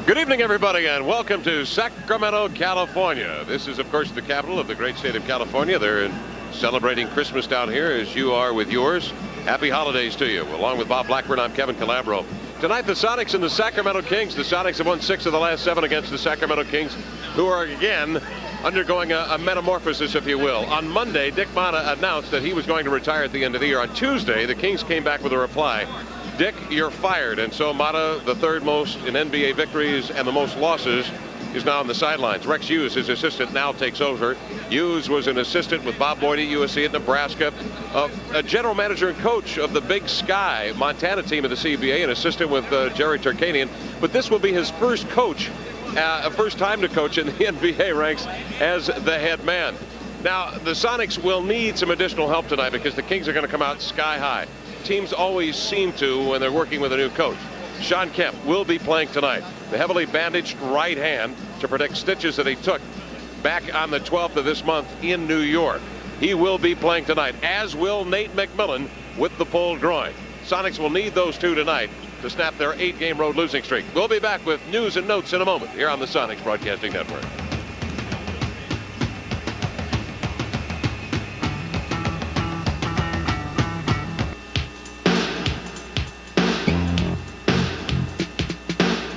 Good evening, everybody, and welcome to Sacramento, California. This is, of course, the capital of the great state of California. They're celebrating Christmas down here as you are with yours. Happy holidays to you. Along with Bob Blackburn, I'm Kevin Calabro. Tonight, the Sonics and the Sacramento Kings. The Sonics have won 6 of the last 7 against the Sacramento Kings, who are again undergoing a metamorphosis, if you will. On Monday, Dick Motta announced that he was going to retire at the end of the year. On Tuesday, the Kings came back with a reply. Dick, you're fired. And so Motta, the third most in NBA victories and the most losses, is now on the sidelines. Rex Hughes, his assistant, now takes over. Hughes was an assistant with Bob Boyd at USC at Nebraska, a general manager and coach of the Big Sky Montana team of the CBA, an assistant with Jerry Tarkanian. But this will be his first time to coach in the NBA ranks as the head man. Now, the Sonics will need some additional help tonight because the Kings are going to come out sky high. Teams always seem to when they're working with a new coach. Shawn Kemp will be playing tonight. The heavily bandaged right hand to protect stitches that he took back on the 12th of this month in New York. He will be playing tonight, as will Nate McMillan with the pulled groin. Sonics will need those two tonight to snap their 8-game road losing streak. We'll be back with news and notes in a moment here on the Sonics Broadcasting Network.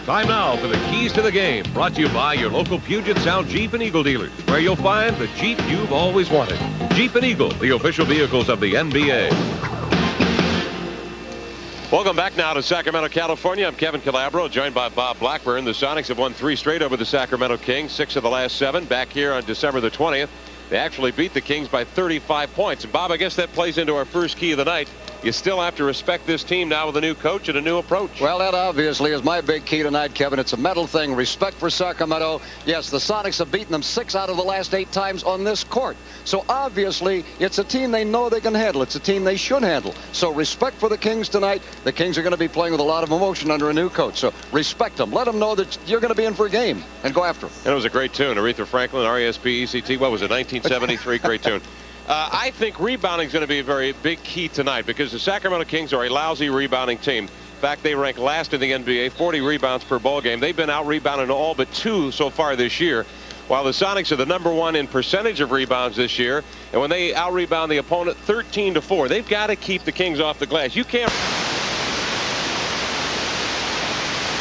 Time now for the Keys to the Game, brought to you by your local Puget Sound Jeep and Eagle dealers, where you'll find the Jeep you've always wanted. Jeep and Eagle, the official vehicles of the NBA. Welcome back now to Sacramento, California. I'm Kevin Calabro, joined by Bob Blackburn. The Sonics have won 3 straight over the Sacramento Kings, 6 of the last 7. Back here on December the 20th, they actually beat the Kings by 35 points. And Bob, I guess that plays into our first key of the night. You still have to respect this team now with a new coach and a new approach. Well, that obviously is my big key tonight, Kevin. It's a mental thing. Respect for Sacramento. Yes, the Sonics have beaten them 6 out of the last 8 times on this court. So obviously, it's a team they know they can handle. It's a team they should handle. So respect for the Kings tonight. The Kings are going to be playing with a lot of emotion under a new coach. So respect them. Let them know that you're going to be in for a game and go after them. And it was a great tune. Aretha Franklin, R.E.S.P.E.C.T. What was it, 1973? Great tune. I think rebounding is going to be a very big key tonight because the Sacramento Kings are a lousy rebounding team. In fact, they rank last in the NBA, 40 rebounds per ball game. They've been out-rebounded all but 2 so far this year, while the Sonics are the #1 in percentage of rebounds this year. And when they out-rebound the opponent 13-4, they've got to keep the Kings off the glass. You can't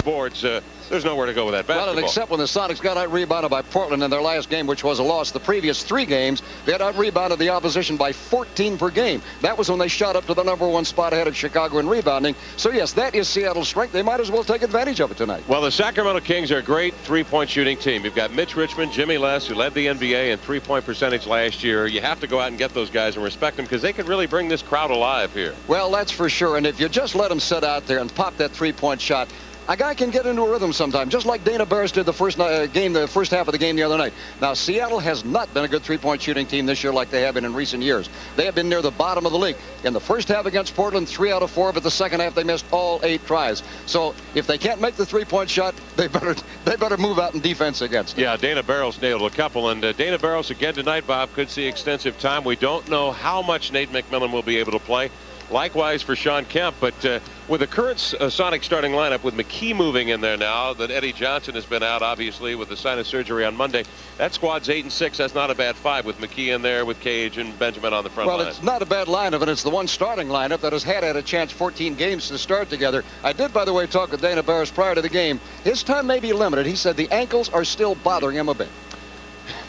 boards. There's nowhere to go with that basketball. Well, except when the Sonics got out-rebounded by Portland in their last game, which was a loss. The previous 3 games, they had out-rebounded the opposition by 14 per game. That was when they shot up to the #1 spot ahead of Chicago in rebounding. So, yes, that is Seattle's strength. They might as well take advantage of it tonight. Well, the Sacramento Kings are a great three-point shooting team. You've got Mitch Richmond, Jimmy Les, who led the NBA in three-point percentage last year. You have to go out and get those guys and respect them because they could really bring this crowd alive here. Well, that's for sure. And if you just let them sit out there and pop that three-point shot, a guy can get into a rhythm sometime, just like Dana Barros did the first half of the game the other night. Now, Seattle has not been a good three-point shooting team this year like they have been in recent years. They have been near the bottom of the league. In the first half against Portland, 3 out of 4, but the second half they missed all 8 tries. So if they can't make the three-point shot, they better move out in defense against it. Yeah, Dana Barros nailed a couple, and Dana Barros again tonight, Bob, could see extensive time. We don't know how much Nate McMillan will be able to play. Likewise for Shawn Kemp, but with the current Sonic starting lineup, with McKee moving in there now, that Eddie Johnson has been out, obviously, with the sinus surgery on Monday. That squad's 8-6. That's not a bad 5 with McKee in there, with Cage and Benjamin on the front line. Well, it's not a bad lineup, and it's the one starting lineup that has had a chance 14 games to start together. I did, by the way, talk with Dana Barros prior to the game. His time may be limited. He said the ankles are still bothering him a bit.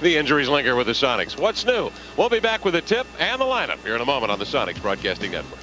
The injuries linger with the Sonics. What's new? We'll be back with the tip and the lineup here in a moment on the Sonics Broadcasting Network.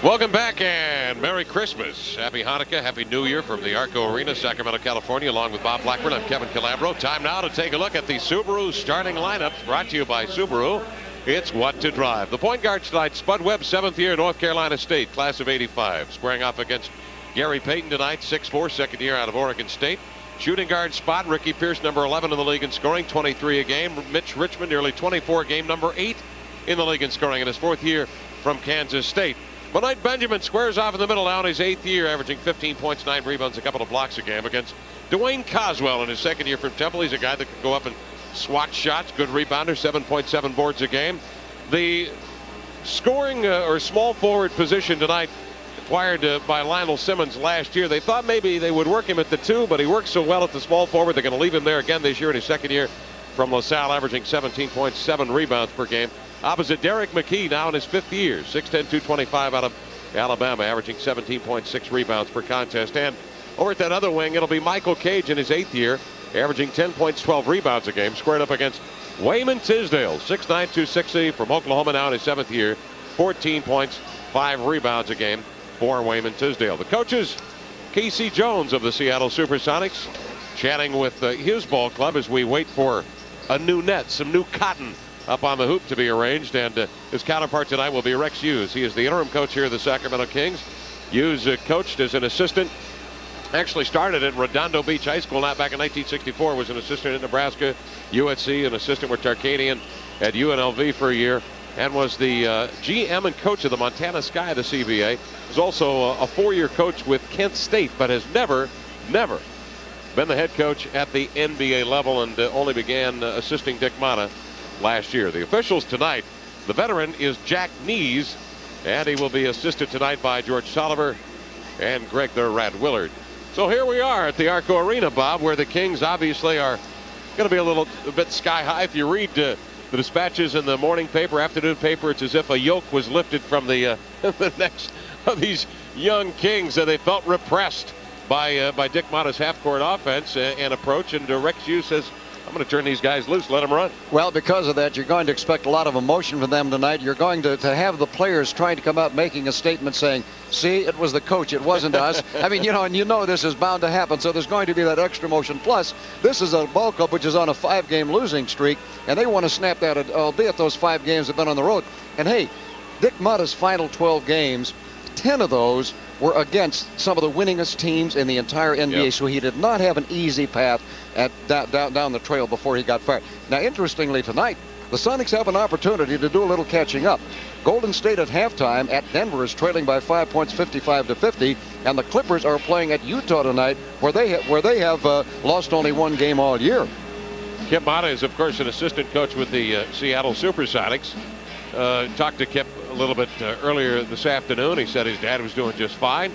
Welcome back and Merry Christmas. Happy Hanukkah, Happy New Year from the Arco Arena, Sacramento, California, along with Bob Blackburn. I'm Kevin Calabro. Time now to take a look at the Subaru starting lineup, brought to you by Subaru. It's what to drive. The point guard tonight, Spud Webb, 7th year, North Carolina State, class of '85. Squaring off against Gary Payton tonight, 6'4", 2nd year out of Oregon State. Shooting guard spot, Ricky Pierce, number 11 in the league in scoring, 23 a game. Mitch Richmond, nearly 24 a game, number 8 in the league in scoring in his 4th year from Kansas State. Benoit Benjamin squares off in the middle now in his 8th year, averaging 15 points, 9 rebounds, a couple of blocks a game against Dwayne Coswell in his 2nd year from Temple. He's a guy that can go up and swat shots, good rebounder, 7.7 boards a game. The scoring or small forward position tonight acquired by Lionel Simmons last year. They thought maybe they would work him at the 2, but he works so well at the small forward, they're going to leave him there again this year in his second year from LaSalle, averaging 17.7 rebounds per game. Opposite Derek McKee, now in his 5th year, 6'10", 225 out of Alabama, averaging 17.6 rebounds per contest. And over at that other wing, it'll be Michael Cage in his 8th year, averaging 10 points, 12 rebounds a game, squared up against Wayman Tisdale, 6'9", 260 from Oklahoma, now in his 7th year, 14 points, 5 rebounds a game for Wayman Tisdale. The coaches, Casey Jones of the Seattle Supersonics, chatting with his ball club as we wait for a new net, some new cotton up on the hoop to be arranged. And his counterpart tonight will be Rex Hughes. He is the interim coach here of the Sacramento Kings. Hughes coached as an assistant, actually started at Redondo Beach High School, not back in 1964, was an assistant at Nebraska, USC, an assistant with Tarkanian at UNLV for a year, and was the GM and coach of the Montana Sky, the CBA. Was also a 4-year coach with Kent State, but has never been the head coach at the NBA level, and only began assisting Dick Motta last year. The officials tonight, the veteran is Jack Nees, and he will be assisted tonight by George Soliver and Greg the Rat Willard. So here we are at the Arco Arena, Bob, where the Kings obviously are going to be a bit sky high. If you read the dispatches in the morning paper, afternoon paper, it's as if a yoke was lifted from the necks of these young Kings. They felt repressed by Dick Motta's half-court offense and approach. And Rex Hughes says, I'm going to turn these guys loose, let them run. Well, because of that, you're going to expect a lot of emotion from them tonight. You're going to have the players trying to come out making a statement saying, see, it was the coach, it wasn't us. I mean, and this is bound to happen, so there's going to be that extra emotion. Plus, this is a ball club which is on a 5-game losing streak, and they want to snap that, albeit those 5 games have been on the road. And hey, Dick Motta's final 12 games, 10 of those were against some of the winningest teams in the entire NBA. Yep. So he did not have an easy path down the trail before he got fired. Now, interestingly, tonight, the Sonics have an opportunity to do a little catching up. Golden State at halftime at Denver is trailing by 5 points, 55-50, and the Clippers are playing at Utah tonight, where they have lost only 1 game all year. Kip Motta is, of course, an assistant coach with the Seattle Supersonics. Talked to Kip a little bit earlier this afternoon. He said his dad was doing just fine.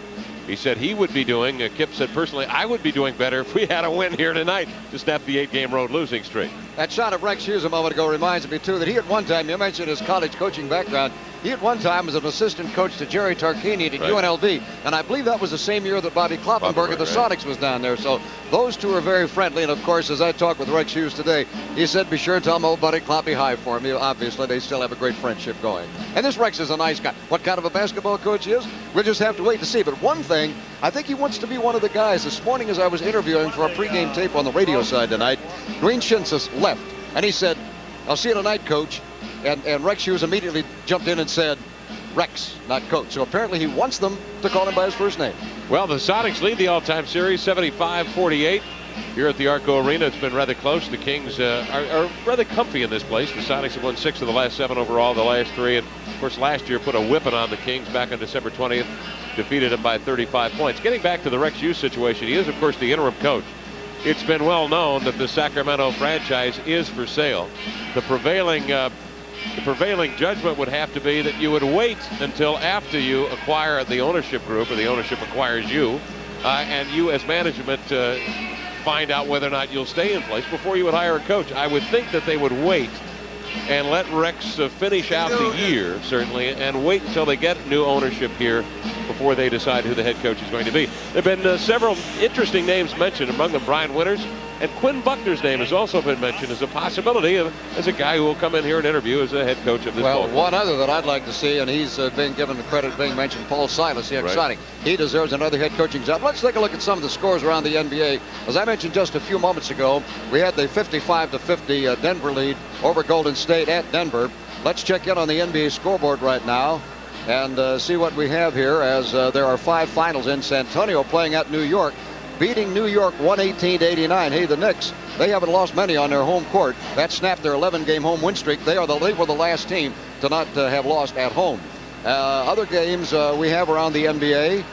He said he would be doing, Kip said personally, I would be doing better if we had a win here tonight to snap the 8-game road losing streak. That shot of Rex Hughes a moment ago reminds me, too, that he at one time, you mentioned his college coaching background, he at one time was an assistant coach to Jerry Tarkanian at UNLV, and I believe that was the same year that Bobby Kloppenberg of the Sonics was down there. So those two are very friendly, and of course, as I talked with Rex Hughes today, he said, be sure and tell my old buddy Kloppy hi for me. Obviously, they still have a great friendship going. And this Rex is a nice guy. What kind of a basketball coach he is, we'll just have to wait to see. But one thing, I think he wants to be one of the guys. This morning as I was interviewing for a pregame tape on the radio side tonight, Green Shinsis left, and he said, I'll see you tonight, Coach. And Rex Hughes immediately jumped in and said, Rex, not Coach. So apparently he wants them to call him by his first name. Well, the Sonics lead the all-time series 75-48 here at the Arco Arena. It's been rather close. The Kings are rather comfy in this place. The Sonics have won 6 of the last 7 overall, the last 3. And, of course, last year put a whipping on the Kings back on December 20th, defeated them by 35 points. Getting back to the Rex Hughes situation, he is, of course, the interim coach. It's been well known that the Sacramento franchise is for sale. The prevailing judgment would have to be that you would wait until after you acquire the ownership group, or the ownership acquires you, and you as management find out whether or not you'll stay in place before you would hire a coach. I would think that they would wait and let Rex finish out the year, certainly, and wait until they get new ownership here before they decide who the head coach is going to be. There have been several interesting names mentioned, among them Brian Winters, and Quinn Buckner's name has also been mentioned as a possibility as a guy who will come in here and interview as a head coach of this ball. Well, one other that I'd like to see, and he's being given the credit being mentioned, Paul Silas, the ex-Sonic. He deserves another head coaching job. Let's take a look at some of the scores around the NBA. As I mentioned just a few moments ago, we had the 55-50 Denver lead over Golden State at Denver. Let's check in on the NBA scoreboard right now and see what we have here, as there are 5 finals in. San Antonio playing at New York, beating New York 118-89. Hey, the Knicks, they haven't lost many on their home court. That snapped their 11-game home win streak. They were the last team to not have lost at home. Other games we have around the NBA.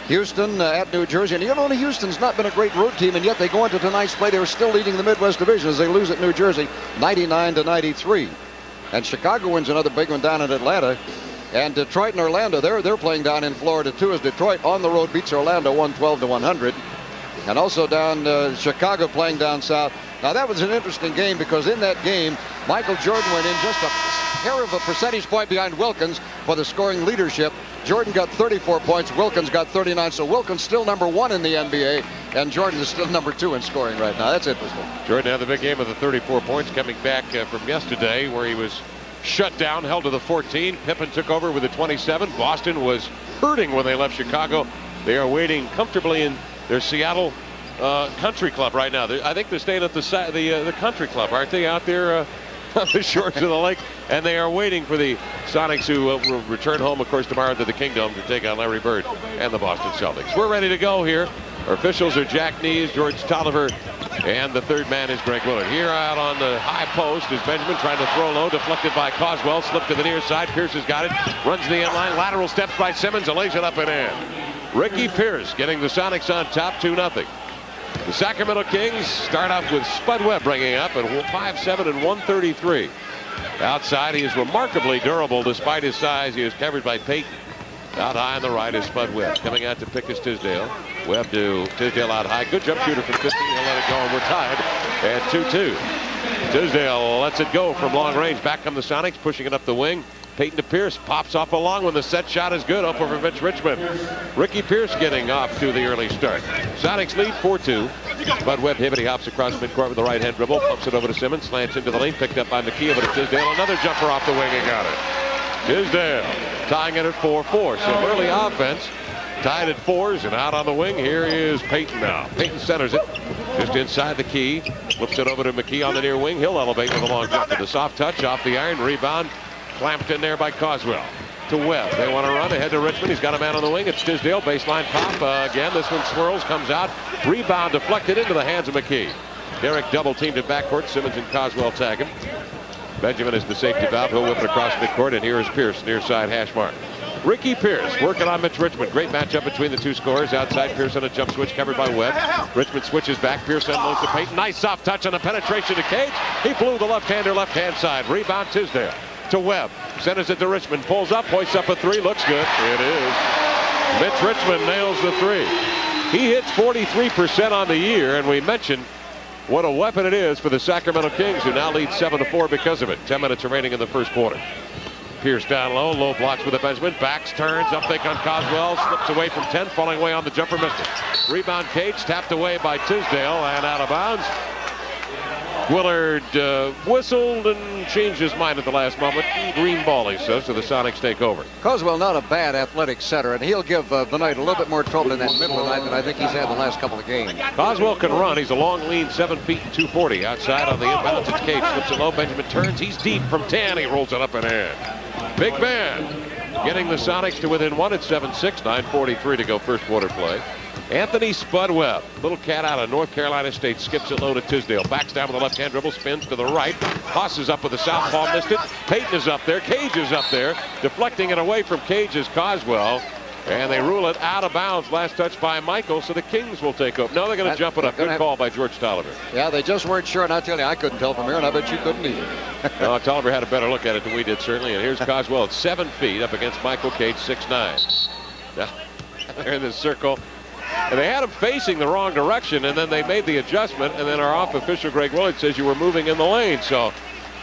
Houston at New Jersey. And Houston's not been a great road team, and yet they go into tonight's play. They were still leading the Midwest Division as they lose at New Jersey 99-93. And Chicago wins another big one down in Atlanta And Detroit and Orlando, they're playing down in Florida too, as Detroit on the road beats Orlando 112-100. And also down Chicago playing down south. Now that was an interesting game, because in that game, Michael Jordan went in just a hair of a percentage point behind Wilkins for the scoring leadership. Jordan got 34 points, Wilkins got 39, so Wilkins still number 1 in the NBA, and Jordan is still number 2 in scoring right now. That's interesting. Jordan had the big game of the 34 points coming back from yesterday, where he was shut down, held to the 14. Pippen took over with the 27. Boston was hurting when they left Chicago. They are waiting comfortably in their Seattle country club right now. I think they're staying at the country club, aren't they, out there on the shores of the lake? And they are waiting for the Sonics, who will return home, of course, tomorrow to the Kingdom to take on Larry Bird and the Boston Celtics. We're ready to go here. Our officials are Jack Nees, George Tolliver, and the third man is Greg Willard. Here out on the high post is Benjamin trying to throw low, deflected by Coswell, slipped to the near side. Pierce has got it, runs to the end line, lateral steps by Simmons and lays it up and in. Ricky Pierce getting the Sonics on top, 2-0. The Sacramento Kings start off with Spud Webb bringing up at 5'7" and 133. Outside, he is remarkably durable despite his size. He is covered by Payton. Out high on the right is Spud Webb. Coming out to pick is Tisdale. Webb to Tisdale out high. Good jump shooter from 15. He'll let it go, and we're tied at 2-2. Tisdale lets it go from long range. Back come the Sonics, pushing it up the wing. Payton to Pierce, pops off a long one. The set shot is good, up over Mitch Richmond. Ricky Pierce getting off to the early start. Sonics lead 4-2. Spud Webb hibbity hops across midcourt with the right hand dribble, pumps it over to Simmons, slants into the lane, picked up by McKee, over to Tisdale. Another jumper off the wing and got it. Tisdale tying it at 4-4. Some early offense, tied at 4s, and out on the wing. Here is Payton now. Payton centers it just inside the key, flips it over to McKee on the near wing. He'll elevate with a long jumper. The soft touch off the iron, rebound clamped in there by Coswell. To Webb. They want to run ahead to Richmond. He's got a man on the wing. It's Tisdale. Baseline pop. Again, this one swirls, comes out. Rebound deflected into the hands of McKee. Derek double teamed at backcourt. Simmons and Coswell tag him. Benjamin is the safety valve. He'll whip it across midcourt. And here is Pierce, near side hash mark. Ricky Pierce working on Mitch Richmond. Great matchup between the two scorers. Outside, Pierce on a jump switch covered by Webb. Richmond switches back. Pierce unloads to Payton. Nice soft touch on a penetration to Cage. He blew the left-hander left-hand side. Rebound Tisdale. To Webb, centers it to Richmond, pulls up, hoists up a 3, looks good. It is. Mitch Richmond nails the 3. He hits 43% on the year, and we mentioned what a weapon it is for the Sacramento Kings, who now lead 7-4 because of it. 10 minutes remaining in the first quarter. Pierce down low blocks with a Benjamin, backs, turns, up fake on Coswell, slips away from 10, falling away on the jumper, missed it. Rebound Cage, tapped away by Tisdale, and out of bounds. Willard whistled and changed his mind at the last moment. Green ball, he says, so the Sonics take over. Coswell not a bad athletic center, and he'll give Benoit a little bit more trouble in that middle of the night than I think he's had the last couple of games. Coswell can run. He's a long, lean, 7 feet and 240. Outside on the inbounds, it's Cage. Flips it low. Benjamin turns. He's deep from 10. He rolls it up and in. Big Ben getting the Sonics to within 1 at 7-6. 9:43 to go first quarter play. Anthony Spud Webb, little cat out of North Carolina State, skips it low to Tisdale. Backs down with a left-hand dribble, spins to the right. Tosses up with the southpaw, missed it. Payton is up there. Cage is up there. Deflecting it away from Cage is Coswell. And they rule it out of bounds. Last touch by Michael, so the Kings will take over. No, they're going to jump it up. Good call by George Tolliver. Yeah, they just weren't sure, and I tell you, I couldn't tell from here, and I bet you couldn't either. No, Tolliver had a better look at it than we did, certainly. And here's Coswell at 7 feet up against Michael Cage, 6'9". They're in this circle. And they had him facing the wrong direction, and then they made the adjustment, and then our off official Greg Willard says you were moving in the lane. So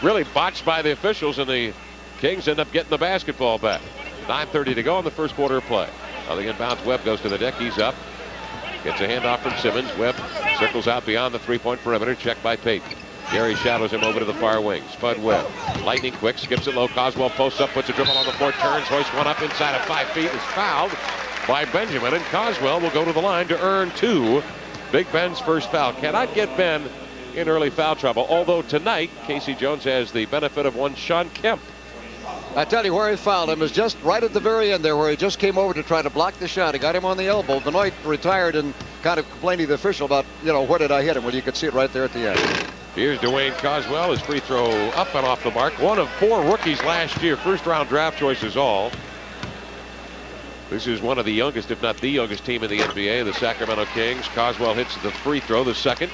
really botched by the officials, and the Kings end up getting the basketball back. 9:30 to go in the first quarter of play. Now the inbounds, Webb goes to the deck. He's up. Gets a handoff from Simmons. Webb circles out beyond the three-point perimeter. Checked by Payton. Gary shadows him over to the far wing. Spud Webb. Lightning quick. Skips it low. Coswell posts up. Puts a dribble on the floor. Turns. Hoists one up inside of 5 feet. Is fouled by Benjamin. And Coswell will go to the line to earn 2. Big Ben's first foul. Cannot get Ben in early foul trouble. Although tonight, Casey Jones has the benefit of one Sean Kemp. I tell you, where he fouled him is just right at the very end there, where he just came over to try to block the shot. He got him on the elbow. Benoit retired and kind of complained to the official about, where did I hit him? Well, you could see it right there at the end. Here's Dwayne Coswell. His free throw up and off the mark. One of 4 rookies last year. First round draft choices all. This is one of the youngest, if not the youngest team in the NBA, the Sacramento Kings. Coswell hits the free throw, the second.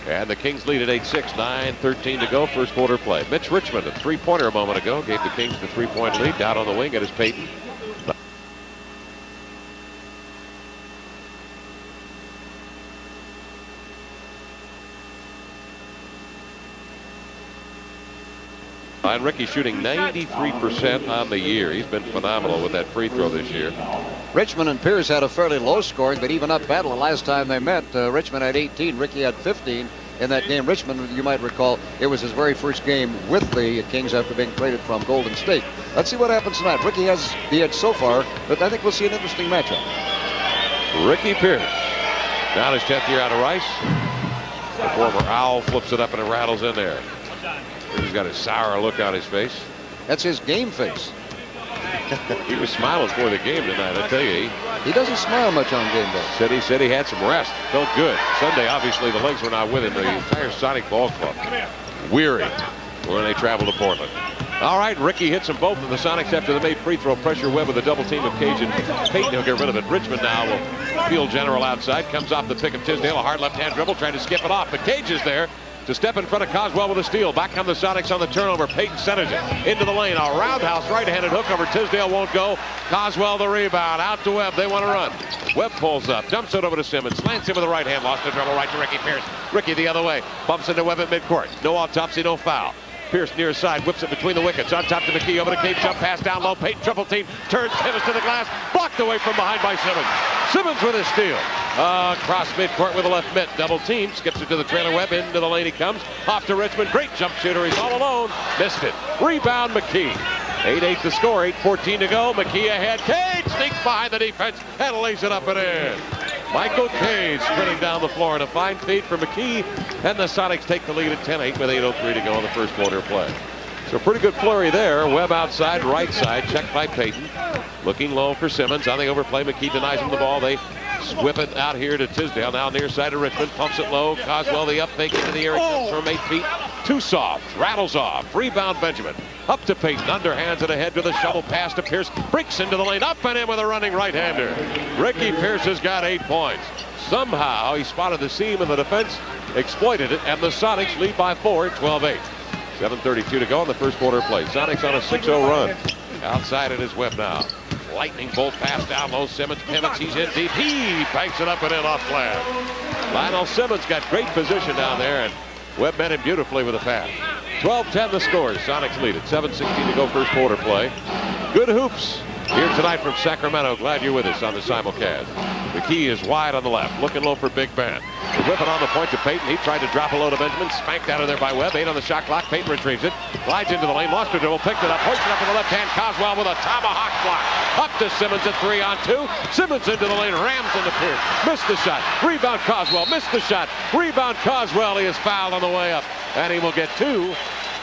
And the Kings lead at 8-6, 9:13 to go, first quarter play. Mitch Richmond, a three-pointer a moment ago, gave the Kings the three-point lead. Down on the wing, it is Payton. And Ricky shooting 93% on the year. He's been phenomenal with that free throw this year. Richmond and Pierce had a fairly low scoring but even up battle the last time they met. Richmond had 18, Ricky had 15 in that game. Richmond, you might recall, it was his very first game with the Kings after being traded from Golden State. Let's see what happens tonight. Ricky has the edge so far, but I think we'll see an interesting matchup. Ricky Pierce, down his 10th year out of Rice. The former Owl flips it up and it rattles in there. He's got a sour look on his face. That's his game face. He was smiling for the game tonight, I tell you. He doesn't smile much on game day. Said he had some rest. Felt good. Sunday, obviously, the legs were not with him. The entire Sonic ball club weary when they travel to Portland. All right, Ricky hits them both of the Sonics after they made free throw pressure. Webb with a double team of Cage and Payton. He'll get rid of it. Richmond now will field general outside. Comes off the pick of Tisdale. A hard left-hand dribble, trying to skip it off. But Cage is there to step in front of Coswell with a steal. Back come the Sonics on the turnover. Payton centers it into the lane. A roundhouse right-handed hook over Tisdale won't go. Coswell the rebound. Out to Webb. They want to run. Webb pulls up. Dumps it over to Simmons. Slants him with the right hand. Lost the dribble right to Ricky Pierce. Ricky the other way. Bumps into Webb at midcourt. No autopsy, no foul. Pierce near side, whips it between the wickets. On top to McKee, over to Cage, jump pass down low. Payton triple team, turns, pivots to the glass, blocked away from behind by Simmons. Simmons with a steal. Cross midcourt with a left mitt, double team, skips it to the trailer. Webb, into the lane he comes. Off to Richmond, great jump shooter, he's all alone. Missed it. Rebound McKee. 8-8 to score, 8:14 to go. McKee ahead, Cage sneaks behind the defense and lays it up and in. Michael Cage sprinting down the floor, and a fine feed for McKee, and the Sonics take the lead at 10-8 with 8:03 to go in the first quarter play. So pretty good flurry there. Webb outside, right side, checked by Payton. Looking low for Simmons on the overplay. McKee denies him the ball. They whip it out here to Tisdale. Now near side of Richmond. Pumps it low. Coswell the up fake into the air. It comes from 8 feet. Too soft. Rattles off. Rebound Benjamin. Up to Payton. Underhands it ahead to the shovel pass to Pierce. Breaks into the lane. Up and in with a running right-hander. Ricky Pierce has got 8 points. Somehow he spotted the seam in the defense, exploited it, and the Sonics lead by 4 at 12-8. 7:32 to go in the first quarter play. Sonics on a 6-0 run. Outside it is Webb now. Lightning bolt pass down low. Simmons pivots. He's in deep. He banks it up and in off glass. Lionel Simmons got great position down there, and Webb met him beautifully with a pass. 12-10 the scores. Sonics lead at 7:16 to go first quarter play. Good hoops here tonight from Sacramento. Glad you're with us on the simulcast. McKee is wide on the left, looking low for Big Ben. Whip it on the point to Payton. He tried to drop a low to Benjamin. Spanked out of there by Webb. 8 on the shot clock. Payton retrieves it. Glides into the lane. Lost her dribble. Picked it up. Hoists it up with the left hand. Coswell with a tomahawk block. Up to Simmons at 3-on-2. Simmons into the lane. Rams into Pierce. Missed the shot. Rebound Coswell. Missed the shot. Rebound Coswell. He is fouled on the way up. And he will get 2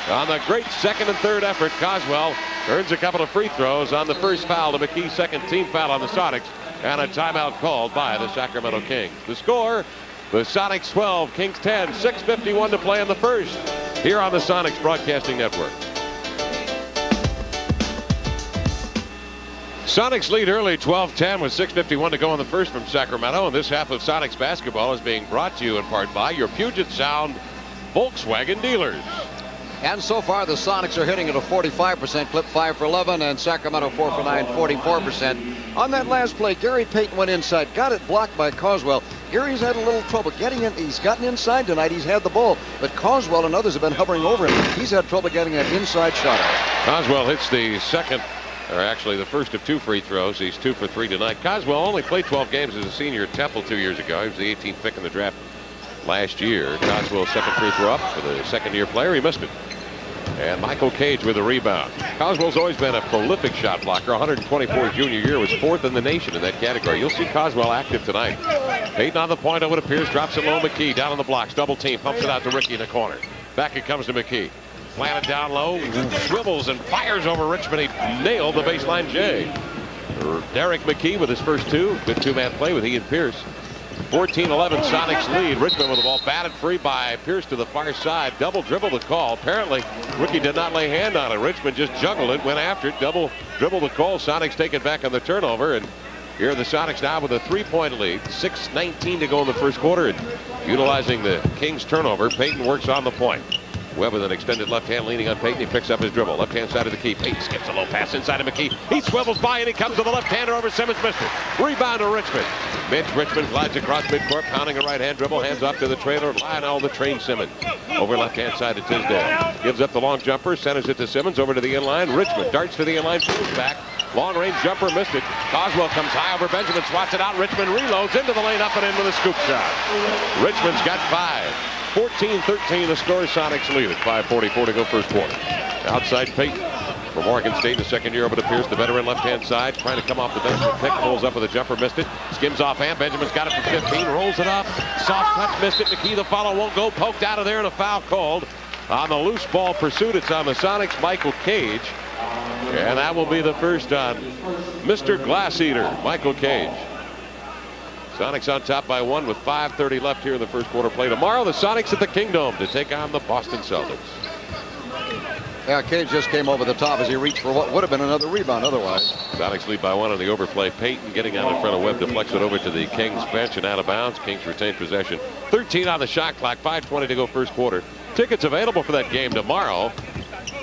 on the great second and third effort. Coswell earns a couple of free throws on the first foul to McKee's second team foul on the Sonics. And a timeout called by the Sacramento Kings. The score, the Sonics 12, Kings 10, 6:51 to play in the first, here on the Sonics Broadcasting Network. Sonics lead early, 12-10, with 6:51 to go in the first from Sacramento. And this half of Sonics basketball is being brought to you in part by your Puget Sound Volkswagen dealers. And so far, the Sonics are hitting at a 45% clip, 5 for 11, and Sacramento 4 for 9, 44%. On that last play, Gary Payton went inside, got it blocked by Coswell. Gary's had a little trouble getting in. He's gotten inside tonight. He's had the ball, but Coswell and others have been hovering over him. He's had trouble getting that inside shot out. Coswell hits the second, or actually the first of 2 free throws. He's 2 for 3 tonight. Coswell only played 12 games as a senior at Temple 2 years ago. He was the 18th pick in the draft last year. Coswell's second free throw up for the second-year player. He missed it. And Michael Cage with a rebound. Coswell's always been a prolific shot blocker. 124 junior year, was 4th in the nation in that category. You'll see Coswell active tonight. Payton on the point over to Pierce, drops it low. McKee down on the blocks, double team, pumps it out to Ricky in the corner. Back it comes to McKee. Planted down low, swivels and fires over Richmond. He nailed the baseline J. Derek McKee with his first 2. Good two-man play with he and Pierce. 14-11 Sonics lead. Richmond with the ball batted free by Pierce to the far side. Double dribble the call. Apparently Ricky did not lay hand on it. Richmond just juggled it, went after it. Double dribble the call. Sonics take it back on the turnover, and Here are the Sonics now with a 3-point lead. 6:19 to go in the first quarter. And utilizing the Kings turnover, Payton works on the point. Webb with an extended left hand leaning on Payton. He picks up his dribble. Left hand side of the key. Payton skips a low pass inside of McKee. He swivels by and he comes to the left hander over Simmons. Missed it. Rebound to Richmond. Richmond glides across midcourt, pounding a right hand dribble. Hands off to the trailer. Lionel the train Simmons. Over left hand side to Tisdale. Gives up the long jumper. Centers it to Simmons. Over to the inline. Richmond darts to the inline. Pulls back. Long range jumper. Missed it. Coswell comes high over Benjamin. Swats it out. Richmond reloads into the lane. Up and in with a scoop shot. Richmond's got 5. 14-13 the score. Sonics lead at 5:44 to go first quarter. Outside Payton for Morgan State, the second year over to Pierce, the veteran left-hand side, trying to come off the bench. Pick rolls up with a jumper, missed it. Skims off hand. Benjamin's got it from 15, rolls it up. Soft touch, missed it. McKee, the follow, won't go. Poked out of there and a foul called. On the loose ball pursuit, it's on the Sonics, Michael Cage. And that will be the first on Mr. Glass-Eater, Michael Cage. Sonics on top by 1 with 5:30 left here in the first quarter play. Tomorrow, the Sonics at the Kingdome to take on the Boston Celtics. Yeah, Cage just came over the top as he reached for what would have been another rebound otherwise. Sonics lead by 1 on the overplay. Payton getting out in front of Webb, deflects it over to the Kings bench and out of bounds. Kings retain possession. 13 on the shot clock, 5:20 to go first quarter. Tickets available for that game tomorrow.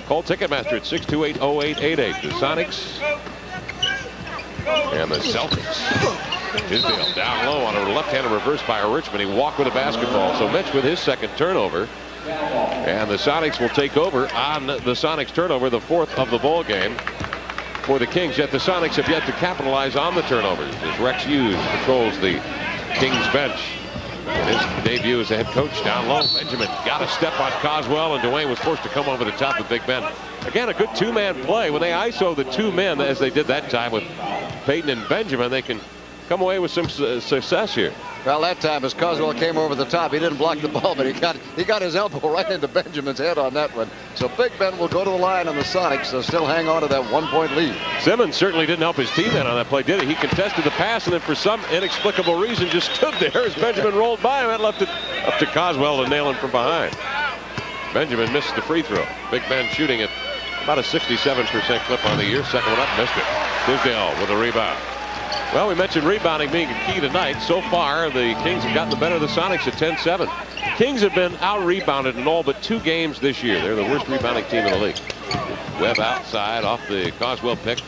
Call Ticketmaster at 628-0888. The Sonics and the Celtics. Tisdale down low on a left-handed reverse by Richmond. He walked with a basketball. So Mitch with his second turnover. And the Sonics will take over on the Sonics turnover, the 4th of the ball game for the Kings. Yet the Sonics have yet to capitalize on the turnovers as Rex Hughes patrols the Kings bench. In his debut as the head coach, down low, Benjamin got a step on Coswell, and Dwayne was forced to come over the top of Big Ben. Again, a good two-man play. When they ISO the 2 men, as they did that time with Payton and Benjamin, they can come away with some success here. Well, that time as Coswell came over the top, he didn't block the ball, but he got his elbow right into Benjamin's head on that one. So Big Ben will go to the line on the Sonics. They'll still hang on to that 1-point lead. Simmons certainly didn't help his teammate on that play, did he? He contested the pass and then for some inexplicable reason just stood there as Benjamin rolled by him and left it up to Coswell to nail him from behind. Benjamin missed the free throw. Big Ben shooting at about a 67% clip on the year. Second one up, missed it. Tisdale with a rebound. Well, we mentioned rebounding being a key tonight. So far, the Kings have gotten the better of the Sonics at 10-7. Kings have been out-rebounded in all but 2 games this year. They're the worst rebounding team in the league. Webb outside off the Coswell pick.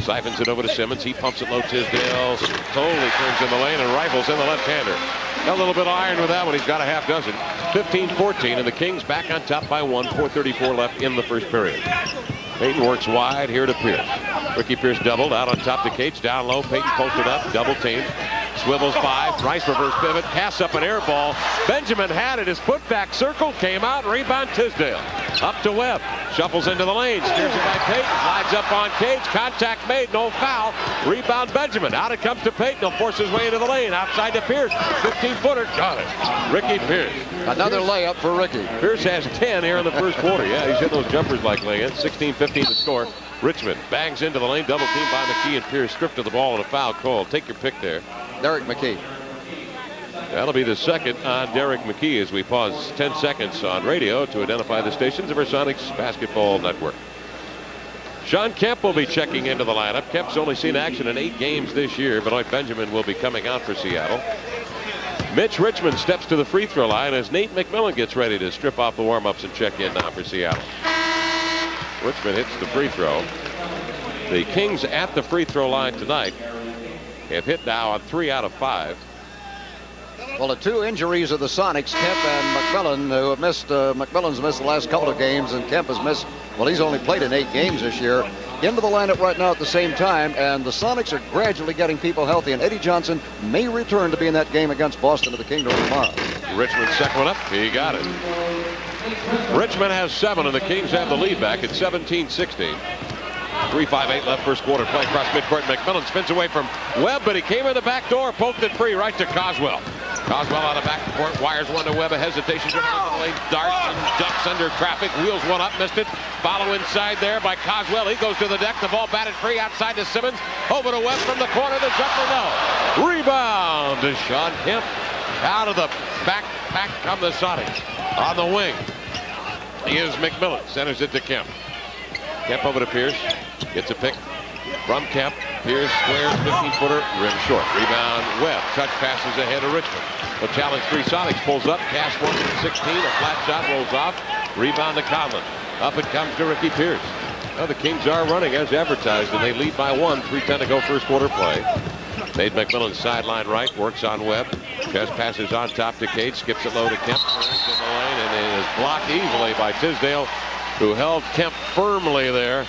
Siphons it over to Simmons. He pumps it low. Tisdale totally turns in the lane and rifles in the left-hander. Got a little bit of iron with that one. He's got a half dozen. 15-14, and the Kings back on top by 1. 4:34 left in the first period. Payton works wide here to Pierce. Ricky Pierce doubled out on top to Cage. Down low. Payton posted up. Double team. Swivels by. Nice reverse pivot. Pass up an air ball. Benjamin had it. His putback circle came out. Rebound Tisdale. Up to Webb. Shuffles into the lane. Steers it by Payton. Slides up on Cage. Contact made. No foul. Rebound Benjamin. Out it comes to Payton. He'll force his way into the lane. Outside to Pierce. 15-footer. Got it. Ricky Pierce. Another layup for Ricky. Pierce has 10 here in the first quarter. Yeah, he's hitting those jumpers like laying. 16-15 to score. Richmond bangs into the lane. Double team by McKee, and Pierce stripped of the ball and a foul call. Take your pick there. Derek McKee. That'll be the second on Derek McKee as we pause 10 seconds on radio to identify the stations of our Sonics Basketball Network. Sean Kemp will be checking into the lineup. Kemp's only seen action in 8 games this year. Benoit Benjamin will be coming out for Seattle. Mitch Richmond steps to the free throw line as Nate McMillan gets ready to strip off the warm-ups and check in now for Seattle. Richmond hits the free throw. The Kings at the free throw line tonight have hit now on 3 out of 5. Well, the 2 injuries of the Sonics, Kemp and McMillan, who have missed, McMillan's missed the last couple of games, and Kemp has missed, well, he's only played in 8 games this year. Into the lineup right now at the same time, and the Sonics are gradually getting people healthy, and Eddie Johnson may return to be in that game against Boston at the Kingdome tomorrow. Richmond's second one up. He got it. Richmond has 7, and the Kings have the lead back at 17-16. 3:58 left first quarter. Play across midcourt. McMillan spins away from Webb, but he came in the back door, poked it free right to Coswell. Coswell out of backcourt, wires one to Webb. A hesitation, driven into the lane, darts and ducks under traffic. Wheels one up, missed it. Follow inside there by Coswell. He goes to the deck. The ball batted free outside to Simmons. Over to Webb from the corner. The jumper, no. Rebound to Sean Kemp. Out of the back come the Sonics. On the wing is McMillan. Centers it to Kemp. Kemp over to Pierce. Gets a pick. From Kemp. Pierce squares 15-footer, rim short. Rebound Webb. Touch passes ahead of Richmond. The challenge 3 Sonics pulls up. Cash one from 16. A flat shot rolls off. Rebound to Conlon. Up it comes to Ricky Pierce. Well, the Kings are running as advertised, and they lead by 1. 3:10 to go first quarter play. Nate McMillan sideline right, works on Webb. Chest passes on top to Cade, skips it low to Kemp, turns in the lane, and it is blocked easily by Tisdale, who held Kemp firmly there.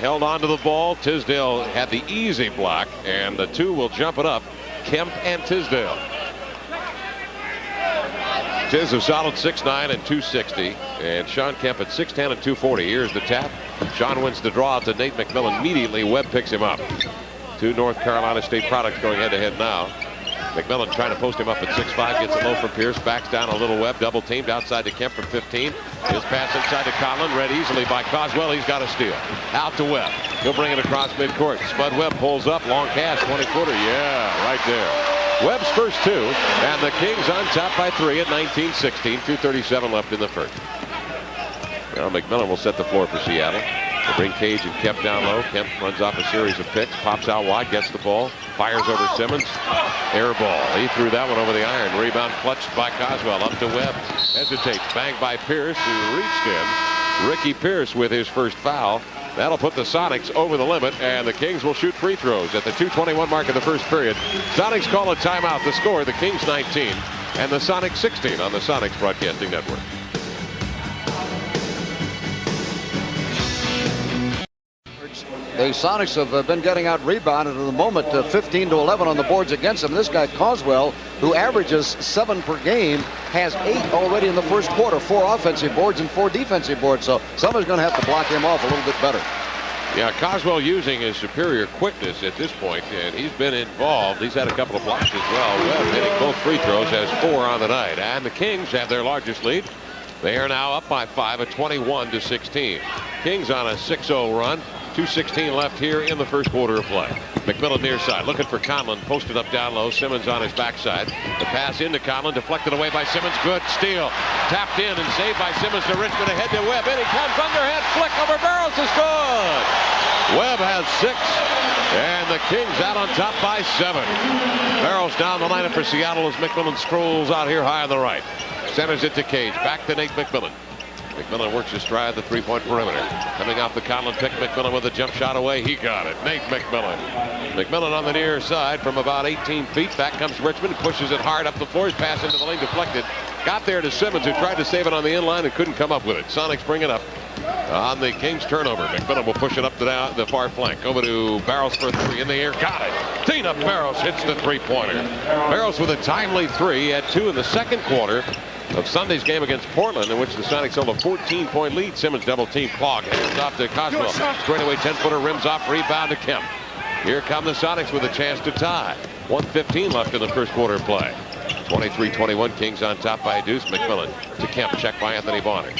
Held onto the ball. Tisdale had the easy block, and the two will jump it up. Kemp and Tisdale. Tiz a solid 6'9" and 260, and Sean Kemp at 6'10" and 240. Here's the tap. Sean wins the draw to Nate McMillan. Immediately, Webb picks him up. Two North Carolina State products going head-to-head now. McMillan trying to post him up at 6'5", gets it low from Pierce, backs down a little. Webb double teamed outside to Kemp from 15. His pass inside to Conlon, read easily by Coswell. He's got a steal. Out to Webb. He'll bring it across midcourt. Spud Webb pulls up, long pass, 20-footer. Yeah, right there. Webb's first two, and the Kings on top by 3 at 19-16. 2:37 left in the first. Now McMillan will set the floor for Seattle. They bring Cage and Kemp down low. Kemp runs off a series of picks, pops out wide, gets the ball, fires over Simmons. Air ball. He threw that one over the iron. Rebound clutched by Coswell. Up to Webb. Hesitates. Banged by Pierce, who reached in. Ricky Pierce with his first foul. That'll put the Sonics over the limit, and the Kings will shoot free throws at the 2:21 mark of the first period. Sonics call a timeout. The score, the Kings 19 and the Sonics 16 on the Sonics Broadcasting Network. The Sonics have been getting out rebounded at the moment, 15-11 on the boards against them. This guy Coswell, who averages 7 per game, has 8 already in the first quarter. 4 offensive boards and 4 defensive boards. So somebody's going to have to block him off a little bit better. Yeah, Coswell using his superior quickness at this point, and he's been involved. He's had a couple of blocks as well. Webb hitting both free throws, has 4 on the night. And the Kings have their largest lead. They are now up by 5 at 21-16. Kings on a 6-0 run. 2:16 left here in the first quarter of play. McMillan near side looking for Conlon, posted up down low. Simmons on his backside. The pass into Conlon, deflected away by Simmons. Good steal. Tapped in and saved by Simmons to Richmond, ahead to Webb. In he comes, underhand flick over Barrows is good. Webb has 6, and the Kings out on top by 7. Barrows down the lineup for Seattle as McMillan strolls out here high on the right. Centers it to Cage. Back to Nate McMillan. McMillan works his stride, the three-point perimeter. Coming off the Conlon pick, McMillan with a jump shot away. He got it. Nate McMillan. McMillan on the near side from about 18 feet. Back comes Richmond, pushes it hard up the floor. His pass into the lane, deflected. Got there to Simmons, who tried to save it on the inline and couldn't come up with it. Sonics bring it up on the Kings turnover. McMillan will push it up to the far flank. Over to Barrows for 3 in the air. Got it. Tina Barrows hits the three-pointer. Barrows with a timely 3 at 2 in the second quarter of Sunday's game against Portland, in which the Sonics held a 14-point lead. Simmons double team. Clog hands off to Coswell. Straightaway 10-footer, rims off, rebound to Kemp. Here come the Sonics with a chance to tie. 1:15 left in the first quarter play. 23-21, Kings on top by a deuce. McMillan to Kemp, checked by Anthony Bonner.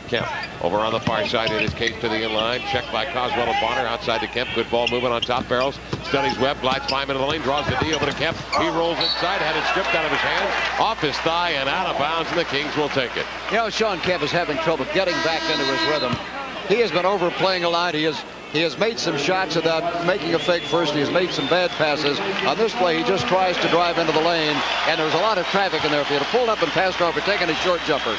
Kemp over on the far side in his case to the inline. Checked by Coswell and Bonner. Outside to Kemp. Good ball movement on top. Barrows studies Webb. Glides 5 into the lane. Draws the D over to Kemp. He rolls inside. Had it stripped out of his hand. Off his thigh and out of bounds. And the Kings will take it. You know, Sean Kemp is having trouble getting back into his rhythm. He has been overplaying a lot. He has made some shots without making a fake first. He has made some bad passes. On this play, he just tries to drive into the lane. And there's a lot of traffic in there. If he had pulled up and passed over, taking a short jumper.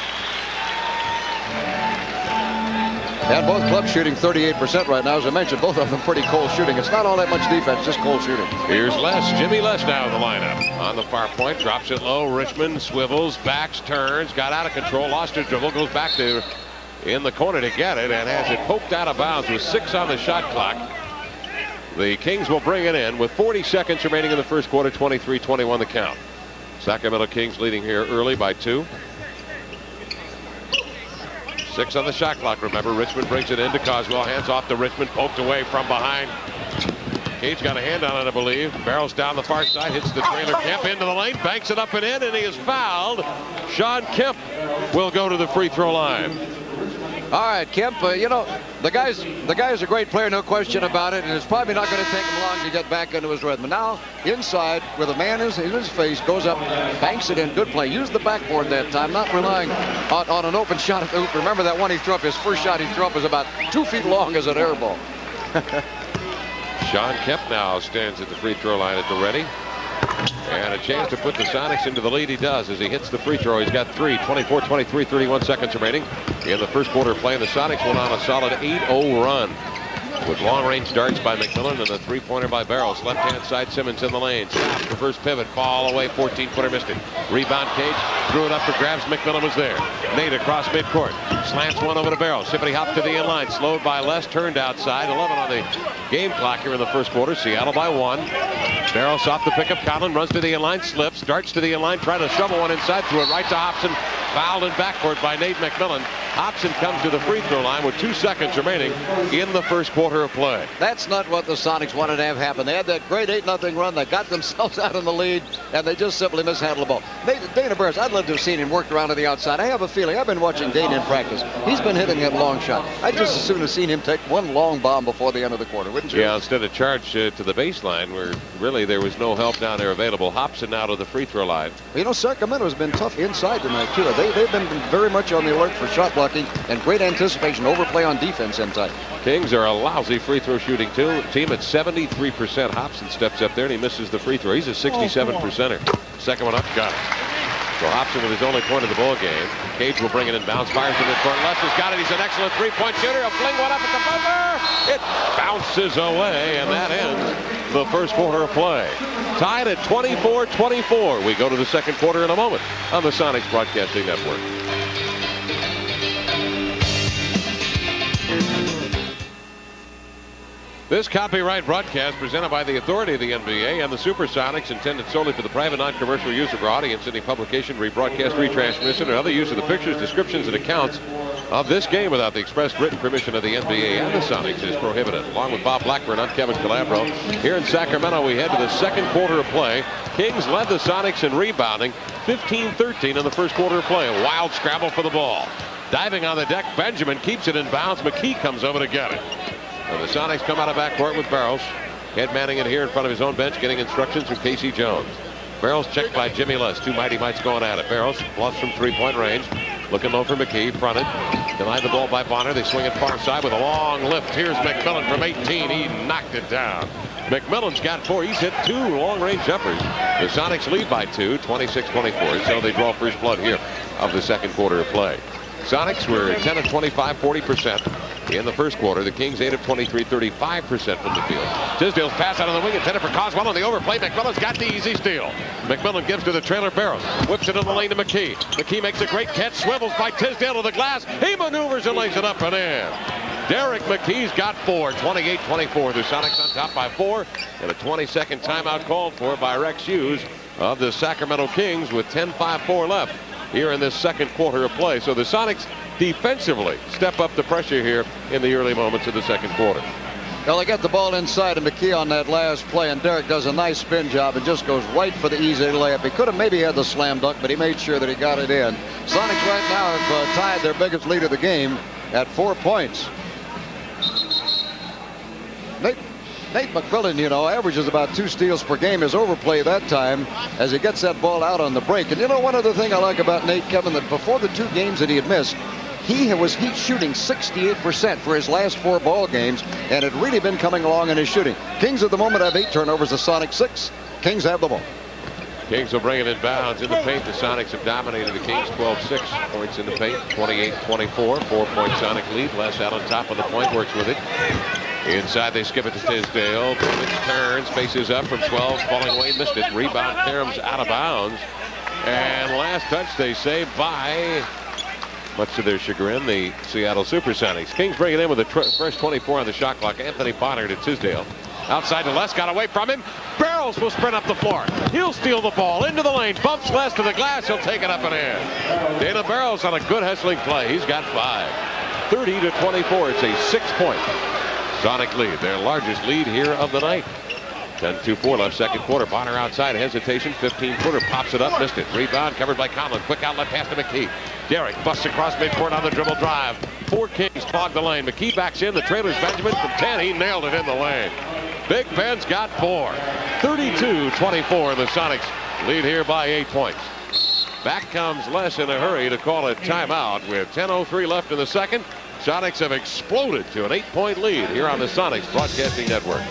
And both clubs shooting 38% right now. As I mentioned, both of them pretty cold shooting. It's not all that much defense, just cold shooting. Here's Les. Jimmy Les now in the lineup. On the far point, drops it low. Richmond swivels, backs, turns, got out of control, lost his dribble, goes back to in the corner to get it, and has it poked out of bounds with 6 on the shot clock. The Kings will bring it in with 40 seconds remaining in the first quarter. 23-21 the count. Sacramento Kings leading here early by 2. 6 on the shot clock. Remember, Richmond brings it into Coswell. Hands off to Richmond. Poked away from behind. Cage got a hand on it, I believe. Barrows down the far side. Hits the trailer. Kemp into the lane. Banks it up and in, and he is fouled. Sean Kemp will go to the free throw line. All right, Kemp, you know, the guy's a great player, no question about it, and it's probably not going to take him long to get back into his rhythm. Now, inside, with a man in his face, goes up, banks it in. Good play. Used the backboard that time, not relying on an open shot at the hoop. Remember that one he threw up, his first shot he threw up was about 2 feet long as an air ball. Sean Kemp now stands at the free throw line at the ready. And a chance to put the Sonics into the lead. He does as he hits the free throw. He's got 3, 24-23, 31 seconds remaining in the first quarter of play. And the Sonics went on a solid 8-0 run with long-range darts by McMillan and a three-pointer by Barrows. Left-hand side, Simmons in the lane. Stops the first pivot. Ball away. 14-footer missed it. Rebound, Cage. Threw it up for grabs. McMillan was there. Nate across midcourt. Slants one over to Barrows. Hippity hop to the inline. Slowed by Les. Turned outside. 11 on the game clock here in the first quarter. Seattle by 1. Barrows off the pickup. Conlon runs to the inline. Slips. Darts to the inline. Trying to shovel one inside. Threw it right to Hobson. Fouled in backcourt by Nate McMillan. Hobson comes to the free throw line with 2 seconds remaining in the first quarter of play. That's not what the Sonics wanted to have happen. They had that great 8-0 run. They got themselves out in the lead, and they just simply mishandled the ball. Dana Barrows, I'd love to have seen him worked around to the outside. I have a feeling, I've been watching Dana in practice. He's been hitting that long shot. I'd just as soon have seen him take one long bomb before the end of the quarter, wouldn't you? Yeah, instead of charge to the baseline where really there was no help down there available. Hobson now to the free throw line. You know, Sacramento's been tough inside tonight, too. They've been very much on the alert for shot blocking and great anticipation, overplay on defense inside. Kings are a lousy free throw shooting team at 73%. Hobson steps up there and he misses the free throw. He's a 67%er. Second one up, got it. So Hobson with his only point of the ball game. Cage will bring it in bounds, fires in the court. Les has got it. He's an excellent three-point shooter. He'll fling one up at the buzzer. It bounces away, and that ends the first quarter of play. Tied at 24-24. We go to the second quarter in a moment on the Sonics Broadcasting Network. This copyright broadcast presented by the authority of the NBA and the Supersonics, intended solely for the private non-commercial use of our audience. Any publication, rebroadcast, retransmission, or other use of the pictures, descriptions, and accounts of this game without the express written permission of the NBA and the Sonics is prohibited. Along with Bob Blackburn, I'm Kevin Calabro. Here in Sacramento, we head to the second quarter of play. Kings led the Sonics in rebounding, 15-13 in the first quarter of play. A wild scramble for the ball. Diving on the deck, Benjamin keeps it in bounds. McKee comes over to get it. And the Sonics come out of backcourt with Barrows. Head manning it here in front of his own bench, getting instructions from Casey Jones. Barrows checked by Jimmy Les. 2 mighty mites going at it. Barrows plus from three-point range. Looking low for McKee. Fronted. Denied the ball by Bonner. They swing it far side with a long lift. Here's McMillan from 18. He knocked it down. McMillan's got 4. He's hit 2 long-range jumpers. The Sonics lead by 2, 26-24. So they draw first blood here of the second quarter of play. Sonics were 10 of 25, 40% in the first quarter. The Kings 8 of 23, 35% from the field. Tisdale's pass out of the wing intended for Coswell on the overplay. McMillan's got the easy steal. McMillan gives to the trailer Barrows. Whips it in the lane to McKee. McKee makes a great catch. Swivels by Tisdale to the glass. He maneuvers and lays it up and in. Derek McKee's got 4, 28-24. The Sonics on top by 4. And a 20-second timeout called for by Rex Hughes of the Sacramento Kings with 10-5-4 left here in this second quarter of play. So the Sonics defensively step up the pressure here in the early moments of the second quarter. Well, they get the ball inside of McKee on that last play, and Derek does a nice spin job and just goes right for the easy layup. He could have maybe had the slam dunk, but he made sure that he got it in. Sonics right now have tied their biggest lead of the game at 4 points. Nate McMillan, you know, averages about 2 steals per game. His overplay that time as he gets that ball out on the break. And you know, one other thing I like about Nate, Kevin, that before the 2 games that he had missed, he was shooting 68% for his last 4 ball games, and had really been coming along in his shooting. Kings at the moment have 8 turnovers, the Sonics 6. Kings have the ball. Kings will bring it in bounds in the paint. The Sonics have dominated the Kings 12-6 points in the paint, 28-24, 4-point Sonic lead. Les out on top of the point, works with it. Inside they skip it to Tisdale. Turns, faces up from 12, falling away, missed it. Rebound, Karam's out of bounds. And last touch they save by, much to their chagrin, the Seattle Supersonics. Kings bring it in with a fresh 24 on the shot clock. Anthony Bonner to Tisdale. Outside to Les, got away from him. Barrows will sprint up the floor. He'll steal the ball into the lane. Bumps Les to the glass. He'll take it up and in. Dana Barrows on a good hustling play. He's got 5. 30-24. It's a 6-point Sonic lead. Their largest lead here of the night. 10-2-4 left second quarter. Bonner outside. Hesitation. 15-footer. Pops it up. Missed it. Rebound covered by Conlon. Quick outlet pass to McKee. Derek busts across midcourt on the dribble drive. 4 Kings clog the lane. McKee backs in. The trailer's Benjamin from 10. He nailed it in the lane. Big Ben's got 4. 32-24. The Sonics lead here by 8 points. Back comes Les in a hurry to call a timeout with 10:03 left in the second. Sonics have exploded to an 8-point lead here on the Sonics Broadcasting Network.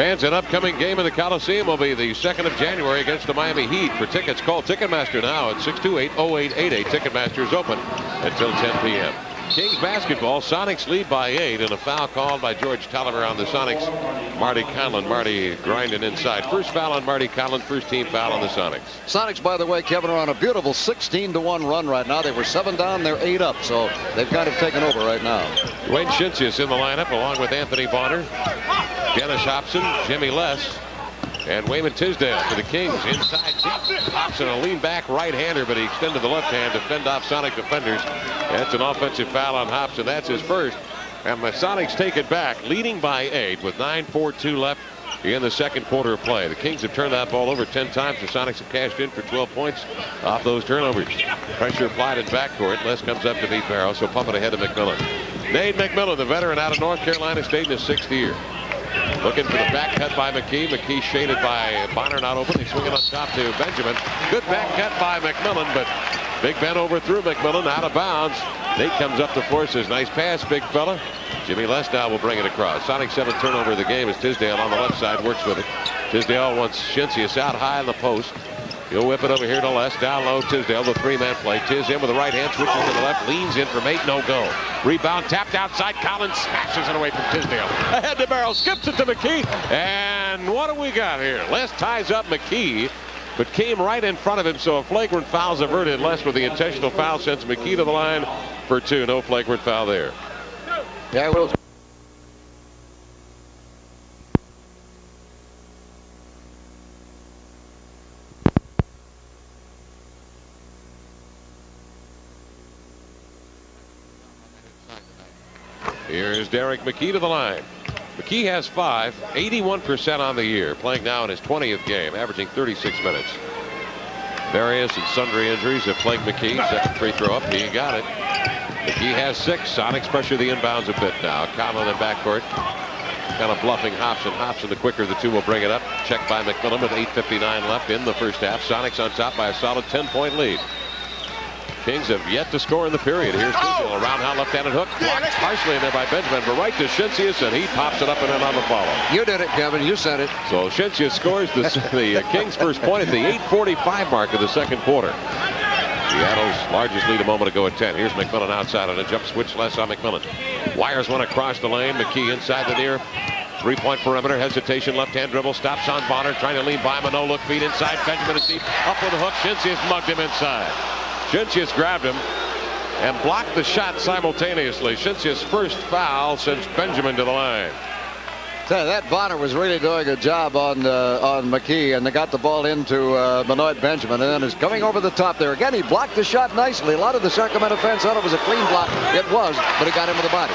Fans, an upcoming game in the Coliseum will be the 2nd of January against the Miami Heat. For tickets, call Ticketmaster now at 628-0888. Ticketmaster is open until 10 p.m. Kings basketball, Sonics lead by 8, and a foul called by George Tolliver on the Sonics. Marty Conlon. Marty grinding inside. First foul on Marty Conlon, first team foul on the Sonics. Sonics, by the way, Kevin, are on a beautiful 16-1 run right now. They were 7 down, they're 8 up, so they've kind of taken over right now. Dwayne Shinsius in the lineup along with Anthony Bonner, Dennis Hobson, Jimmy Less, and Wayman Tisdale for the Kings. Inside Hobson, a lean back right-hander, but he extended the left hand to fend off Sonic defenders. That's an offensive foul on Hobson. That's his first. And the Sonics take it back, leading by 8 with 9:42 left in the second quarter of play. The Kings have turned that ball over 10 times. The Sonics have cashed in for 12 points off those turnovers. Pressure applied in backcourt. Les comes up to beat Barrow, so pump it ahead to McMillan. Nate McMillan, the veteran out of North Carolina State in his 6th year. Looking for the back cut by McKee. McKee shaded by Bonner, not open. He's swinging on top to Benjamin. Good back cut by McMillan, but Big Ben overthrew McMillan out of bounds. Nate comes up the floor, says, nice pass, big fella. Jimmy Lesdow will bring it across. Sonic 7th turnover of the game as Tisdale on the left side works with it. Tisdale wants Shinsius out high in the post. He'll whip it over here to Les. Down low, Tisdale, the 3-man play. Tiz in with the right hand, switches to the left, leans in from 8, no go. Rebound tapped outside. Collins smashes it away from Tisdale. Ahead to Barrow, skips it to McKee. And what do we got here? Les ties up McKee, but came right in front of him, so a flagrant foul's averted. Les with the intentional foul sends McKee to the line for 2. No flagrant foul there. Yeah, Will. Here's Derek McKee to the line. McKee has 5, 81% on the year, playing now in his 20th game, averaging 36 minutes. Various and sundry injuries have plagued McKee. Second free throw up, he got it. McKee has 6. Sonics pressure the inbounds a bit now. Conlon in backcourt, kind of bluffing Hobson. Hobson, the quicker the two, will bring it up. Checked by McMillan with 8:59 left in the first half. Sonics on top by a solid 10-point lead. Kings have yet to score in the period. Here's Tisdale, a round-out left-handed hook. Blocked harshly in there by Benjamin, but right to Shinsius, and he pops it up and in on the follow. You did it, Kevin. You said it. So Shinsius scores the Kings' first point at the 8:45 mark of the second quarter. Seattle's largest lead a moment ago at 10. Here's McMillan outside on a jump switch. Les on McMillan. Wires one across the lane. McKee inside the near three-point perimeter. Hesitation. Left-hand dribble. Stops on Bonner. Trying to lean by him. A no-look feed inside. Benjamin is deep. Up with a hook. Shinsius mugged him inside. Shinsius grabbed him and blocked the shot simultaneously. Shinsius' first foul sends Benjamin to the line. That Bonner was really doing a job on McKee, and they got the ball into Benoit Benjamin, and then is coming over the top there. Again, he blocked the shot nicely. A lot of the Sacramento fans thought it was a clean block. It was, but it got him with the body.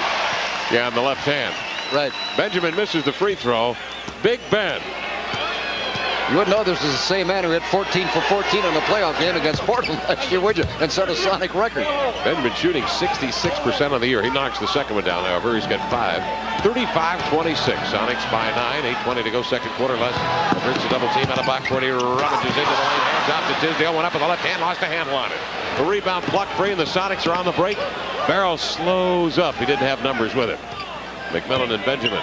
Yeah, on the left hand. Right. Benjamin misses the free throw. Big Ben. You wouldn't know this is the same man who hit 14 for 14 in the playoff game against Portland last year, would you? And set a Sonic record. Benjamin shooting 66% on the year. He knocks the second one down, however. He's got 5. 35-26. Sonics by 9. 8:20 to go second quarter. Les brings a double team out of backcourt. He rummages into the lane. Hands off to Tisdale. Went up with the left hand. Lost a handle on it. The rebound plucked free, and the Sonics are on the break. Barrow slows up. He didn't have numbers with it. McMillan and Benjamin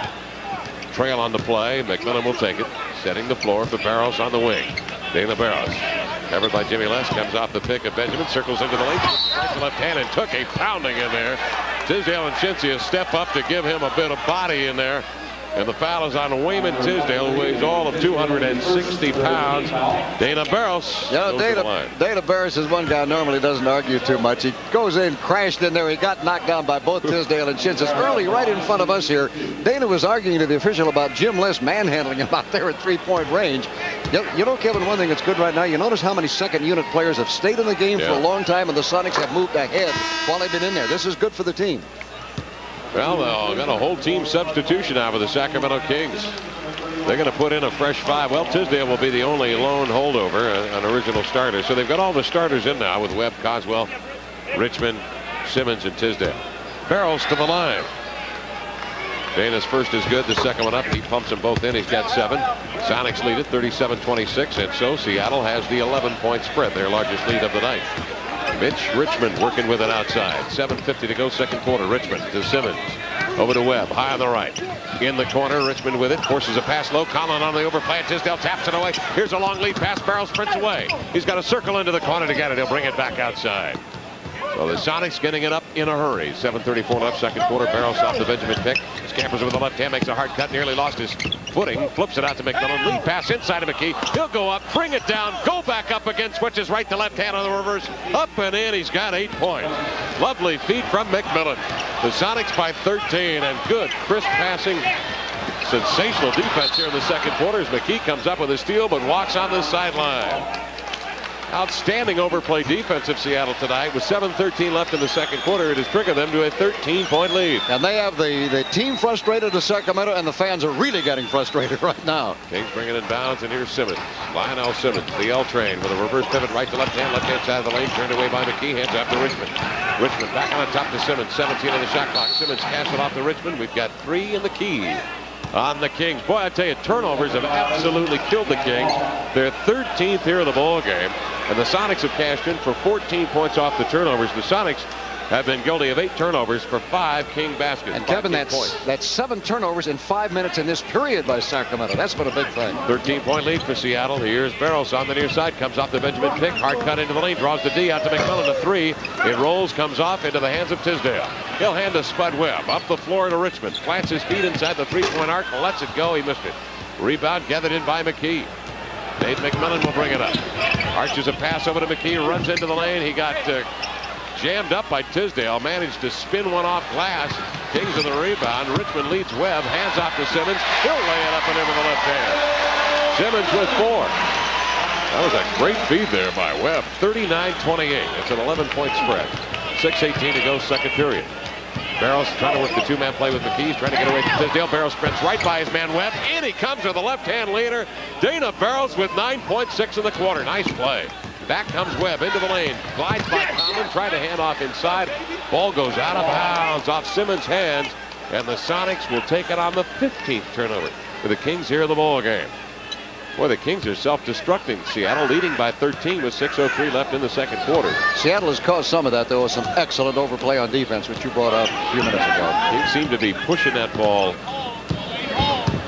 trail on the play. McMillan will take it. Setting the floor for Barrows on the wing. Dana Barrows. Covered by Jimmy Les. Comes off the pick of Benjamin. Circles into the lane. Right to left hand and took a pounding in there. Tisdale and Shinsius step up to give him a bit of body in there. And the foul is on Wayman Tisdale, who weighs all of 260 pounds. Dana Barrows. You know, Dana Barrows is one guy normally doesn't argue too much. He goes in, crashed in there. He got knocked down by both Tisdale and Shinsius. Early, right in front of us here, Dana was arguing to the official about Jim Les manhandling him out there at three-point range. You know, Kevin, one thing that's good right now, you notice how many second-unit players have stayed in the game for a long time, and the Sonics have moved ahead while they've been in there. This is good for the team. Well, they've got a whole team substitution now for the Sacramento Kings. They're going to put in a fresh 5. Well, Tisdale will be the only lone holdover, an original starter. So they've got all the starters in now with Webb, Coswell, Richmond, Simmons, and Tisdale. Barrows to the line. Dana's first is good. The second one up. He pumps them both in. He's got 7. Sonics lead it 37-26. And so Seattle has the 11-point spread, their largest lead of the night. Mitch Richmond working with it outside. 7:50 to go second quarter. Richmond to Simmons. Over to Webb, high on the right. In the corner, Richmond with it, forces a pass low. Collin on the overplay, and Tisdale taps it away. Here's a long lead pass, Barrow sprints away. He's got to circle into the corner to get it. He'll bring it back outside. So the Sonics getting it up in a hurry. 7:34 left, second quarter. Barrows off the Benjamin pick. Scampers with the left hand, makes a hard cut, nearly lost his footing. Flips it out to McMillan. Lead pass inside of McKee. He'll go up, bring it down, go back up again, switches right to left hand on the reverse. Up and in, he's got 8 points. Lovely feed from McMillan. The Sonics by 13, and good, crisp passing. Sensational defense here in the second quarter as McKee comes up with a steal but walks on the sideline. Outstanding overplay defense of Seattle tonight. With 7:13 left in the second quarter, it has triggered them to a 13-point lead. And they have the team frustrated to Sacramento, and the fans are really getting frustrated right now. Kings bring it in bounds, and here's Simmons. Lionel Simmons, the L train with a reverse pivot right to left hand side of the lane, turned away by McKee, hands off to Richmond. Richmond back on the top to Simmons, 17 in the shot clock. Simmons casts it off to Richmond. We've got 3 in the key on the Kings. Boy, I tell you, turnovers have absolutely killed the Kings. They're 13th here in the ball game, and the Sonics have cashed in for 14 points off the turnovers. The Sonics have been guilty of 8 turnovers for 5 King baskets. And Kevin, that's 7 turnovers in 5 minutes in this period by Sacramento. That's been a big thing. 13-point lead for Seattle. Here's Barrows on the near side, comes off the Benjamin pick, hard cut into the lane, draws the D out to McMillan, a 3. It rolls, comes off into the hands of Tisdale. He'll hand to Spud Webb up the floor to Richmond. Plants his feet inside the 3-point arc, lets it go. He missed it. Rebound gathered in by McKee. Dave McMillan will bring it up. Arches a pass over to McKee, runs into the lane. He got jammed up by Tisdale, managed to spin one off glass. Kings in the rebound. Richmond leads Webb, hands off to Simmons. He'll lay it up and in with the left hand. Simmons with 4. That was a great feed there by Webb. 39-28. It's an 11-point spread. 6:18 to go, second period. Barrows trying to work the 2-man play with McKee. He's trying to get away from Tisdale. Barrows sprints right by his man Webb. In he comes with a left-hand leader. Dana Barrows with 9.6 in the quarter. Nice play. Back comes Webb into the lane. Glides by Common. Trying to hand off inside. Ball goes out of bounds off Simmons' hands. And the Sonics will take it on the 15th turnover for the Kings here in the ball game. Boy, the Kings are self-destructing. Seattle leading by 13 with 6:03 left in the second quarter. Seattle has caused some of that, though, with some excellent overplay on defense, which you brought up a few minutes ago. Kings seem to be pushing that ball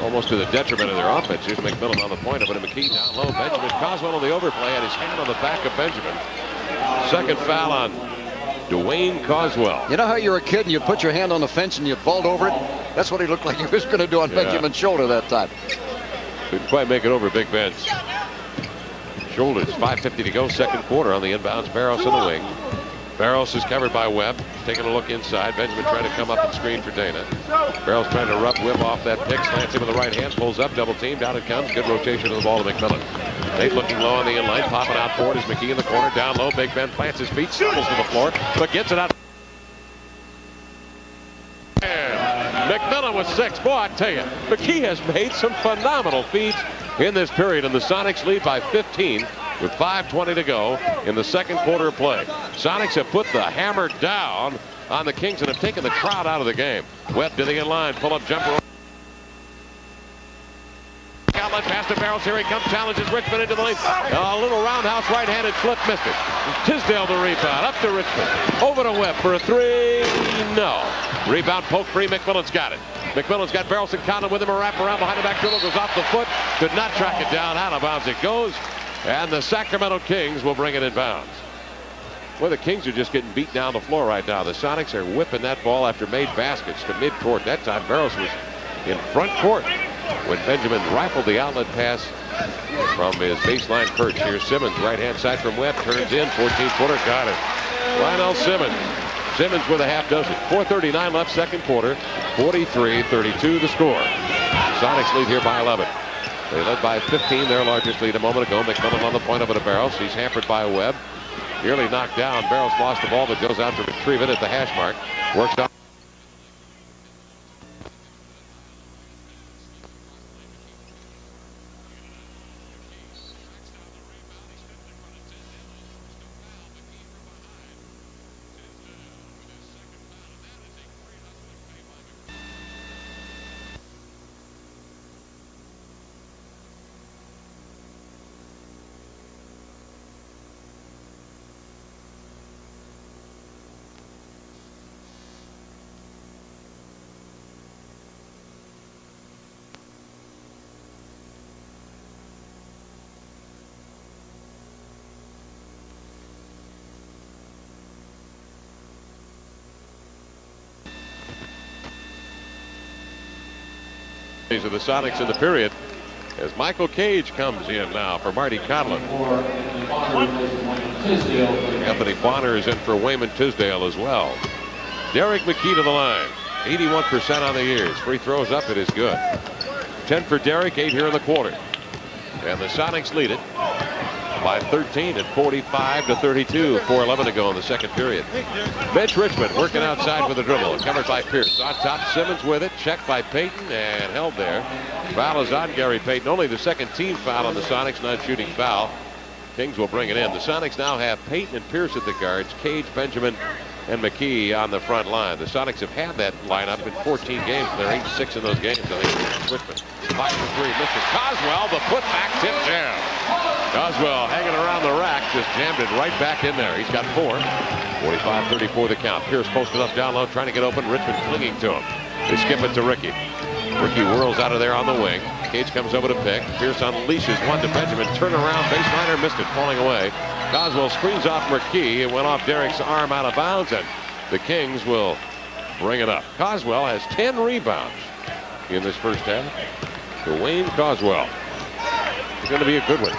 almost to the detriment of their offense. Here's McMillan on the point of it, and McKee down low. Benjamin Coswell on the overplay, had his hand on the back of Benjamin. Second foul on Dwayne Coswell. You know how you're a kid and you put your hand on the fence and you vault over it? That's what he looked like he was going to do on Benjamin's shoulder that time. Couldn't quite make it over Big Ben's shoulders. 5:50 to go, second quarter on the inbounds. Barrows in the wing. Barrows is covered by Webb. Taking a look inside. Benjamin trying to come up and screen for Dana. Barrows trying to rough Webb off that pick. Slants him with the right hand. Pulls up. Double team. Down it comes. Good rotation of the ball to McMillan. Nate looking low on the inline. Popping out forward is McKee in the corner. Down low. Big Ben plants his feet. Stumbles to the floor. But gets it out. McMillan with 6. Boy, I tell you, McKee has made some phenomenal feeds in this period, and the Sonics lead by 15 with 5:20 to go in the second quarter of play. Sonics have put the hammer down on the Kings and have taken the crowd out of the game. Webb to the inline, pull-up jumper. Outlet pass to Barrows. Here he comes, challenges Richmond into the lane. A little roundhouse right-handed flip, missed it. Tisdale the rebound, up to Richmond. Over to Webb for a 3. No. Rebound poke free. McMillan's got it. McMillan's got Barrows and Conlon with him. A wraparound behind the back dribble, goes off the foot. Could not track it down. Out of bounds it goes. And the Sacramento Kings will bring it in bounds. Well, the Kings are just getting beat down the floor right now. The Sonics are whipping that ball after made baskets to midcourt. That time Barrows was in front court when Benjamin rifled the outlet pass from his baseline perch. Here's Simmons, right-hand side from Webb, turns in, 14-footer, got it. Lionel Simmons. Simmons with a half dozen. 4:39 left, second quarter. 43-32 the score. Sonics lead here by 11. They led by 15, their largest lead a moment ago. McMillan on the point over to Barrows. He's hampered by Webb. Nearly knocked down. Barrows lost the ball, but goes out to retrieve it at the hash mark. Works out. casualties of the Sonics in the period as Michael Cage comes in now for Marty Conlon. Anthony Bonner is in for Wayman Tisdale as well. Derek McKee to the line. 81% on the years. Free throws up, it is good. 10 for Derek, 8 here in the quarter. And the Sonics lead it by 13 at 45-32. 4:11 to go in the second period. Mitch Richmond working outside with a dribble. Covered by Pierce. On top, Simmons with it. Checked by Payton and held there. Foul is on Gary Payton. Only the second team foul on the Sonics. Non-shooting foul. Kings will bring it in. The Sonics now have Payton and Pierce at the guards. Cage, Benjamin, and McKee on the front line. The Sonics have had that lineup in 14 games. They're 8-6 in those games. I think Richmond. 5 for 3. Misses. Coswell, the putback tip jam. Coswell hanging around the rack, just jammed it right back in there. He's got 4. 45-34 the count. Pierce posted up down low, trying to get open. Richmond clinging to him. They skip it to Ricky. Ricky whirls out of there on the wing. Cage comes over to pick. Pierce unleashes one to Benjamin. Turn around, baseliner, missed it, falling away. Coswell screens off McKee. It went off Derek's arm out of bounds, and the Kings will bring it up. Coswell has 10 rebounds in this first half. Dwayne Coswell. It's going to be a good one.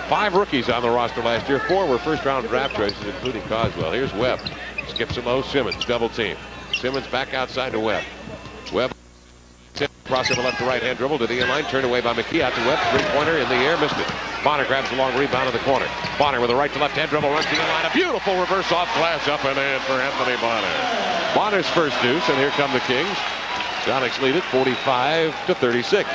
5 rookies on the roster last year. 4 were first-round draft choices, including Coswell. Here's Webb. Skips him low. Simmons, double team. Simmons back outside to Webb. Webb crossing the left to right hand dribble to the inline. Turned away by McKee. Out to Webb. Three-pointer in the air. Missed it. Bonner grabs the long rebound in the corner. Bonner with a right to left hand dribble. Runs to the inline. A beautiful reverse off glass up and in for Anthony Bonner. Bonner's first deuce, and here come the Kings. Sonics lead it 45-36.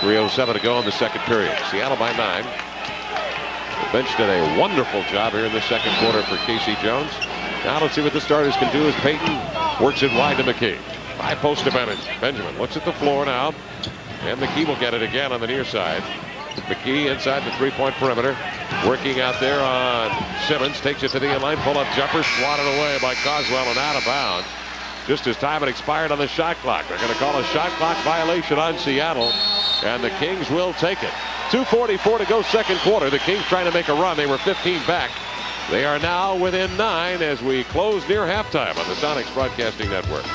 3:07 to go in the second period. Seattle by 9. The bench did a wonderful job here in the second quarter for Casey Jones. Now let's see what the starters can do as Payton works it wide to McKee. High post to Benjamin looks at the floor now, and McKee will get it again on the near side. McKee inside the three-point perimeter, working out there on Simmons. Takes it to the inline, pull-up jumper, swatted away by Coswell and out of bounds. Just as time had expired on the shot clock. They're going to call a shot clock violation on Seattle, and the Kings will take it. 2:44 to go second quarter. The Kings trying to make a run. They were 15 back. They are now within 9 as we close near halftime on the Sonics Broadcasting Network.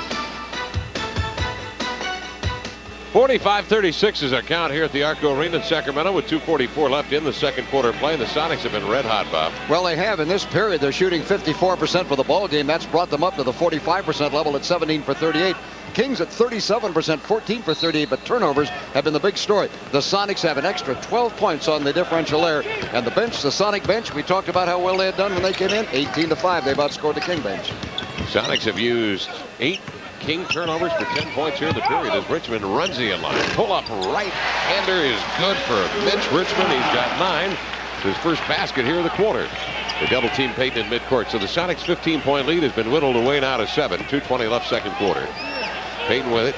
45-36 is our count here at the Arco Arena in Sacramento with 2:44 left in the second quarter play. The Sonics have been red hot, Bob. Well, they have. In this period, they're shooting 54% for the ball game. That's brought them up to the 45% level at 17 for 38. Kings at 37%, 14 for 38, but turnovers have been the big story. The Sonics have an extra 12 points on the differential there. And the bench, the Sonic bench, we talked about how well they had done when they came in. 18-5, they've outscored the King bench. Sonics have used 8 King turnovers for 10 points here in the period as Richmond runs the inline. Pull-up right-hander is good for Mitch Richmond. He's got 9. It's his first basket here in the quarter. They double-team Payton in midcourt. So the Sonics' 15-point lead has been whittled away now to 7. 2:20 left second quarter. Payton with it.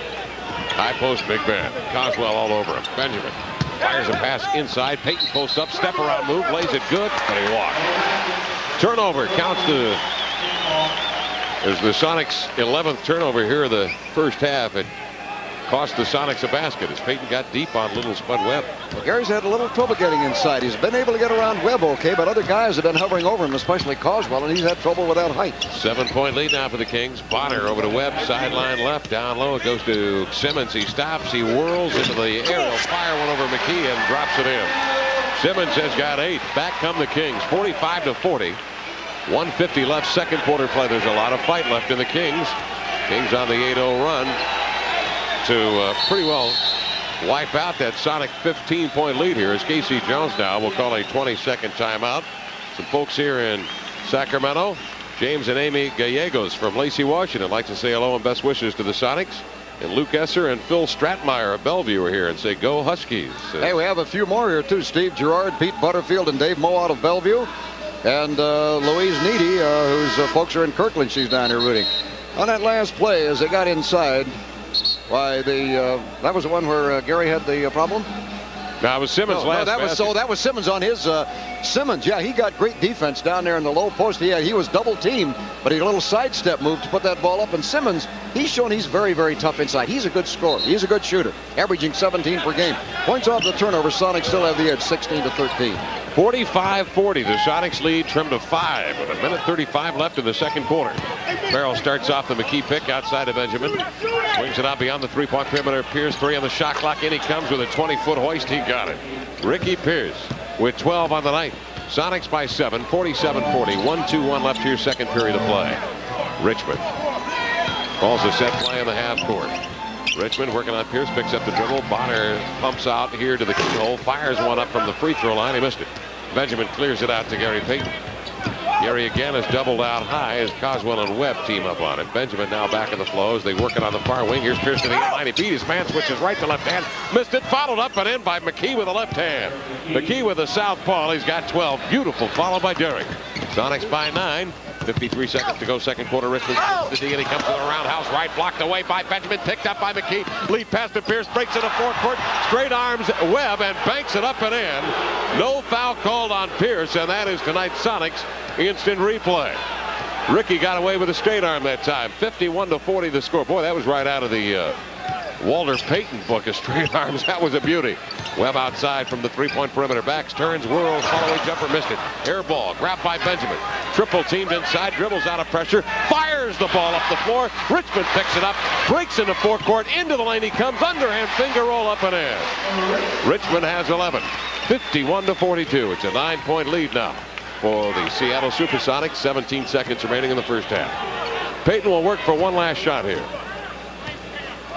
High post, big man. Coswell all over him. Benjamin fires a pass inside. Payton posts up, step around move, lays it good, but he walked. Turnover counts to... There's the Sonics' 11th turnover here in the first half. It cost the Sonics a basket as Payton got deep on little Spud Webb. Well, Gary's had a little trouble getting inside. He's been able to get around Webb okay, but other guys have been hovering over him, especially Coswell, and he's had trouble with that height. 7-point lead now for the Kings. Bonner over to Webb, sideline left, down low. It goes to Simmons. He stops, he whirls into the air. He'll fire one over McKee and drops it in. Simmons has got 8. Back come the Kings, 45-40. 1:50 left second quarter play. There's a lot of fight left in the Kings. Kings on the 8-0 run to pretty well wipe out that Sonic 15-point lead here as Casey Jones now will call a 20-second timeout. Some folks here in Sacramento. James and Amy Gallegos from Lacey, Washington, like to say hello and best wishes to the Sonics. And Luke Esser and Phil Stratmeyer of Bellevue are here and say go Huskies. Hey, we have a few more here too. Steve Gerard, Pete Butterfield, and Dave Moe out of Bellevue. And Louise Needy, whose folks are in Kirkland, she's down here rooting. On that last play, as they got inside, why that was the one where Gary had the problem? That was Simmons' last basket. That was Simmons on his Simmons. Yeah, he got great defense down there in the low post. He was double teamed, but he had a little sidestep move to put that ball up. And Simmons, he's shown he's very, very tough inside. He's a good scorer. He's a good shooter, averaging 17 per game. Points off the turnover. Sonics still have the edge, 16-13. 45-40. The Sonics lead trimmed to 5 with 1:35 left in the second quarter. Barrow starts off the McKee pick outside of Benjamin. Swings it out beyond the three-point perimeter. Pierce 3 on the shot clock. In he comes with a 20-foot hoist. He got it. Ricky Pierce with 12 on the night. Sonics by 7, 47-40. 1-2-1 left here, second period of play. Richmond calls a set play in the half court. Richmond working on Pierce, picks up the dribble. Bonner pumps out here to the keyhole, fires one up from the free throw line. He missed it. Benjamin clears it out to Gary Payton. Gary again has doubled out high as Coswell and Webb team up on it. Benjamin now back in the flow as they work it on the far wing. Here's Pierce to the line. He beat his man, switches right to left hand. Missed it, followed up and in by McKee with the left hand. McKee with the southpaw. He's got 12. Beautiful, followed by Derrick. Sonics by 9. 53 seconds to go, second quarter. Richmond to D, and he comes to the roundhouse right, blocked away by Benjamin, picked up by McKee. Lead pass to Pierce, breaks into forecourt, straight arms Webb and banks it up and in. No foul called on Pierce, and that is tonight's Sonics instant replay. Ricky got away with a straight arm that time. 51-40 the score. Boy, that was right out of the Walter Payton book of straight arms. That was a beauty. Webb outside from the three-point perimeter. Backs, turns, whirls, follow-away jumper, missed it. Air ball, grabbed by Benjamin. Triple teamed inside, dribbles out of pressure, fires the ball up the floor. Richmond picks it up, breaks into forecourt, into the lane he comes, underhand finger roll up and in. Richmond has 11, 51-42. It's a 9-point lead now for the Seattle Supersonics. 17 seconds remaining in the first half. Payton will work for one last shot here.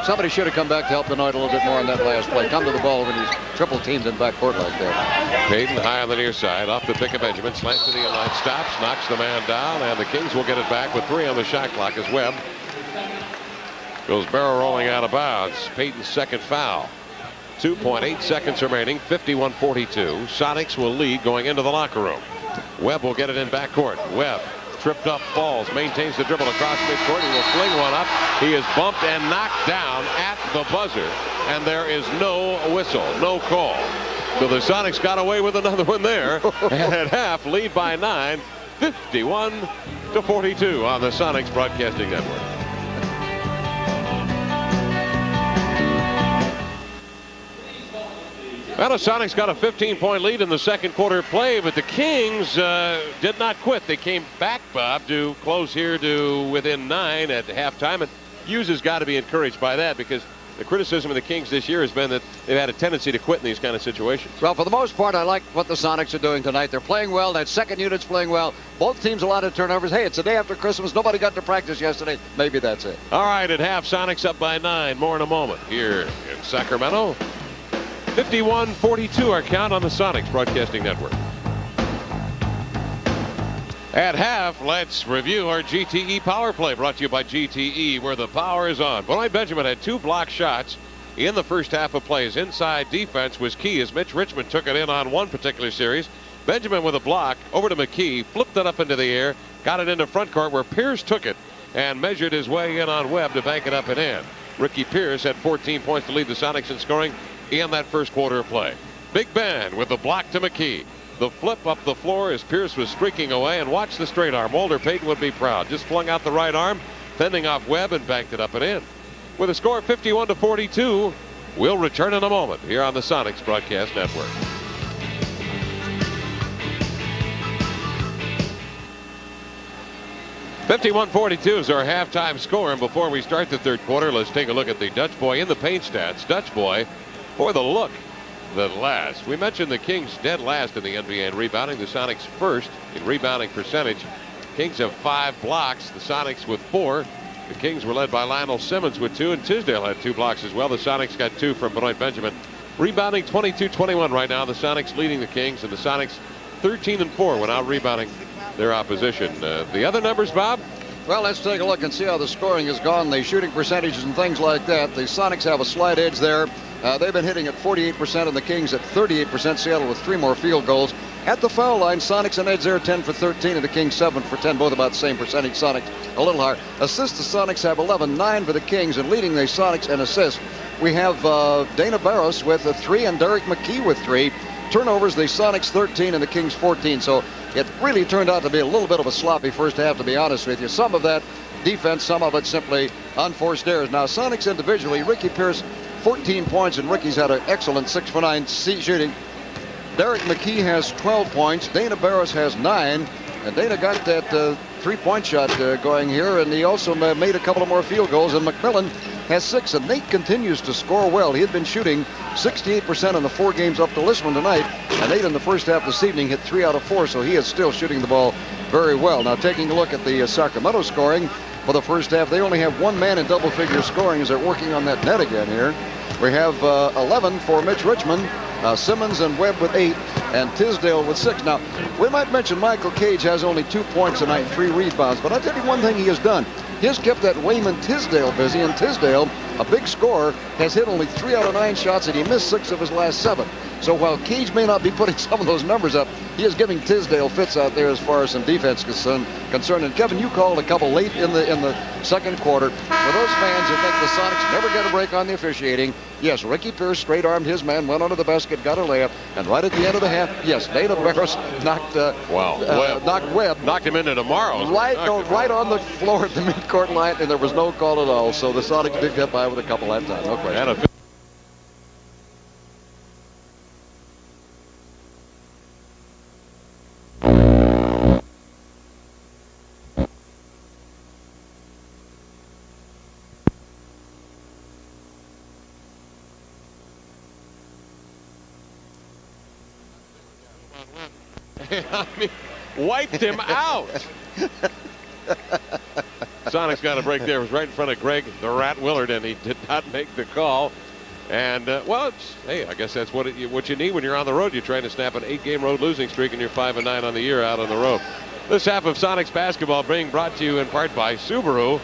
Somebody should have come back to help Benoit a little bit more on that last play. Come to the ball when he's triple teamed in backcourt like that. Payton high on the near side, off the pick of Benjamin, slants to the inline, stops, knocks the man down, and the Kings will get it back with 3 on the shot clock as Webb goes barrel rolling out of bounds. Payton's second foul. 2.8 seconds remaining, 51-42. Sonics will lead going into the locker room. Webb will get it in backcourt. Webb tripped up, falls, maintains the dribble across midcourt. He will fling one up. He is bumped and knocked down at the buzzer, and there is no whistle, no call. So the Sonics got away with another one there. And at half, lead by 9, 51-42 on the Sonics Broadcasting Network. Well, the Sonics got a 15-point lead in the second quarter play, but the Kings did not quit. They came back, Bob, to close here to within 9 at halftime. And Hughes has got to be encouraged by that, because the criticism of the Kings this year has been that they've had a tendency to quit in these kind of situations. Well, for the most part, I like what the Sonics are doing tonight. They're playing well. That second unit's playing well. Both teams a lot of turnovers. Hey, it's the day after Christmas. Nobody got to practice yesterday. Maybe that's it. All right, at half, Sonics up by 9. More in a moment here in Sacramento. 51-42 our count on the Sonics Broadcasting Network. At half, let's review our GTE power play, brought to you by GTE, where the power is on. Benoit Benjamin had 2 block shots in the first half of play. His inside defense was key as Mitch Richmond took it in on one particular series. Benjamin with a block over to McKee, flipped it up into the air, got it into front court where Pierce took it and measured his way in on Webb to bank it up and in. Ricky Pierce had 14 points to lead the Sonics in scoring in that first quarter of play. Big Ben with the block to McKee. The flip up the floor as Pierce was streaking away, and watch the straight arm. Walter Payton would be proud. Just flung out the right arm, fending off Webb and banked it up and in. With a score of 51-42, we'll return in a moment here on the Sonics Broadcast Network. .51-42 is our halftime score, and before we start the third quarter, let's take a look at the Dutch boy in the paint stats. Dutch boy for the look that lasts. We mentioned the Kings dead last in the NBA in rebounding. The Sonics first in rebounding percentage. Kings have 5 blocks. The Sonics with 4. The Kings were led by Lionel Simmons with 2, and Tisdale had 2 blocks as well. The Sonics got 2 from Benoit Benjamin. Rebounding 22-21 right now. The Sonics leading the Kings, and the Sonics 13-4 when out rebounding their opposition. The other numbers, Bob? Well, let's take a look and see how the scoring has gone, the shooting percentages and things like that. The Sonics have a slight edge there. They've been hitting at 48% and the Kings at 38%. Seattle with 3 more field goals. At the foul line, Sonics an edge there, 10 for 13, and the Kings 7 for 10, both about the same percentage. Sonics a little higher. Assists, the Sonics have 11, 9 for the Kings, and leading the Sonics in assists, we have Dana Barros with a 3 and Derrick McKee with 3. Turnovers, the Sonics 13 and the Kings 14. So it really turned out to be a little bit of a sloppy first half, to be honest with you. Some of that defense, some of it simply unforced errors. Now, Sonics individually, Ricky Pierce 14 points, and Ricky's had an excellent 6 for 9 shooting. Derek McKee has 12 points. Dana Barris has 9. And Dana got that three-point shot going here, and he also made a couple of more field goals. And McMillan has 6. And Nate continues to score well. He had been shooting 68% in the 4 games up to this one tonight. And Nate in the first half this evening hit 3 out of 4, so he is still shooting the ball very well. Now, taking a look at the Sacramento scoring for the first half, they only have one man in double-figure scoring as they're working on that net again here. We have 11 for Mitch Richmond, Simmons and Webb with 8, and Tisdale with 6. Now, we might mention Michael Cage has only 2 points tonight, 3 rebounds, but I'll tell you one thing he has done. He has kept that Wayman Tisdale busy, and Tisdale, a big scorer, has hit only 3 out of 9 shots, and he missed 6 of his last 7. So while Cage may not be putting some of those numbers up, he is giving Tisdale fits out there as far as some defense concerned. And Kevin, you called a couple late in the second quarter. For those fans who think the Sonics never get a break on the officiating, yes, Ricky Pierce straight-armed his man, went under the basket, got a layup, and right at the end of the half, yes, Dana Barris knocked Webb. Knocked him into tomorrow's. Right on the floor at the midcourt line, and there was no call at all. So the Sonics did get by with a couple that time, no question. I mean, wiped him out. Sonics got a break there. It was right in front of Greg the Rat Willard, and he did not make the call. And, well, hey, I guess that's what you need when you're on the road. You're trying to snap an 8-game road losing streak, and you're 5-9 on the year out on the road. This half of Sonics basketball being brought to you in part by Subaru.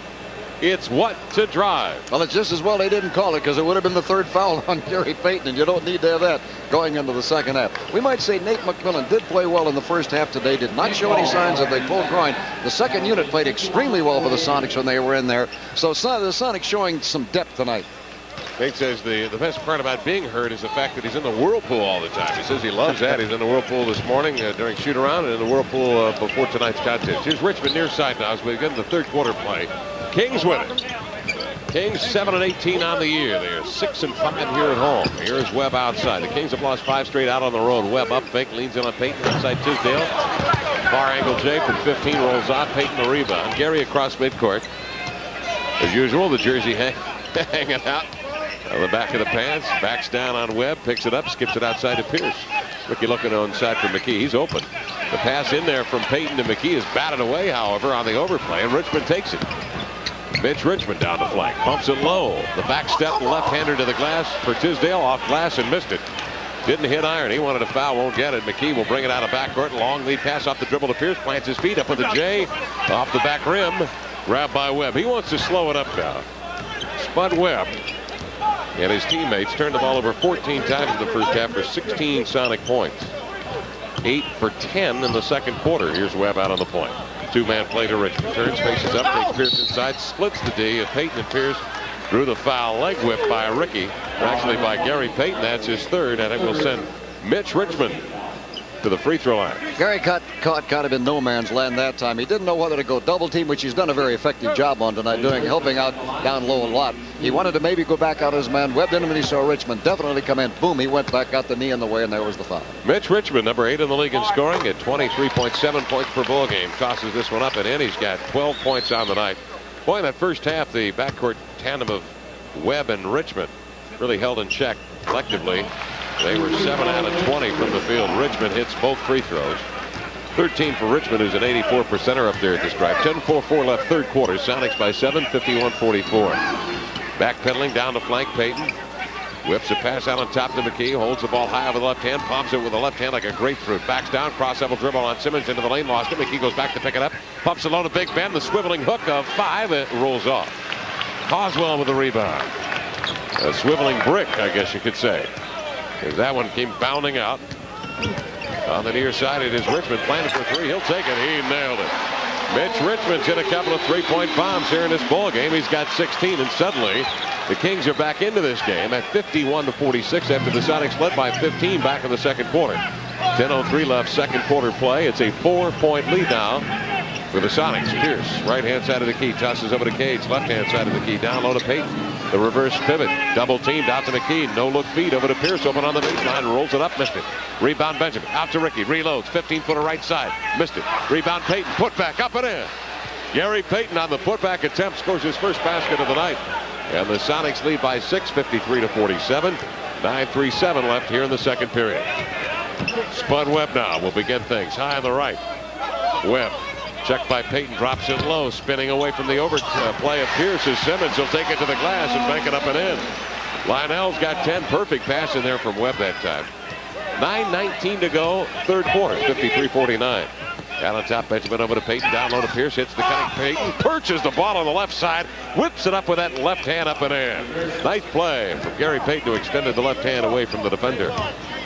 It's what to drive. Well, it's just as well they didn't call it, because it would have been the 3rd foul on Gary Payton, and you don't need to have that going into the second half. We might say Nate McMillan did play well in the first half today, did not show any signs of a full groin. The second unit played extremely well for the Sonics when they were in there. So the Sonics showing some depth tonight. Nate says the best part about being hurt is the fact that he's in the whirlpool all the time. He says he loves that. He's in the whirlpool this morning during shoot-around, and in the whirlpool before tonight's contest. Here's Richmond near side now as we get into the third quarter play. Kings with it. Kings 7-18 on the year. They are 6-5 here at home. Here's Webb outside. The Kings have lost 5 straight out on the road. Webb up, fake, leans in on Payton inside Tisdale. Far angle J from 15 rolls off. Payton the rebound. Gary across midcourt. As usual, the jersey hanging out on the back of the pants. Backs down on Webb, picks it up, skips it outside to Pierce. Ricky looking on side for McKee. He's open. The pass in there from Payton to McKee is batted away, however, on the overplay, and Richmond takes it. Mitch Richmond down the flank, pumps it low. The back step left-hander to the glass for Tisdale, off glass and missed it. Didn't hit iron. He wanted a foul, won't get it. McKee will bring it out of backcourt. Long lead pass off the dribble to Pierce, plants his feet up with the J, off the back rim, grabbed by Webb. He wants to slow it up now. Spud Webb and his teammates turned the ball over 14 times in the first half for 16 Sonic points. 8 for 10 in the second quarter. Here's Webb out on the point. 2-man play to Richmond. Turns, faces up, takes Pierce inside, splits the D. And Payton and Pierce drew the foul. Leg whip by Ricky. Actually by Gary Payton. That's his 3rd, and it will send Mitch Richmond to the free throw line. Gary caught kind of in no man's land that time. He didn't know whether to go double team, which he's done a very effective job on tonight, helping out down low a lot. He wanted to maybe go back out his man. Webb didn't, when he saw Richmond definitely come in. Boom, he went back, got the knee in the way, and there was the foul. Mitch Richmond, number 8 in the league in scoring at 23.7 points per ball game. Tosses this one up, and he's got 12 points on the night. Boy, in that first half, the backcourt tandem of Webb and Richmond really held in check collectively. They were 7 out of 20 from the field. Richmond hits both free throws. 13 for Richmond, who's an 84%er up there at the stripe. 10-4-4 left third quarter. Sonics by 7, 51-44. Backpedaling down the flank, Payton. Whips a pass out on top to McKee. Holds the ball high over the left hand. Pumps it with the left hand like a grapefruit. Backs down, cross-level dribble on Simmons into the lane. Lost it. McKee goes back to pick it up. Pumps it low to Big Ben. The swiveling hook of 5. It rolls off. Coswell with the rebound. A swiveling brick, I guess you could say. As that one came bounding out. On the near side, it is Richmond planted for 3. He'll take it. He nailed it. Mitch Richmond's hit a couple of three-point bombs here in this ball game. He's got 16, and suddenly the Kings are back into this game at 51-46 after the Sonics led by 15 back in the second quarter. 10:03 left, second quarter play. It's a 4-point lead now for the Sonics. Pierce, right-hand side of the key, tosses over to Cage, left-hand side of the key, down low to Payton. The reverse pivot. Double teamed out to McKee. No look feed over to Pierce. Open on the baseline. Rolls it up. Missed it. Rebound Benjamin. Out to Ricky. Reloads. 15-footer right side. Missed it. Rebound Payton. Put back. Up and in. Gary Payton on the putback attempt scores his first basket of the night. And the Sonics lead by 6, 53-47. 9:37 left here in the second period. Spud Webb now will begin things. High on the right. Webb. Checked by Payton. Drops it low. Spinning away from the overplay of Pierce as Simmons will take it to the glass and bank it up and in. Lionel's got 10. Perfect pass in there from Webb that time. 9:19 to go. Third quarter. 53-49. Down on top, Benjamin over to Payton. Down low to Pierce. Hits the cutting Payton. Perches the ball on the left side. Whips it up with that left hand up and in. Nice play from Gary Payton, who extended the left hand away from the defender.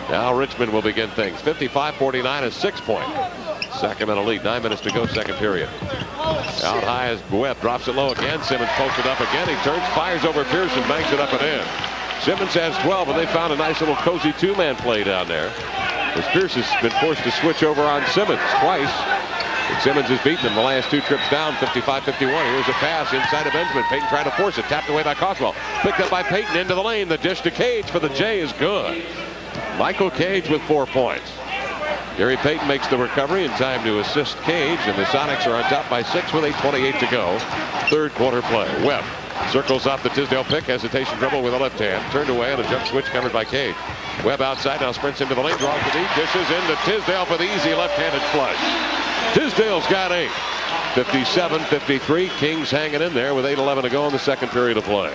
Now Richmond will begin things. 55-49, a 6-point. Sacramento lead. 9 minutes to go, second period. Out high as Webb drops it low again. Simmons pokes it up again. He turns, fires over Pierce, and banks it up and in. Simmons has 12, and they found a nice little cozy two-man play down there, as Pierce has been forced to switch over on Simmons twice. And Simmons has beaten him the last two trips down. 55-51. Here's a pass inside of Benjamin. Payton trying to force it. Tapped away by Coswell. Picked up by Payton into the lane. The dish to Cage for the J is good. Michael Cage with 4 points. Gary Payton makes the recovery in time to assist Cage, and the Sonics are on top by 6 with 8:28 to go. Third quarter play. Webb circles off the Tisdale pick. Hesitation dribble with a left hand. Turned away on a jump switch covered by Cage. Webb outside now, sprints into the lane, draws the deep, dishes into Tisdale for the easy left-handed flush. Tisdale's got 8. 57-53. Kings hanging in there with 8:11 to go in the second period of play.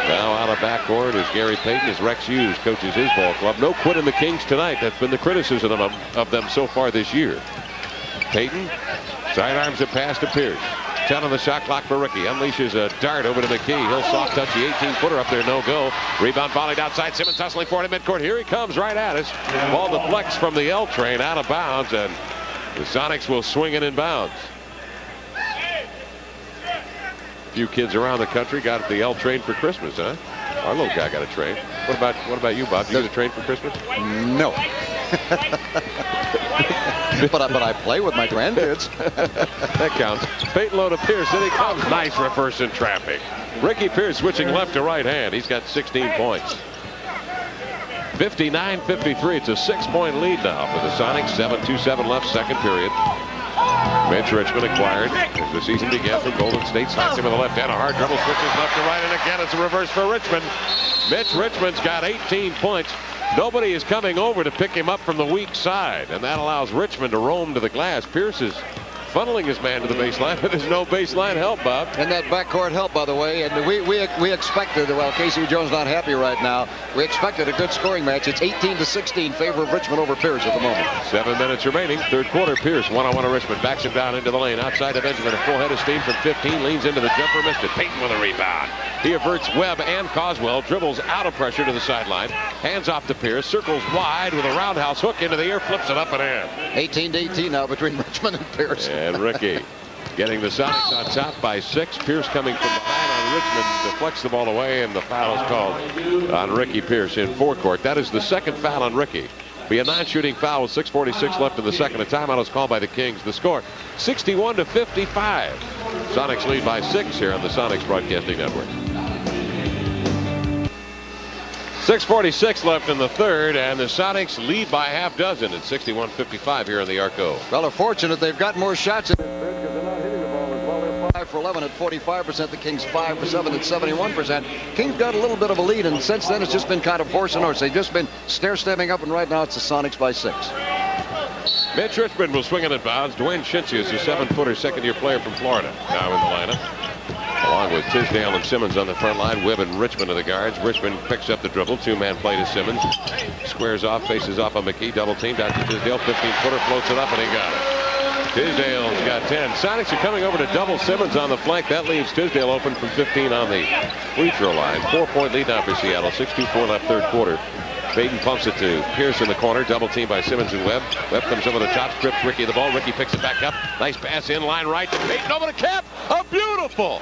Now out of backcourt is Gary Payton as Rex Hughes coaches his ball club. No quit in the Kings tonight. That's been the criticism of them so far this year. Payton sidearms a pass to Pierce. 10 on the shot clock for Ricky. Unleashes a dart over to McKee. He'll soft touch the 18-footer up there. No go. Rebound volleyed outside. Simmons hustling for it at midcourt. Here he comes right at us. Ball deflects from the L train out of bounds, and the Sonics will swing it in bounds. A few kids around the country got the L train for Christmas, huh? Our little guy got a train. What about you, Bob? Did you get a train for Christmas? No. but I play with my grandkids. That counts. Payton low to Pierce. In he comes. Nice reverse in traffic. Ricky Pierce switching left to right hand. He's got 16 points. 59-53. It's a 6-point lead now for the Sonics. 7:27 left, second period. Mitch Richmond acquired as the season began from Golden State. Slides him with the left hand. A hard dribble, switches left to right, and again it's a reverse for Richmond. Mitch Richmond's got 18 points. Nobody is coming over to pick him up from the weak side, and that allows Richmond to roam to the glass. Pierce is funneling his man to the baseline, but there's no baseline help, Bob. And that backcourt help, by the way, and we expected, well, Casey Jones not happy right now. We expected a good scoring match. It's 18-16 in favor of Richmond over Pierce at the moment. 7 minutes remaining. Third quarter. Pierce one-on-one of Richmond. Backs him down into the lane. Outside of Benjamin. A full head of steam from 15. Leans into the jumper. Missed it. Payton with a rebound. He averts Webb and Coswell. Dribbles out of pressure to the sideline. Hands off to Pierce. Circles wide with a roundhouse hook into the air. Flips it up and in. 18-18 now between Richmond and Pierce. And Ricky getting the Sonics on top by 6. Pierce coming from behind on Richmond. Deflects the ball away, and the foul is called on Ricky Pierce in forecourt. That is the second foul on Ricky. Be a non-shooting foul with 6:46 left in the second. A timeout is called by the Kings. The score 61-55. Sonics lead by 6 here on the Sonics Broadcasting Network. 6:46 left in the third, and the Sonics lead by half dozen at 61-55 here in the Arco. Well, they're fortunate they've got more shots in the third because they're not hitting the ball as well. They're 5 for 11 at 45%. The Kings 5 for 7 at 71%. Kings got a little bit of a lead, and since then it's just been kind of horse and horse. They've just been stair-stepping up, and right now it's the Sonics by 6. Mitch Richmond will swing it in bounds. Dwayne Shinty is a 7-footer second-year player from Florida now in the lineup, along with Tisdale and Simmons on the front line. Webb and Richmond are the guards. Richmond picks up the dribble. Two-man play to Simmons. Squares off, faces off on McKee. Double team down to Tisdale. 15-footer, floats it up, and he got it. Tisdale's got 10. Sonics are coming over to double Simmons on the flank. That leaves Tisdale open from 15 on the free throw line. 4-point lead now for Seattle. 6:24 left, third quarter. Payton pumps it to Pierce in the corner. Double team by Simmons and Webb. Webb comes over the top, strips Ricky the ball. Ricky picks it back up. Nice pass in line right to Payton over the cap. A beautiful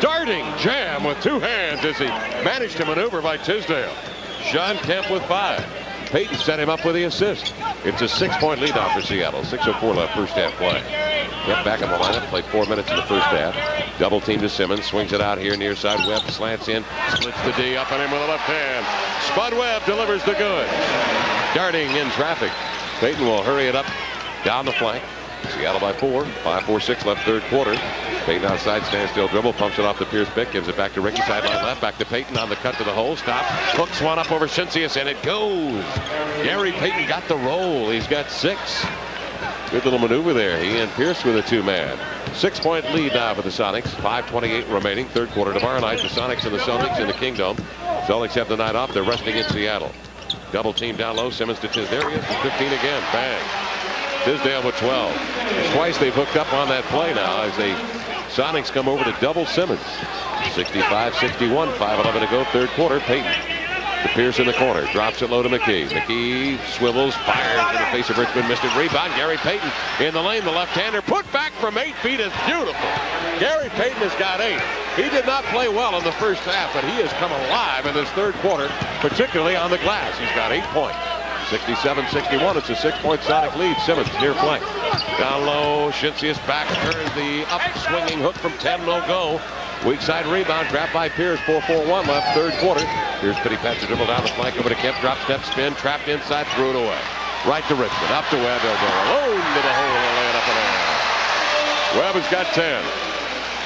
darting jam with two hands as he managed to maneuver by Tisdale. Sean Kemp with 5. Payton set him up with the assist. It's a 6-point lead now for Seattle. 6:04 left, first half play. Webb back in the lineup. Played 4 minutes in the first half. Double team to Simmons. Swings it out here near side. Webb slants in. Splits the D up on him with a left hand. Spud Webb delivers the good. Darting in traffic. Payton will hurry it up down the flank. Seattle by 4. 5-4-6 left third quarter. Payton outside, standstill dribble, pumps it off to Pierce Pick, gives it back to Ricky, sideline left, back to Payton on the cut to the hole, stops, hooks one up over Cincinnati, and it goes. Gary Payton got the roll. He's got 6. Good little maneuver there. He and Pierce with a 2-man. 6-point lead now for the Sonics. 5:28 remaining. Third quarter tomorrow night. The Sonics and the Celtics in the Kingdom. Celtics have the night off. They're resting in Seattle. Double team down low. Simmons to Tisdale. There he is. 15 again. Bang. Tisdale with 12. Twice they've hooked up on that play now as the Sonics come over to double Simmons. 65-61. 5:11 to go. Third quarter. Payton to Pierce in the corner. Drops it low to McKee. McKee swivels. Fires in the face of Richmond. Missed it. Rebound. Gary Payton in the lane. The left-hander put back from 8 feet is beautiful. Gary Payton has got 8. He did not play well in the first half, but he has come alive in this third quarter, particularly on the glass. He's got 8 points. 67-61. It's a 6-point Sonic lead. Simmons near flank. Down low. Cincinnati back turns the up-swinging hook from 10. No go. Weak side rebound. Trapped by Pierce. 4-4-1 left third quarter. Here's Pity Patch to dribble down the flank over to Kemp. Drop step spin. Trapped inside. Threw it away. Right to Richmond. Up to Webb. They'll go alone to the hole and lay it up and in. Webb has got 10.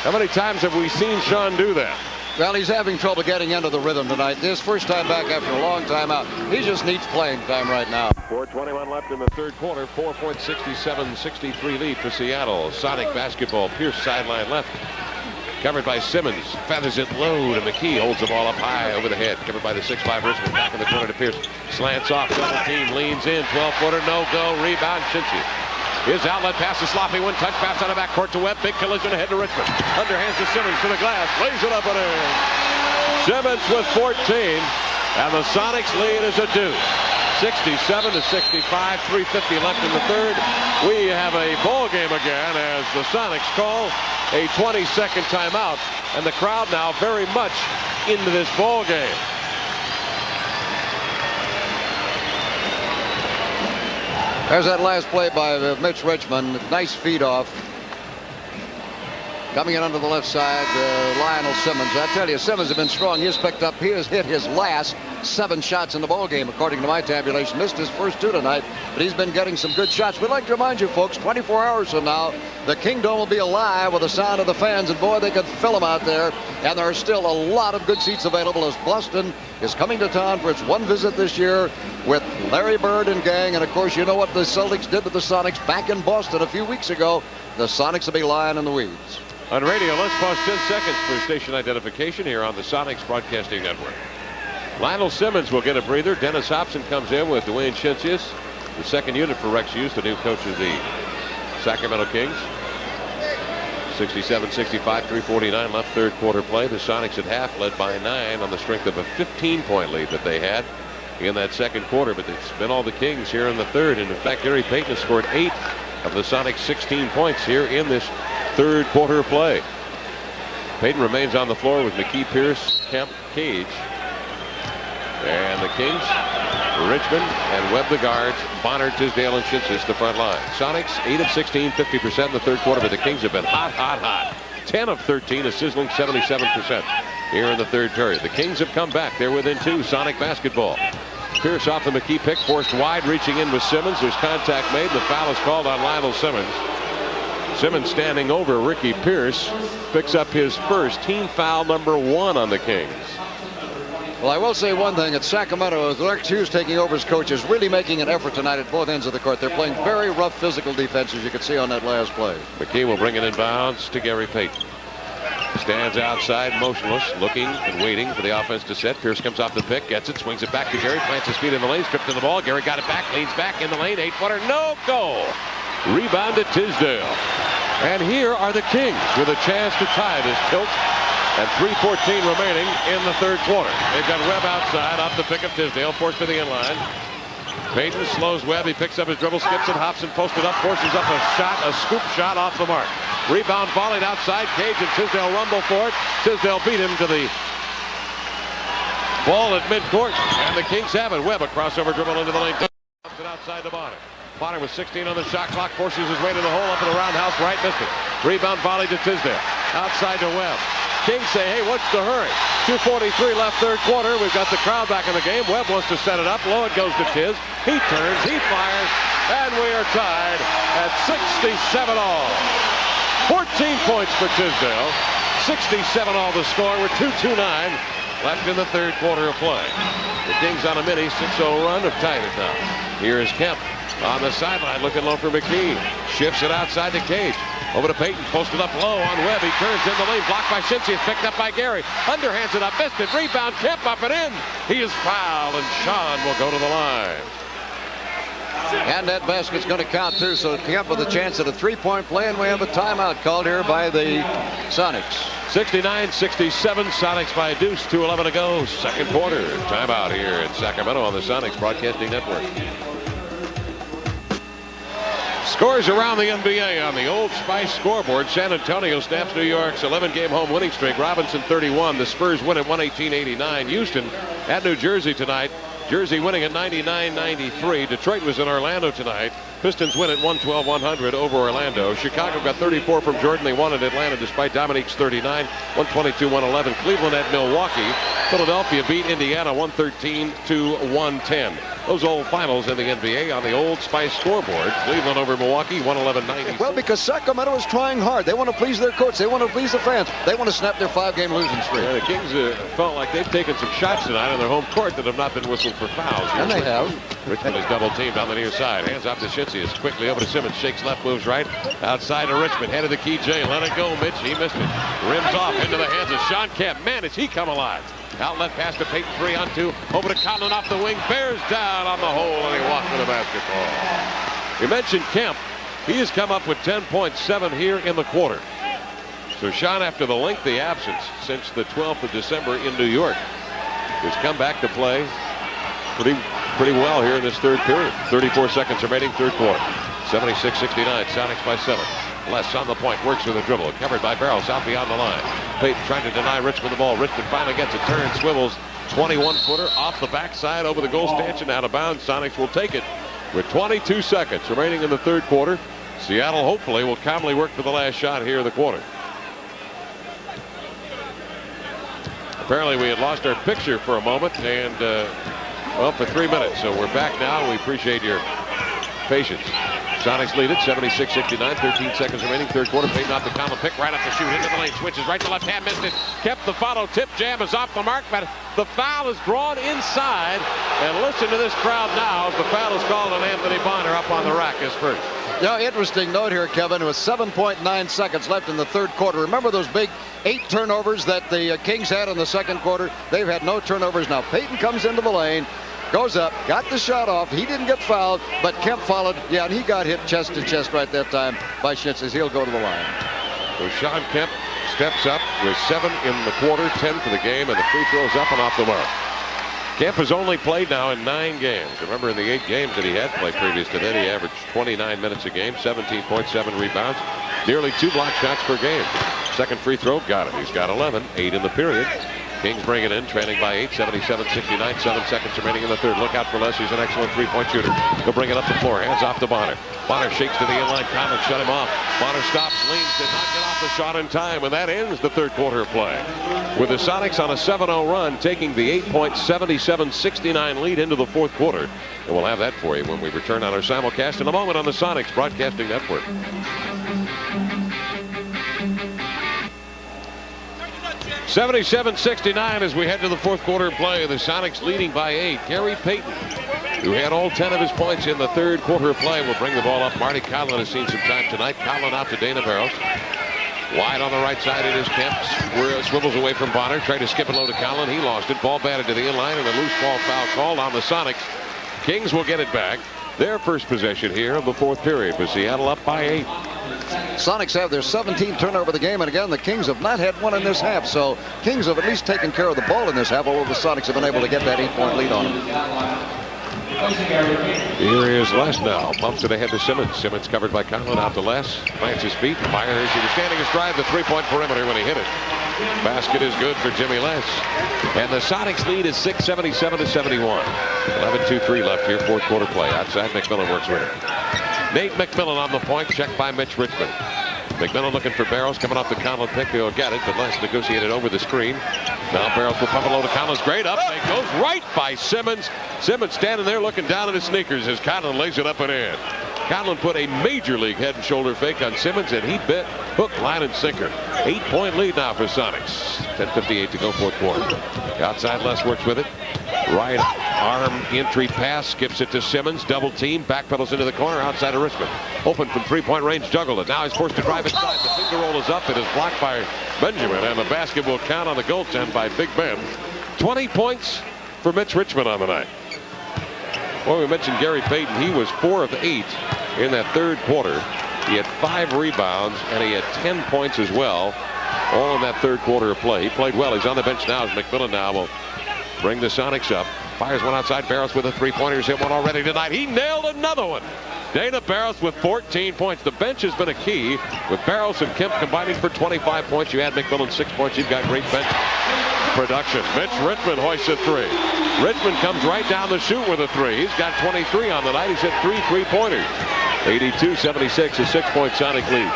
How many times have we seen Sean do that? Well, he's having trouble getting into the rhythm tonight. This first time back after a long time out. He just needs playing time right now. 4:21 left in the third quarter. 4-point 67-63 lead for Seattle. Sonic basketball. Pierce sideline left. Covered by Simmons. Feathers it low to McKee. Holds the ball up high over the head. Covered by the 6'5 Richmond. Back in the corner to Pierce. Slants off. Double team. Leans in. 12-footer. No go. Rebound. Cincy. His outlet pass is sloppy. One touch pass on the backcourt to Webb. Big collision ahead to Richmond. Underhands to Simmons to the glass. Lays it up and in. Simmons with 14. And the Sonics lead is a deuce. 67-65. 3:50 left in the third. We have a ball game again as the Sonics call a 20-second timeout. And the crowd now very much into this ball game. There's that last play by Mitch Richmond. Nice feed off. Coming in under the left side, Lionel Simmons. I tell you, Simmons has been strong. He has hit his last 7 shots in the ball game, according to my tabulation. Missed his first 2 tonight, but he's been getting some good shots. We'd like to remind you, folks, 24 hours from now, the Kingdom will be alive with the sound of the fans, and boy, they could fill them out there. And there are still a lot of good seats available as Boston is coming to town for its one visit this year with Larry Bird and gang. And of course, you know what the Celtics did to the Sonics back in Boston a few weeks ago. The Sonics will be lying in the weeds. On radio, let's pause 10 seconds for station identification here on the Sonics Broadcasting Network. Lionel Simmons will get a breather. Dennis Hobson comes in with Dwayne Cincius, the second unit for Rex Hughes, the new coach of the Sacramento Kings. 67-65, 3:49 left third quarter play. The Sonics at half led by 9 on the strength of a 15-point lead that they had in that second quarter. But it's been all the Kings here in the third. And in fact, Gary Payton has scored 8 of the Sonics' 16 points here in this third quarter play. Payton remains on the floor with McKee, Pierce, Kemp, Cage. And the Kings, Richmond and Webb the guards, Bonner, Tisdale, and Cincinnati the front line. Sonics 8 of 16, 50% in the third quarter, but the Kings have been hot, hot, hot. 10 of 13, a sizzling 77% here in the third period. The Kings have come back. They're within 2. Sonic basketball. Pierce off the McKee pick, forced wide, reaching in with Simmons. There's contact made. The foul is called on Lionel Simmons. Simmons standing over Ricky Pierce picks up his first team foul number 1 on the Kings. Well, I will say one thing. At Sacramento, with Rex Hughes taking over as coach, is really making an effort tonight at both ends of the court. They're playing very rough physical defense, as you could see on that last play. McKee will bring it in bounds to Gary Payton. Stands outside, motionless, looking and waiting for the offense to set. Pierce comes off the pick, gets it, swings it back to Gary, plants his feet in the lane, stripped to the ball. Gary got it back, leans back in the lane, 8-footer, no goal. Rebound to Tisdale. And here are the Kings with a chance to tie this tilt. And 3:14 remaining in the third quarter. They've got Webb outside off the pick of Tisdale, forced to the inline. Payton slows Webb. He picks up his dribble, skips it. Hobson posted up, forces up a shot, a scoop shot off the mark. Rebound volleyed outside. Cage and Tisdale rumble for it. Tisdale beat him to the ball at midcourt. And the Kings have it. Webb a crossover dribble into the lane. It outside the bottom. Bonner with 16 on the shot clock, forces his way to the hole up in the roundhouse right, missed it. Rebound volley to Tisdale. Outside to Webb. Kings say, hey, what's the hurry? 2:43 left third quarter. We've got the crowd back in the game. Webb wants to set it up. Low it goes to Tiz. He turns, he fires, and we are tied at 67 all. 14 points for Tisdale. 67 all the score with 2:29 left in the third quarter of play. The Kings on a mini 6-0 run have tied it now. Here is Kemp on the sideline looking low for McKee. Shifts it outside to Cage. Over to Payton, posted up low on Webb. He turns in the lane, blocked by Shincy. It's picked up by Gary. Underhands it up, missed it. Rebound, Kemp up and in. He is fouled, and Sean will go to the line. And that basket's going to count too, so Kemp with a chance at a three-point play, and we have a timeout called here by the Sonics. 69-67, Sonics by a deuce, 2:11 to go, second quarter. Timeout here at Sacramento on the Sonics Broadcasting Network. Scores around the NBA on the Old Spice scoreboard. San Antonio snaps New York's 11-game home winning streak. Robinson 31. The Spurs win at 118-89. Houston at New Jersey tonight. Jersey winning at 99-93. Detroit was in Orlando tonight. Pistons win at 112-100 over Orlando. Chicago got 34 from Jordan. They won at Atlanta despite Dominique's 39. 122-111. Cleveland at Milwaukee. Philadelphia beat Indiana 113-110. Those old finals in the NBA on the Old Spice scoreboard. Cleveland over Milwaukee 111-90. Well, because Sacramento is trying hard. They want to please their coach. They want to please the fans. They want to snap their 5-game losing streak. Yeah, the Kings felt like they've taken some shots tonight on their home court that have not been whistled for fouls. And they have. Richmond is double teamed on the near side. Hands off to Shincy. It's quickly over to Simmons. Shakes left, moves right. Outside to Richmond. Head of the key, Jay. Let it go, Mitch. He missed it. Rims off into the hands of Sean Kemp. Man, has he come alive. Outlet pass to Payton, 3-on-2. Over to Conlon off the wing. Bears down on the hole, and he walked with the basketball. You mentioned Kemp. He has come up with 10.7 here in the quarter. So Sean, after the lengthy absence since the 12th of December in New York, has come back to play pretty well here in this third period. 34 seconds remaining, third quarter. 76-69, Sonics by 7. Les on the point, works with a dribble. Covered by Barrows out beyond the line. Payton trying to deny Richmond the ball. Richmond finally gets a turn, swivels. 21-footer off the backside over the goal stanchion, out of bounds. Sonics will take it with 22 seconds remaining in the third quarter. Seattle hopefully will calmly work for the last shot here in the quarter. Apparently we had lost our picture for a moment, and well, for 3 minutes. So we're back now. We appreciate your patience. Sonics lead it 76-69, 13 seconds remaining, third quarter. Payton off the Conlon, pick right up the shoot, into the lane, switches right to left hand, missed it. Kept the follow, tip jam is off the mark, but the foul is drawn inside. And listen to this crowd now as the foul is called on Anthony Bonner up on the rack is first. Yeah, interesting note here, Kevin. With 7.9 seconds left in the third quarter. Remember those big 8 turnovers that the Kings had in the second quarter? They've had no turnovers now. Payton comes into the lane. Goes up, got the shot off. He didn't get fouled, but Kemp followed. Yeah, and he got hit chest to chest right that time by Shincy. He'll go to the line. So Sean Kemp steps up with 7 in the quarter, 10 for the game, and the free throws up and off the mark. Kemp has only played now in 9 games. Remember, in the 8 games that he had played previous to that, he averaged 29 minutes a game, 17.7 rebounds, nearly 2 block shots per game. Second free throw, got it. He's got 11, 8 in the period. Kings bring it in, trailing by 8, 77-69, 7 seconds remaining in the third. Look out for Les, he's an excellent three-point shooter. He'll bring it up the floor, hands off to Bonner. Bonner shakes to the inline, Conlon shut him off. Bonner stops, leans, did not get off the shot in time, and that ends the third quarter of play. With the Sonics on a 7-0 run, taking the 8.77-69 lead into the fourth quarter. And we'll have that for you when we return on our simulcast in a moment on the Sonics Broadcasting Network. 77-69 as we head to the fourth quarter of play. The Sonics leading by 8. Gary Payton, who had all 10 of his points in the third quarter of play, will bring the ball up. Marty Conlon has seen some time tonight. Conlon out to Dana Barrows. Wide on the right side, it is Kemp. Swivels away from Bonner. Tried to skip it low to Conlon. He lost it. Ball batted to the inline, and a loose ball foul called on the Sonics. Kings will get it back. Their first possession here of the fourth period, with Seattle up by 8. Sonics have their 17th turnover of the game, and again, the Kings have not had one in this half, so Kings have at least taken care of the ball in this half, although the Sonics have been able to get that 8-point lead on them. Here is Les now. Pumps it ahead to Simmons. Simmons covered by Conlon, out to Les. Plants his feet. Fires. He was standing astride the three-point perimeter when he hit it. Basket is good for Jimmy Les. And the Sonics lead is 6, 77-71. 11-2-3 left here, fourth quarter play. Outside, McMillan works with it. Nate McMillan on the point, checked by Mitch Richmond. McMillan looking for Barrows, coming off the Conlon pick. He'll get it, but less negotiated over the screen. Now Barrows will pump it low to Conlon's great up. It goes right by Simmons. Simmons standing there looking down at his sneakers as Conlon lays it up and in. Conlon put a major league head and shoulder fake on Simmons, and he bit hook, line, and sinker. 8-point lead now for Sonics. 10:58 to go, fourth quarter. Outside, Les works with it. Right arm entry pass, skips it to Simmons. Double team, backpedals into the corner outside of Richmond. Open from three-point range, juggled it. Now he's forced to drive inside. The finger roll is up. It is blocked by Benjamin, and the basket will count on the goaltend by Big Ben. 20 points for Mitch Richmond on the night. Well, we mentioned Gary Payton. He was 4 of 8 in that third quarter. He had 5 rebounds, and he had 10 points as well, all in that third quarter of play. He played well. He's on the bench now as McMillan now will bring the Sonics up. Fires one outside. Barrows with a three-pointer. He's hit one already tonight. He nailed another one. Dana Barrows with 14 points. The bench has been a key with Barrows and Kemp combining for 25 points. You add McMillan 6 points. You've got great bench production. Mitch Richmond hoists a 3. Richmond comes right down the chute with a 3. He's got 23 on the night. He's hit 3 3-pointers. 82-76, a 6-point Sonic lead.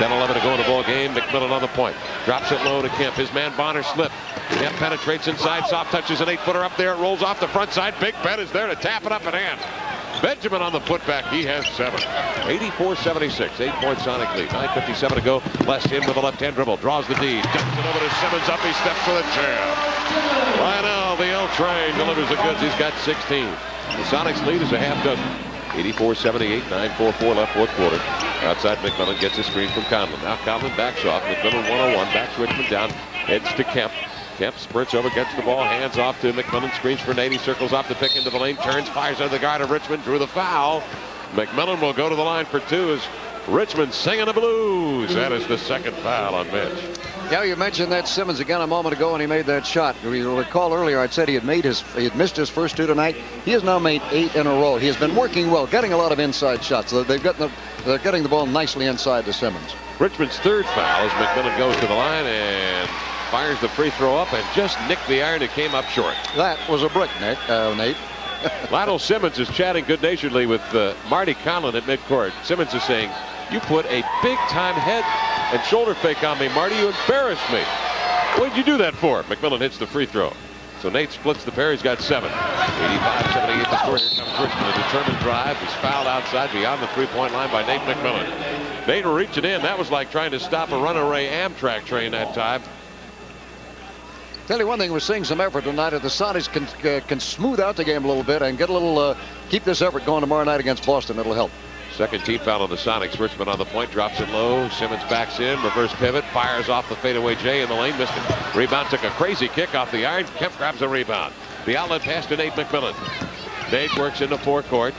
10-11 to go in the ball game. McMillan on the point. Drops it low to Kemp. His man Bonner slipped. Kemp penetrates inside. Soft touches an 8-footer up there. It rolls off the front side. Big Ben is there to tap it up and in. Benjamin on the putback. He has 7. 84-76. 8-point Sonic lead. 9:57 to go. Les in with a left-hand dribble. Draws the D. Dumps it over to Simmons. Up he steps for the jam. Lionel, the L train, delivers the goods. He's got 16. The Sonics lead is a half dozen. 84-78. 9:44 left, fourth quarter. Outside, McMillan gets a screen from Conlon. Now Conlon backs off. McMillan 101. Backs Richmond down. Heads to Kemp. Kemp sprints over, gets the ball, hands off to McMillan, screens for Nate. He circles off the pick into the lane, turns, fires under the guard of Richmond, drew the foul. McMillan will go to the line for 2 as Richmond singing the blues. That is the second foul on Mitch. Yeah, you mentioned that Simmons again a moment ago when he made that shot. You'll recall earlier I said he had missed his first 2 tonight. He has now made 8 in a row. He has been working well, getting a lot of inside shots. They're getting the ball nicely inside to Simmons. Richmond's third foul as McMillan goes to the line and fires the free throw up and just nicked the iron. It came up short. That was a brick, Nate. Lionel Simmons is chatting good-naturedly with Marty Conlon at midcourt. Simmons is saying, "You put a big-time head and shoulder fake on me, Marty. You embarrassed me. What'd you do that for?" McMillan hits the free throw. So Nate splits the pair. He's got 7. 85-78 the score. Here comes Richmond. A determined drive. He's fouled outside beyond the three-point line by Nate McMillan. Nate will reach it in. That was like trying to stop a runaway Amtrak train that time. Tell you one thing, we're seeing some effort tonight. If the Sonics can smooth out the game a little bit and get a little keep this effort going tomorrow night against Boston, it'll help. Second team foul on the Sonics. Richmond on the point, drops it low. Simmons backs in, reverse pivot, fires off the fadeaway J in the lane, missed it. Rebound, took a crazy kick off the iron. Kemp grabs the rebound. The outlet pass to Nate McMillan. Nate works into forecourt,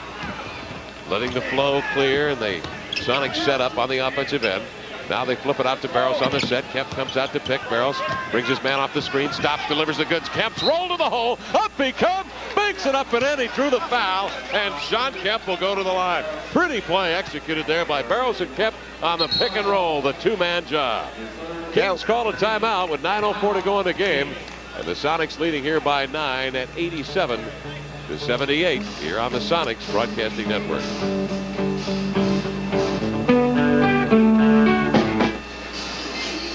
letting the flow clear, and the Sonics set up on the offensive end. Now they flip it out to Barrows on the set. Kemp comes out to pick. Barrows brings his man off the screen, stops, delivers the goods. Kemp's roll to the hole. Up he comes, banks it up and in. He drew the foul, and Sean Kemp will go to the line. Pretty play executed there by Barrows and Kemp on the pick and roll, the 2-man job. Kemp's called a timeout with 9:04 to go in the game, and the Sonics leading here by 9 at 87-78 here on the Sonics Broadcasting Network.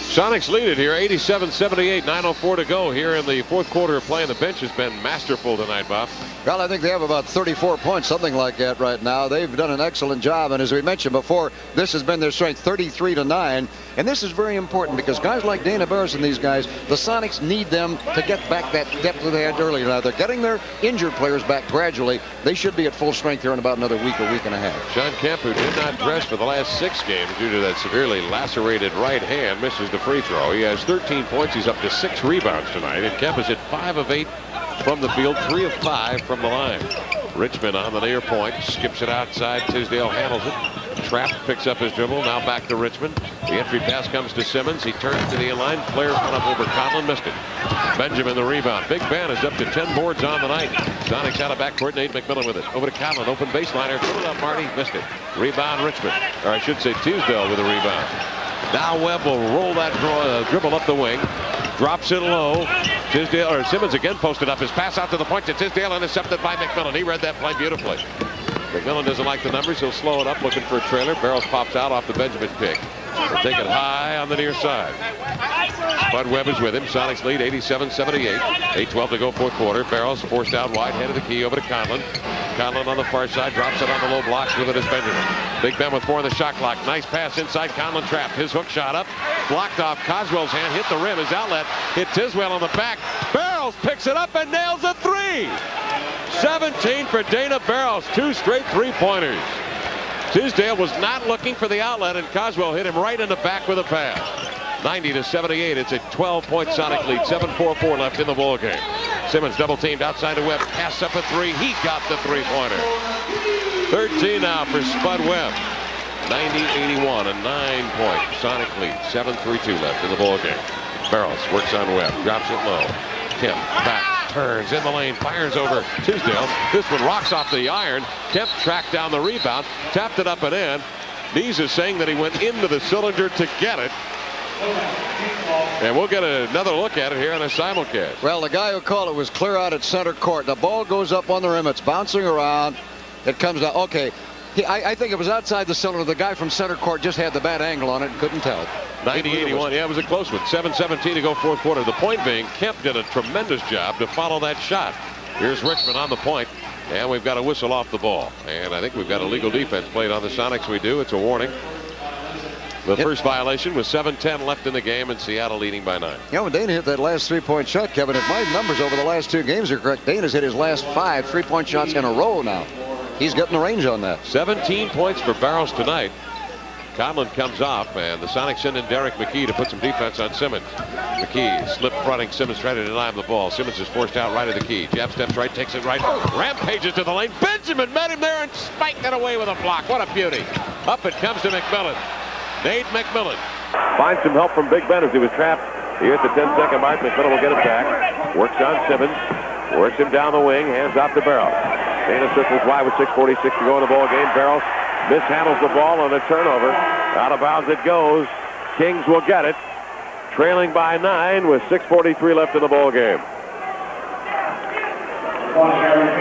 Sonics lead it here, 87-78, 9:04 to go here in the fourth quarter of play, and the bench has been masterful tonight, Bob. Well, I think they have about 34 points, something like that right now. They've done an excellent job, and as we mentioned before, this has been their strength, 33-9, and this is very important because guys like Dana Barrows and these guys, the Sonics need them to get back that depth that they had earlier. Now, they're getting their injured players back gradually. They should be at full strength here in about another week and a half. Sean Kemp, who did not dress for the last 6 games due to that severely lacerated right hand, misses the free throw. He has 13 points. He's up to 6 rebounds tonight, and Kemp is hit 5 of 8 from the field, 3 of 5 from the line. Richmond on the near point, skips it outside. Tisdale handles it. Trapp picks up his dribble. Now back to Richmond. The entry pass comes to Simmons. He turns to the line. Flares one up over Conlon. Missed it. Benjamin the rebound. Big Ben is up to 10 boards on the night. Sonics out of backcourt. Nate McMillan with it. Over to Conlon. Open baseliner. Put it up, Marty. Missed it. Rebound Richmond. Or I should say Tisdale with a rebound. Now Webb will roll that dribble up the wing. Drops it low. Simmons again posted up. His pass out to the point to Tisdale, intercepted by McMillan. He read that play beautifully. McMillan doesn't like the numbers. He'll slow it up, looking for a trailer. Barrows pops out off the Benjamin pick. They'll take it high on the near side. Spud Webb is with him. Sonics lead 87-78. 8:12 to go, fourth quarter. Barrows forced out wide, head of the key over to Conlon. Conlon on the far side, drops it on the low blocks. With it is Benjamin. Big Ben with 4 in the shot clock. Nice pass inside. Conlon trapped. His hook shot up, blocked off Coswell's hand, hit the rim. His outlet hit Tiswell on the back. Barrows picks it up and nails a 3. 17 for Dana Barrows. 2 straight three-pointers. Tisdale was not looking for the outlet, and Coswell hit him right in the back with a pass. 90-78. It's a 12-point Sonic lead. 7:44 left in the ball game. Simmons double-teamed outside to Webb. Pass up a 3. He got the three-pointer. 13 now for Spud Webb. 90-81, a 9-point Sonic lead. 7:32 left in the ball game. Barrows works on Webb. Drops it low. Kemp back. Turns in the lane, fires over Tisdale. This one rocks off the iron. Kemp tracked down the rebound, tapped it up and in. Dees is saying that he went into the cylinder to get it. And we'll get another look at it here on a simulcast. Well, the guy who called it was clear out at center court. The ball goes up on the rim. It's bouncing around. It comes down. Okay. I think it was outside the cylinder. The guy from center court just had the bad angle on it and couldn't tell. 90-81. Yeah, it was a close one. 7:17 to go, fourth quarter. The point being, Kemp did a tremendous job to follow that shot. Here's Richmond on the point, and we've got a whistle off the ball. And I think we've got illegal defense played on the Sonics. We do. It's a warning. The first violation was 7:10 left in the game, and Seattle leading by 9. You know, when Dana hit that last three-point shot, Kevin, if my numbers over the last 2 games are correct, Dana's hit his last 5 three-point shots in a row now. He's getting the range on that. 17 points for Barrows tonight. Conlon comes off, and the Sonics send in Derek McKee to put some defense on Simmons. McKee slip fronting Simmons, trying to deny him the ball. Simmons is forced out right of the key. Jab steps right, takes it right, rampages to the lane. Benjamin met him there and spiked it away with a block. What a beauty. Up it comes to McMillan. Nate McMillan finds some help from Big Ben as he was trapped here at the 10-second mark. McMillan will get it back. Works on Simmons. Works him down the wing. Hands off to Barrows. Dana circles wide with 6:46 to go in the ball game. Barrows mishandles the ball on a turnover. Out of bounds it goes. Kings will get it. Trailing by 9 with 6:43 left in the ball game.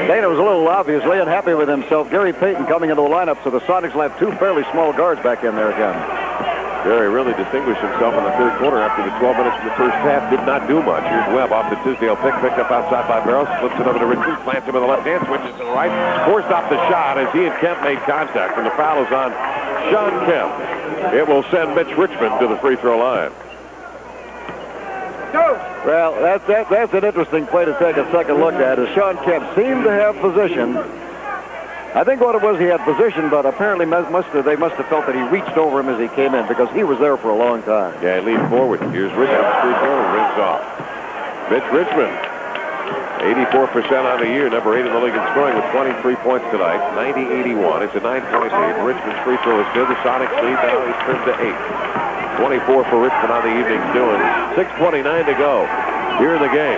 Dana was a little obviously unhappy with himself. Gary Payton coming into the lineup, so the Sonics will have 2 fairly small guards back in there again. Gary really distinguished himself in the third quarter after the 12 minutes in the first half. Did not do much. Here's Webb off the Tisdale pick. Picked up outside by Barrows. Flips it over to Richmond. Plants him with the left hand. Switches to the right. Forced off the shot as he and Kemp made contact. And the foul is on Sean Kemp. It will send Mitch Richmond to the free throw line. Well, that's an interesting play to take a second look at, as Sean Kemp seemed to have position. I think what it was, he had position, but apparently they must have felt that he reached over him as he came in, because he was there for a long time. Yeah, he leaned forward. Here's Richmond. Free throw, rings off. Mitch Richmond, 84% on the year, number 8 in the league in scoring with 23 points tonight. 90-81. It's a 9-point lead. Richmond's free throw is good. The Sonics lead now. He's turned to 8. 24 for Richmond on the evening's doing. 6:29 to go here in the game.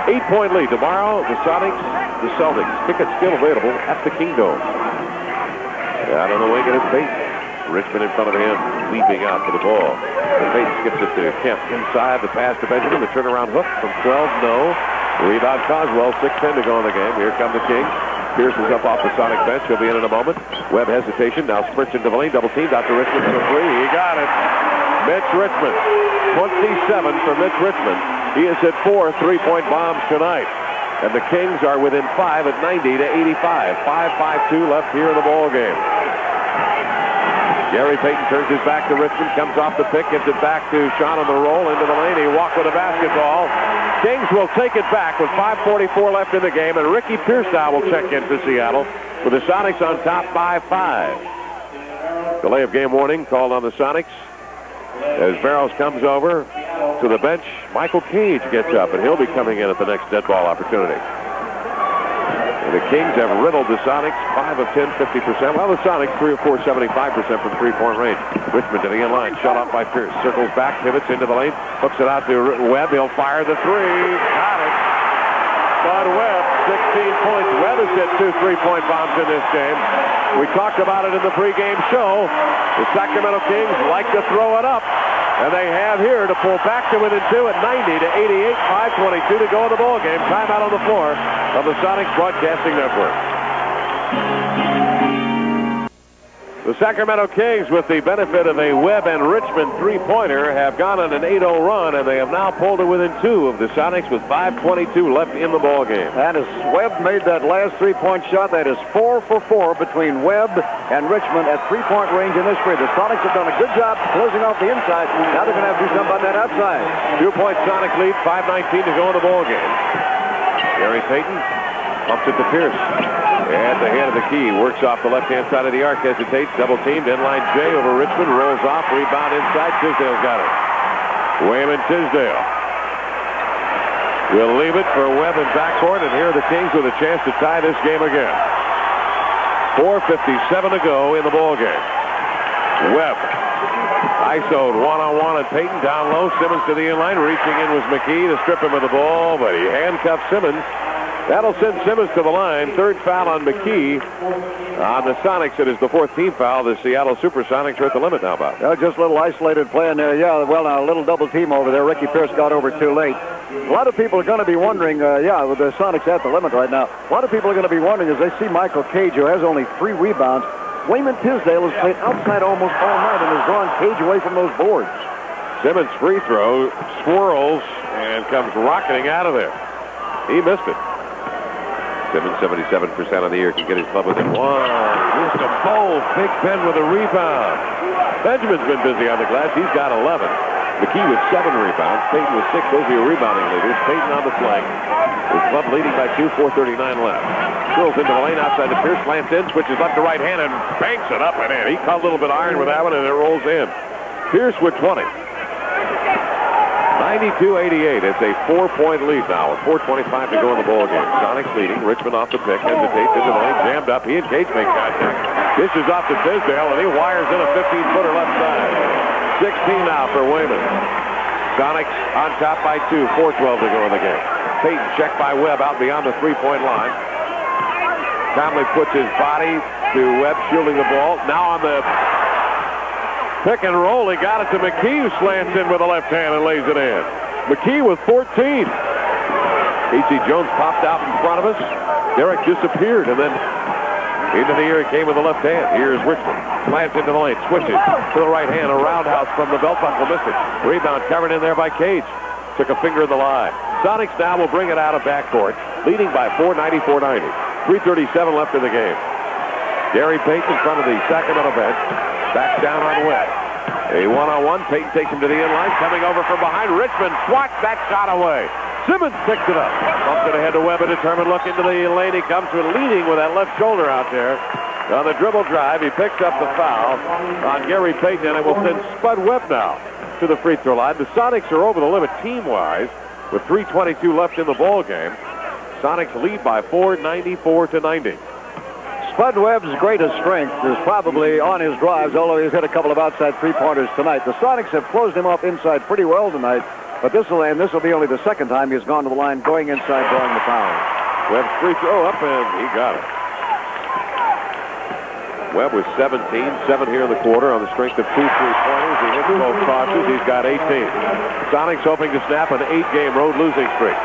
8-point lead. Tomorrow, the Sonics, the Celtics. Tickets still available at the Kingdome. Out on the wing, and it's Payton. Richmond in front of him, leaping out for the ball. And Payton skips it to Kemp. Inside, the pass to Benjamin. The turnaround hook from 12, no. Rebound Coswell, 6:10 to go in the game. Here come the Kings. Pierce is up off the Sonic bench. He'll be in a moment. Webb hesitation. Now sprints into the lane. Double teamed out to Richmond for 3. He got it. Mitch Richmond. 27 for Mitch Richmond. He has hit 4 3-point bombs tonight. And the Kings are within 5 at 90-85. 5:52 left here in the ball game. Gary Payton turns his back to Richmond. Comes off the pick. Gets it back to Sean on the roll. Into the lane. He walked with a basketball. Kings will take it back with 5:44 left in the game. And Ricky Pearsall will check in for Seattle with the Sonics on top by 5. Delay of game warning called on the Sonics. As Barrows comes over to the bench, Michael Cage gets up, and he'll be coming in at the next dead ball opportunity. And the Kings have riddled the Sonics, 5 of 10, 50%. Well, the Sonics, 3 of 4, 75% from three-point range. Richmond to the inline, shut off by Pierce. Circles back, pivots into the lane, hooks it out to Webb. He'll fire the 3. Got it. Spud Webb, 16 points. Webb has hit 2 3-point bombs in this game. We talked about it in the pregame show. The Sacramento Kings like to throw it up. And they have here to pull back to within 2 at 90-88. 5:22 to go in the ball game. Timeout on the floor of the Sonics Broadcasting Network. The Sacramento Kings, with the benefit of a Webb and Richmond three-pointer, have gone on an 8-0 run, and they have now pulled it within 2 of the Sonics with 5:22 left in the ball game. And as Webb made that last three-point shot, that is 4 for 4 between Webb and Richmond at three-point range in this period. The Sonics have done a good job closing off the inside. Now they're going to have to do something about that outside. 2-point Sonic lead, 5:19 to go in the ball game. Gary Payton pumps it to Pierce. At the head of the key, works off the left-hand side of the arc, hesitates, double-teamed, inline J over Richmond, rolls off, rebound inside, Tisdale's got it. Wayman Tisdale will leave it for Webb and backcourt, and here are the Kings with a chance to tie this game again. 4:57 to go in the ball game. Webb ISO'd one-on-one and Payton down low. Simmons to the inline, reaching in was McKee to strip him of the ball, but he handcuffed Simmons. That'll send Simmons to the line. Third foul on McKee. On the Sonics, it is the 4th team foul. The Seattle Supersonics are at the limit now, Bob. Just a little isolated play in there. Yeah, well, now a little double team over there. Ricky Pierce got over too late. A lot of people are going to be wondering, with the Sonics at the limit right now, a lot of people are going to be wondering as they see Michael Cage, who has only 3 rebounds. Wayman Tisdale has played outside almost all night and has drawn Cage away from those boards. Simmons' free throw swirls and comes rocketing out of there. He missed it. Simmons, 77% of the year, can get his club within 1. Just a bowl. Big Ben with a rebound. Benjamin's been busy on the glass. He's got 11. McKee with 7 rebounds. Payton with 6. Those are your rebounding leaders. Payton on the flank. His club leading by 2, 4:39 left. Swirls into the lane outside the Pierce. Slants in, switches left to right hand, and banks it up and in. He caught a little bit of iron with that one, and it rolls in. Pierce with 20. 92-88. It's a 4-point lead now with 4:25 to go in the ball game. Sonics leading. Richmond off the pick. Hesitates into the lane. Jammed up. He and Cage make contact. Dishes off to Tisdale, and he wires in a 15-footer left side. 16 now for Wayman. Sonics on top by 2. 4:12 to go in the game. Payton checked by Webb out beyond the 3-point line. Conley puts his body to Webb, shielding the ball. Now on the pick and roll, he got it to McKee, who slants in with the left hand and lays it in. McKee with 14. E.C. Jones popped out in front of us. Derek disappeared, and then into the air he came with the left hand. Here's Richmond. Slants into the lane, switches to the right hand. A roundhouse from the belt buckle, missed it. Rebound covered in there by Cage. Took a finger in the line. Sonics now will bring it out of backcourt, leading by 4, 94-90. 3:37 left in the game. Gary Payton in front of the Sacramento bench. Backs down on Webb. A one-on-one. Payton takes him to the inline. Coming over from behind. Richmond swats that shot away. Simmons picks it up. Bumps it ahead to Webb. A determined look into the lane. He comes with leading with that left shoulder out there. On the dribble drive, he picks up the foul on Gary Payton, and it will send Spud Webb now to the free throw line. The Sonics are over the limit team-wise with 3:22 left in the ball game. Sonics lead by 4, 94-90. Spud Webb's greatest strength is probably on his drives, although he's hit a couple of outside three-pointers tonight. The Sonics have closed him off inside pretty well tonight, but this will be only the second time he's gone to the line, going inside, drawing the foul. Webb's free throw up, and he got it. Webb was 17, 7 here in the quarter on the strength of 2 3-pointers. He hits both tosses. He's got 18. Sonics hoping to snap an 8-game road losing streak.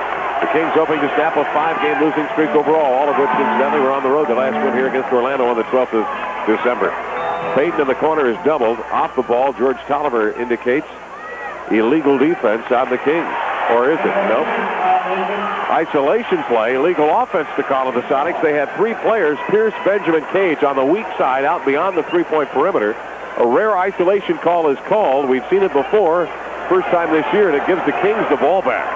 The Kings hoping to snap a 5-game losing streak overall, all of which incidentally were on the road. The last one here against Orlando on the 12th of December. Payton in the corner is doubled. Off the ball, George Tolliver indicates illegal defense on the Kings. Or is it? Nope. Isolation play, illegal offense to call of the Sonics. They had 3 players, Pierce, Benjamin, Cage, on the weak side out beyond the 3-point perimeter. A rare isolation call is called. We've seen it before. First time this year, and it gives the Kings the ball back.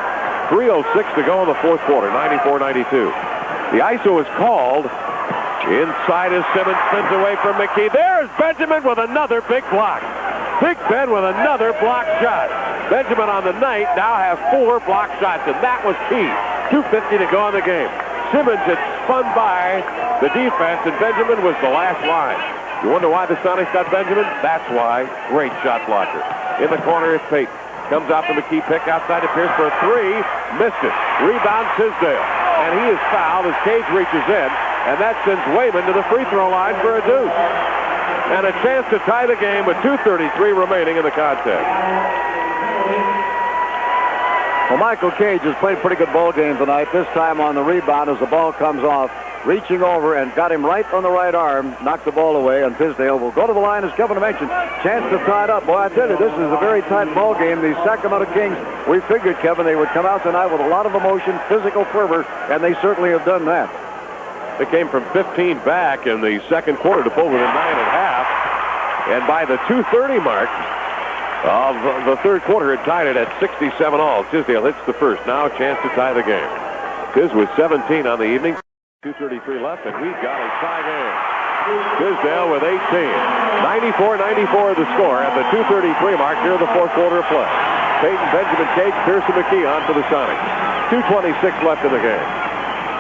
3:06 to go in the fourth quarter, 94-92. The ISO is called. Inside is Simmons, spins away from McKee. There's Benjamin with another big block. Big Ben with another block shot. Benjamin on the night now has 4 block shots, and that was key. 2:50 to go in the game. Simmons had spun by the defense, and Benjamin was the last line. You wonder why the Sonics got Benjamin? That's why. Great shot blocker. In the corner is Payton. Comes out to McKee, pick outside to Pierce for a 3. Missed it. Rebound Tisdale. And he is fouled as Cage reaches in. And that sends Wayman to the free throw line for a deuce. And a chance to tie the game with 2:33 remaining in the contest. Well, Michael Cage has played a pretty good ball game tonight. This time on the rebound as the ball comes off. reaching over and got him right on the right arm, knocked the ball away, and Tisdale will go to the line, as Kevin mentioned. Chance to tie it up. Boy, I tell you, this is a very tight ball game. The Sacramento Kings, we figured, Kevin, they would come out tonight with a lot of emotion, physical fervor, and they certainly have done that. They came from 15 back in the second quarter to pull within 9.5. And by the 2:30 mark of the third quarter, it tied it at 67 all. Tisdale hits the first. Now a chance to tie the game. Tiz with 17 on the evening. 2:33 left, and we've got a tie game. Tisdale with 18. 94-94 the score at the 2:33 mark here in the fourth quarter of play. Peyton, Benjamin, Cage, Pearson, McKee on for the Sonics. 2:26 left in the game.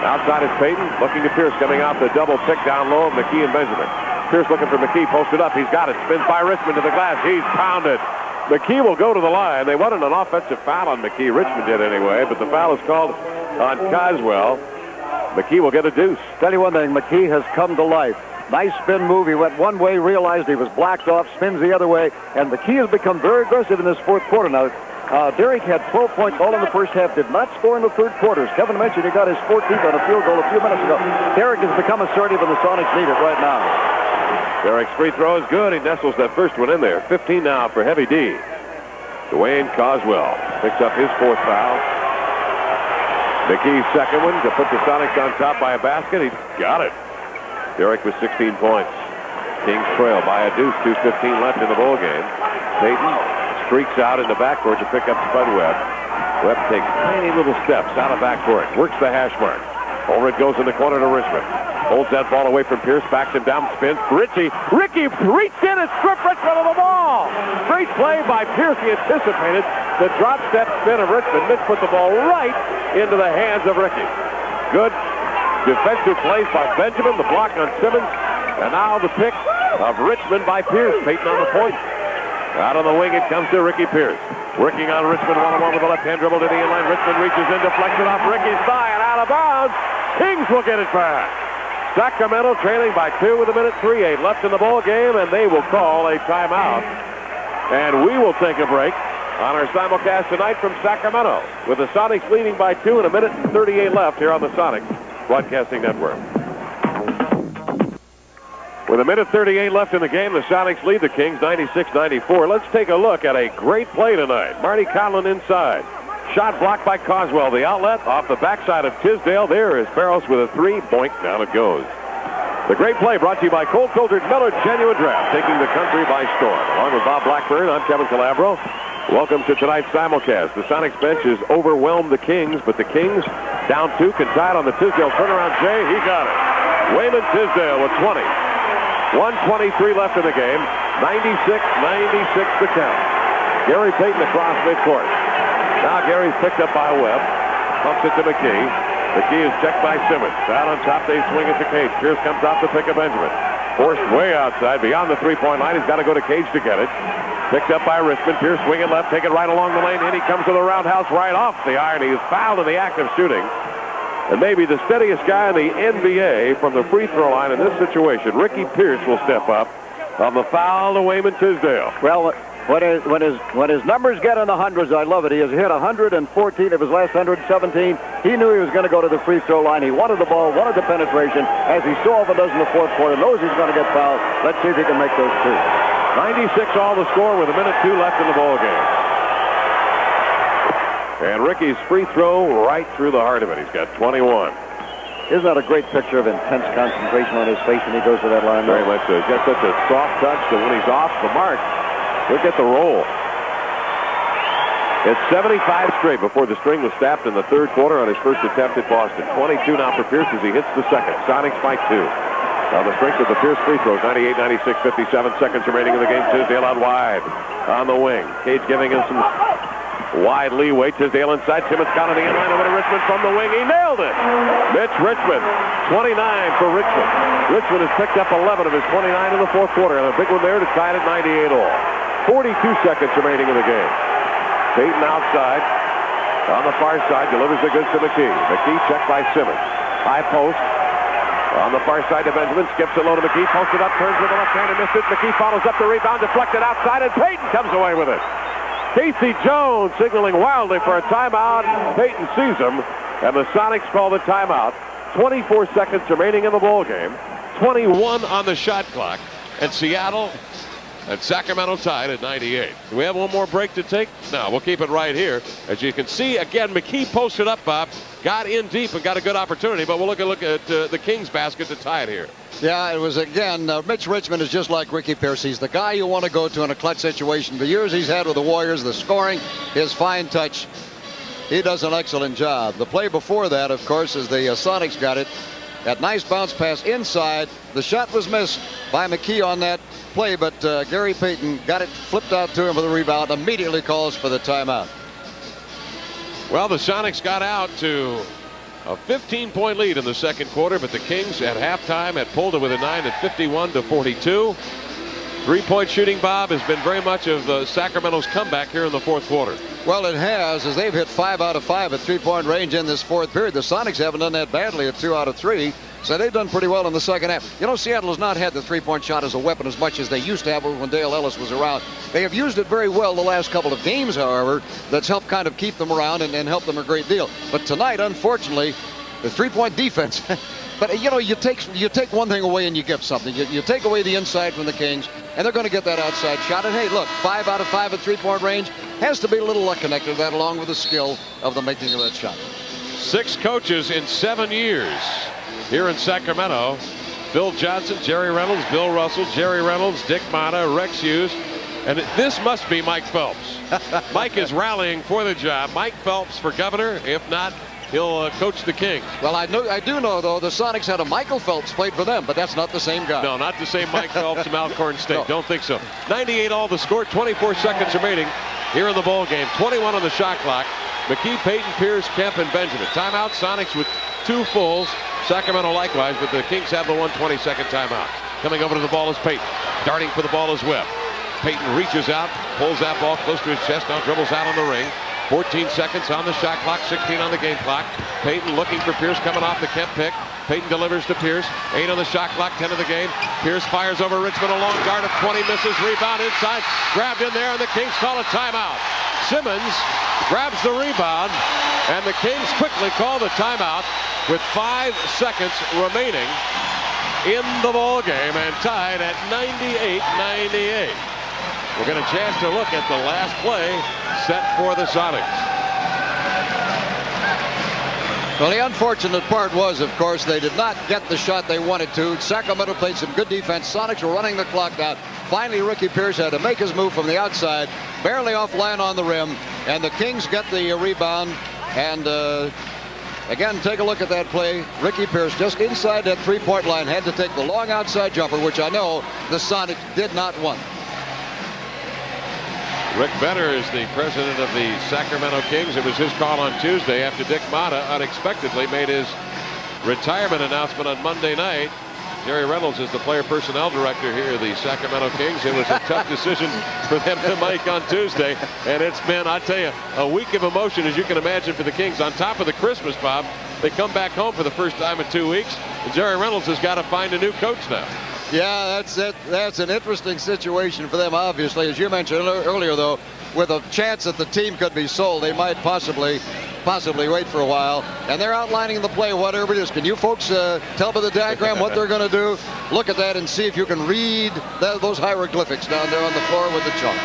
Outside is Peyton, looking at Pierce, coming out the double pick down low of McKee and Benjamin. Pierce looking for McKee, posted up. He's got it. Spins by Richmond to the glass. He's pounded. McKee will go to the line. They wanted an offensive foul on McKee. Richmond did anyway, but the foul is called on Coswell. McKee will get a deuce. Tell you one thing, McKee has come to life. Nice spin move. He went one way, realized he was blacked off, spins the other way, and McKee has become very aggressive in this fourth quarter. Now, Derek had 12 points all in the first half, did not score in the third quarter. As Kevin mentioned, he got his 14th on a field goal a few minutes ago. Derek has become assertive, and the Sonics need it right now. Derek's free throw is good. He nestles that first one in there. 15 now for Heavy D. Dwayne Coswell picks up his fourth foul. McKee's second one to put the Sonics on top by a basket. He got it. Derek with 16 points. Kings trail by a deuce. 2:15 left in the ball game. Peyton streaks out in the backcourt to pick up Spud Webb. Webb takes tiny little steps out of backcourt. Works the hash mark. Ulrich goes in the corner to Richmond. Holds that ball away from Pierce. Backs him down. Spins. Ricky reached in and stripped Richmond of the ball. Great play by Pierce. He anticipated the drop step spin of Richmond. Mitch put the ball right into the hands of Ricky. Good defensive plays by Benjamin. The block on Simmons. And now the pick of Richmond by Pierce. Peyton on the point. Out on the wing it comes to Ricky Pierce. Working on Richmond one-on-one with the left-hand dribble to the inline. Richmond reaches in, deflects it off Ricky's thigh and out of bounds. Kings will get it back. Sacramento trailing by 2 with 1:03 left in the ball game, and they will call a timeout. And we will take a break on our simulcast tonight from Sacramento with the Sonics leading by 2 and 1:38 left here on the Sonics Broadcasting Network. With 1:38 left in the game, the Sonics lead the Kings 96-94. Let's take a look at a great play tonight. Marty Conlon inside. Shot blocked by Coswell. The outlet off the backside of Tisdale. There is Barros with a three. Boink, down it goes. The great play brought to you by Colt Coulter's Miller Genuine Draft, taking the country by storm. Along with Bob Blackburn, I'm Kevin Calabro. Welcome to tonight's simulcast. The Sonics bench has overwhelmed the Kings, but the Kings down 2 can tie it on the Tisdale turnaround. Jay, he got it. Wayman Tisdale with 20. 1:23 left in the game. 96-96 the count. Gary Payton across midcourt. Now Gary's picked up by Webb. Pumps it to McKee. McKee is checked by Simmons. Out on top, they swing it to Cage. Pierce comes off the pick of Benjamin. Forced way outside, beyond the three-point line. He's got to go to Cage to get it. Picked up by Richmond. Pierce swinging left, take it right along the lane. In he comes to the roundhouse right off the iron. He is fouled in the act of shooting. And maybe the steadiest guy in the NBA from the free throw line in this situation, Ricky Pierce, will step up on the foul to Wayman Tisdale. Well, when his numbers get in the hundreds, I love it. He has hit 114 of his last 117. He knew he was going to go to the free throw line. He wanted the ball, wanted the penetration, as he so often does in the fourth quarter. Knows he's going to get fouled. Let's see if he can make those two. 96 all the score with 1:02 left in the ball game. And Ricky's free throw right through the heart of it. He's got 21. Isn't that a great picture of intense concentration on his face when he goes to that line? Very much so. He's got such a soft touch that when he's off the mark, he'll get the roll. It's 75 straight before the string was snapped in the third quarter on his first attempt at Boston. 22 now for Pierce as he hits the second. Sonics by 2. On the strength of the Pierce free throws, 98-96, 57 seconds remaining in the game. Tisdale out wide on the wing. Cage giving him some wide leeway. Tisdale inside. Simmons got on the inline over to Richmond from the wing. He nailed it. Mitch Richmond, 29 for Richmond. Richmond has picked up 11 of his 29 in the fourth quarter, and a big one there to tie it at 98 all. 42 seconds remaining in the game. Peyton outside. On the far side, delivers the goods to McKee. McKee checked by Simmons. High post. On the far side to Benjamin. Skips it low to McKee. Posted up, turns with the left hand and missed it. McKee follows up the rebound, deflected outside, and Peyton comes away with it. Casey Jones signaling wildly for a timeout. Peyton sees him, and the Sonics call the timeout. 24 seconds remaining in the ball game. 21 on the shot clock. And Seattle and Sacramento tied at 98. Do we have one more break to take? No, we'll keep it right here. As you can see, again, McKee posted up, Bob, got in deep and got a good opportunity, but we'll look at the Kings basket to tie it here. Yeah, it was, again, Mitch Richmond is just like Ricky Pierce. He's the guy you want to go to in a clutch situation. The years he's had with the Warriors, the scoring, his fine touch, he does an excellent job. The play before that, of course, is the Sonics got it. That nice bounce pass inside. The shot was missed by McKee on that play, but Gary Payton got it flipped out to him for the rebound, immediately calls for the timeout. Well, the Sonics got out to a 15-point lead in the second quarter, but the Kings at halftime had pulled it with a 9 at 51-42. Three-point shooting, Bob, has been very much of Sacramento's comeback here in the fourth quarter. Well, it has, as they've hit 5 out of 5 at three-point range in this fourth period. The Sonics haven't done that badly at 2 out of 3, so they've done pretty well in the second half. You know, Seattle has not had the three-point shot as a weapon as much as they used to have when Dale Ellis was around. They have used it very well the last couple of games, however. That's helped kind of keep them around and help them a great deal. But tonight, unfortunately, the three-point defense. But, you know, you take one thing away and you give something. You take away the inside from the Kings, and they're going to get that outside shot. And, hey, look, 5 out of 5 at three-point range. Has to be a little luck connected to that, along with the skill of the making of that shot. 6 coaches in 7 years here in Sacramento. Phil Johnson, Jerry Reynolds, Bill Russell, Jerry Reynolds, Dick Motta, Rex Hughes. And this must be Mike Phelps. Mike is rallying for the job. Mike Phelps for governor. If not, he'll coach the Kings. Well, I do know, though, the Sonics had a Michael Phelps played for them, but that's not the same guy. No, not the same Mike Phelps from Alcorn State. No. Don't think so. 98 all the score, 24 seconds remaining here in the ball game. 21 on the shot clock. McKee, Payton, Pierce, Kemp, and Benjamin. Timeout, Sonics with 2 fulls. Sacramento likewise, but the Kings have the 1:20-second timeout. Coming over to the ball is Payton. Darting for the ball is Webb. Payton reaches out, pulls that ball close to his chest, now dribbles out on the ring. 14 seconds on the shot clock, 16 on the game clock. Payton looking for Pierce coming off the Kemp pick. Payton delivers to Pierce. 8 on the shot clock, 10 of the game. Pierce fires over Richmond, a long guard of 20, misses, rebound inside. Grabbed in there, and the Kings call a timeout. Simmons grabs the rebound, and the Kings quickly call the timeout with 5 seconds remaining in the ball game and tied at 98-98. We'll get a chance to look at the last play set for the Sonics. Well, the unfortunate part was, of course, they did not get the shot they wanted to. Sacramento played some good defense. Sonics were running the clock down. Finally, Ricky Pierce had to make his move from the outside, barely offline on the rim, and the Kings get the rebound. And again, take a look at that play. Ricky Pierce just inside that three-point line had to take the long outside jumper, which I know the Sonics did not want. Rick Benner is the president of the Sacramento Kings. It was his call on Tuesday after Dick Motta unexpectedly made his retirement announcement on Monday night. Jerry Reynolds is the player personnel director here, the Sacramento Kings. It was a tough decision for them to make on Tuesday, and it's been, I tell you, a week of emotion, as you can imagine, for the Kings. On top of the Christmas, Bob, they come back home for the first time in 2 weeks, and Jerry Reynolds has got to find a new coach now. Yeah, that's it. That's an interesting situation for them, obviously. As you mentioned earlier, though, with a chance that the team could be sold, they might possibly wait for a while. And they're outlining the play, whatever it is. Can you folks tell by the diagram what they're going to do? Look at that and see if you can read those hieroglyphics down there on the floor with the chalk.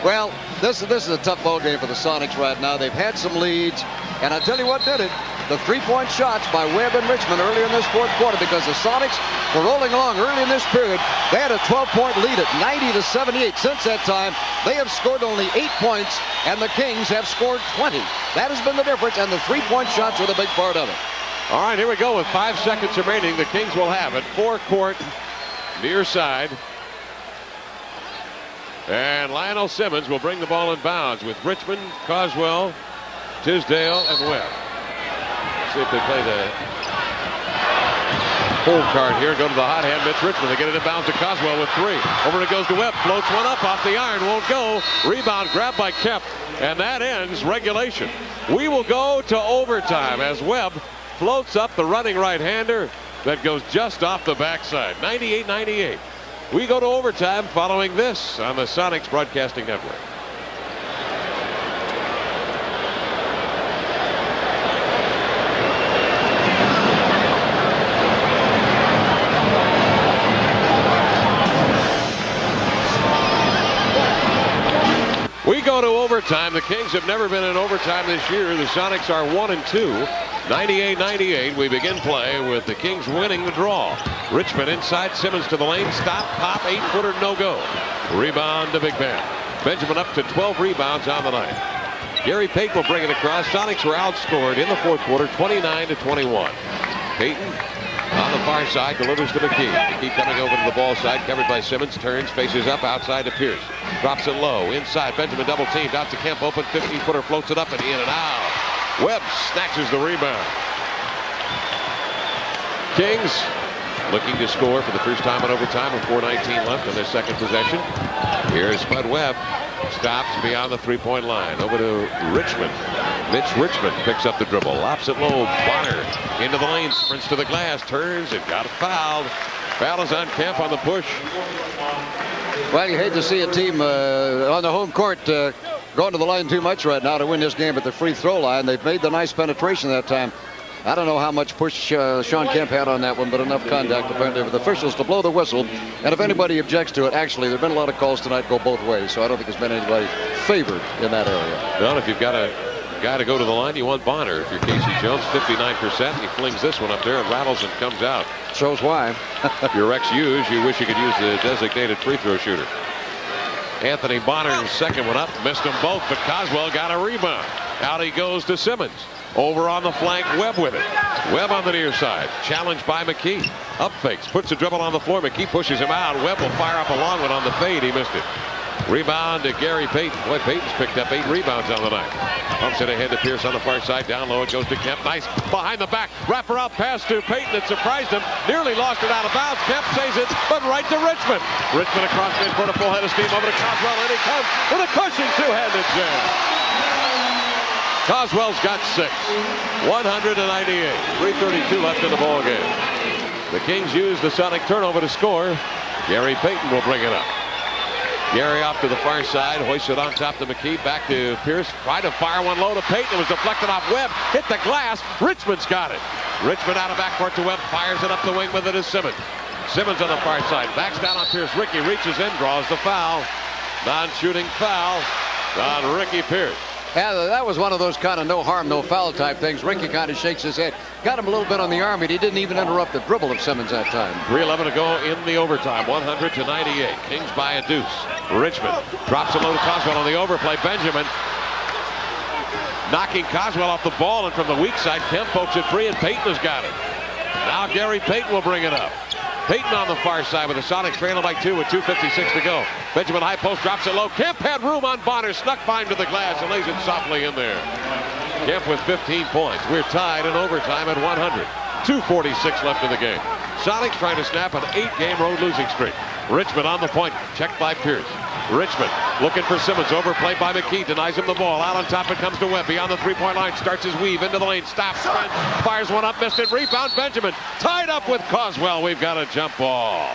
Well, this is a tough ball game for the Sonics right now. They've had some leads, and I tell you what did it. The three-point shots by Webb and Richmond earlier in this fourth quarter, because the Sonics were rolling along early in this period. They had a 12-point lead at 90-78. Since that time, they have scored only 8 points, and the Kings have scored 20. That has been the difference, and the three-point shots are the big part of it. All right, here we go with 5 seconds remaining. The Kings will have it. Forecourt, near side. And Lionel Simmons will bring the ball in bounds with Richmond, Coswell, Tisdale, and Webb. See if they play the hold card here. Go to the hot hand, Mitch Richmond. They get it in bounds to Coswell with 3. Over it goes to Webb. Floats one up off the iron. Won't go. Rebound grabbed by Kemp. And that ends regulation. We will go to overtime as Webb floats up the running right-hander that goes just off the backside. 98-98. We go to overtime following this on the Sonics Broadcasting Network. overtime. The Kings have never been in overtime this year. The Sonics are 1-2. 98-98. We begin play with the Kings winning the draw. Richmond inside. Simmons to the lane. Stop. Pop. 8-footer. No go. Rebound to Big Ben. Benjamin up to 12 rebounds on the night. Gary Payton will bring it across. Sonics were outscored in the fourth quarter 29-21. Payton on the far side delivers to McKee. McKee coming over to the ball side, covered by Simmons, turns, faces up outside to Pierce. Drops it low. Inside. Benjamin double teamed. Out to Kemp. Open 15-footer. Floats it up and in and out. Webb snatches the rebound. Kings looking to score for the first time in overtime with 4:19 left on their second possession. Here's Spud Webb. Stops beyond the three-point line. Over to Richmond. Mitch Richmond picks up the dribble. Lops it low. Bonner into the lane. Sprints to the glass. Turns and got fouled. Foul is on Kemp on the push. Well, you hate to see a team on the home court going to the line too much right now to win this game at the free throw line. They've made the nice penetration that time. I don't know how much push Shawn Kemp had on that one, but enough contact apparently for the officials to blow the whistle. And if anybody objects to it, actually, there have been a lot of calls tonight go both ways, so I don't think there's been anybody favored in that area. Well, if you've got a guy to go to the line, you want Bonner. If you're Casey Jones, 59%, he flings this one up there and rattles and comes out. Shows why. If you're Rex Hughes, you wish you could use the designated free throw shooter. Anthony Bonner's second one up, missed them both, but Coswell got a rebound. Out he goes to Simmons. Over on the flank, Webb with it. Webb on the near side. Challenged by McKee. Up fakes. Puts the dribble on the floor. McKee pushes him out. Webb will fire up a long one on the fade. He missed it. Rebound to Gary Payton. Boy, Payton's picked up 8 rebounds on the night. Pumps it ahead to Pierce on the far side. Down low it goes to Kemp. Nice behind the back. Wraparound pass to Payton. It surprised him. Nearly lost it out of bounds. Kemp saves it, but right to Richmond. Richmond across midcourt, a full head of steam over to Coswell. And he comes with a Cushing two-handed jam. Coswell's got 6. 198. 3:32 left in the ball game. The Kings use the Sonic turnover to score. Gary Payton will bring it up. Gary off to the far side, hoists it on top to McKee, back to Pierce. Tried to fire one low to Payton. It was deflected off Webb. Hit the glass. Richmond's got it. Richmond out of backcourt to Webb. Fires it up the wing with it is Simmons. Simmons on the far side. Backs down on Pierce. Ricky reaches in, draws the foul. Non-shooting foul on Ricky Pierce. Yeah, that was one of those kind of no harm, no foul type things. Ricky kind of shakes his head. Got him a little bit on the arm, but he didn't even interrupt the dribble of Simmons that time. 3:11 to go in the overtime. 100-98. Kings by a deuce. Richmond drops a low to Coswell on the overplay. Benjamin knocking Coswell off the ball, and from the weak side, Kemp pokes it free, and Payton has got it. Now Gary Payton will bring it up. Payton on the far side with the Sonics trailing by 2 with 2:56 to go. Benjamin high post drops it low. Kemp had room on Bonner, snuck by him to the glass and lays it softly in there. Kemp with 15 points. We're tied in overtime at 100. 2:46 left in the game. Sonics trying to snap an 8-game road losing streak. Richmond on the point, checked by Pierce. Richmond looking for Simmons, overplayed by McKee, denies him the ball. Out on top it comes to Webb, beyond the three-point line, starts his weave into the lane, stops, spins, fires one up, missed it, rebound Benjamin, tied up with Coswell. We've got a jump ball.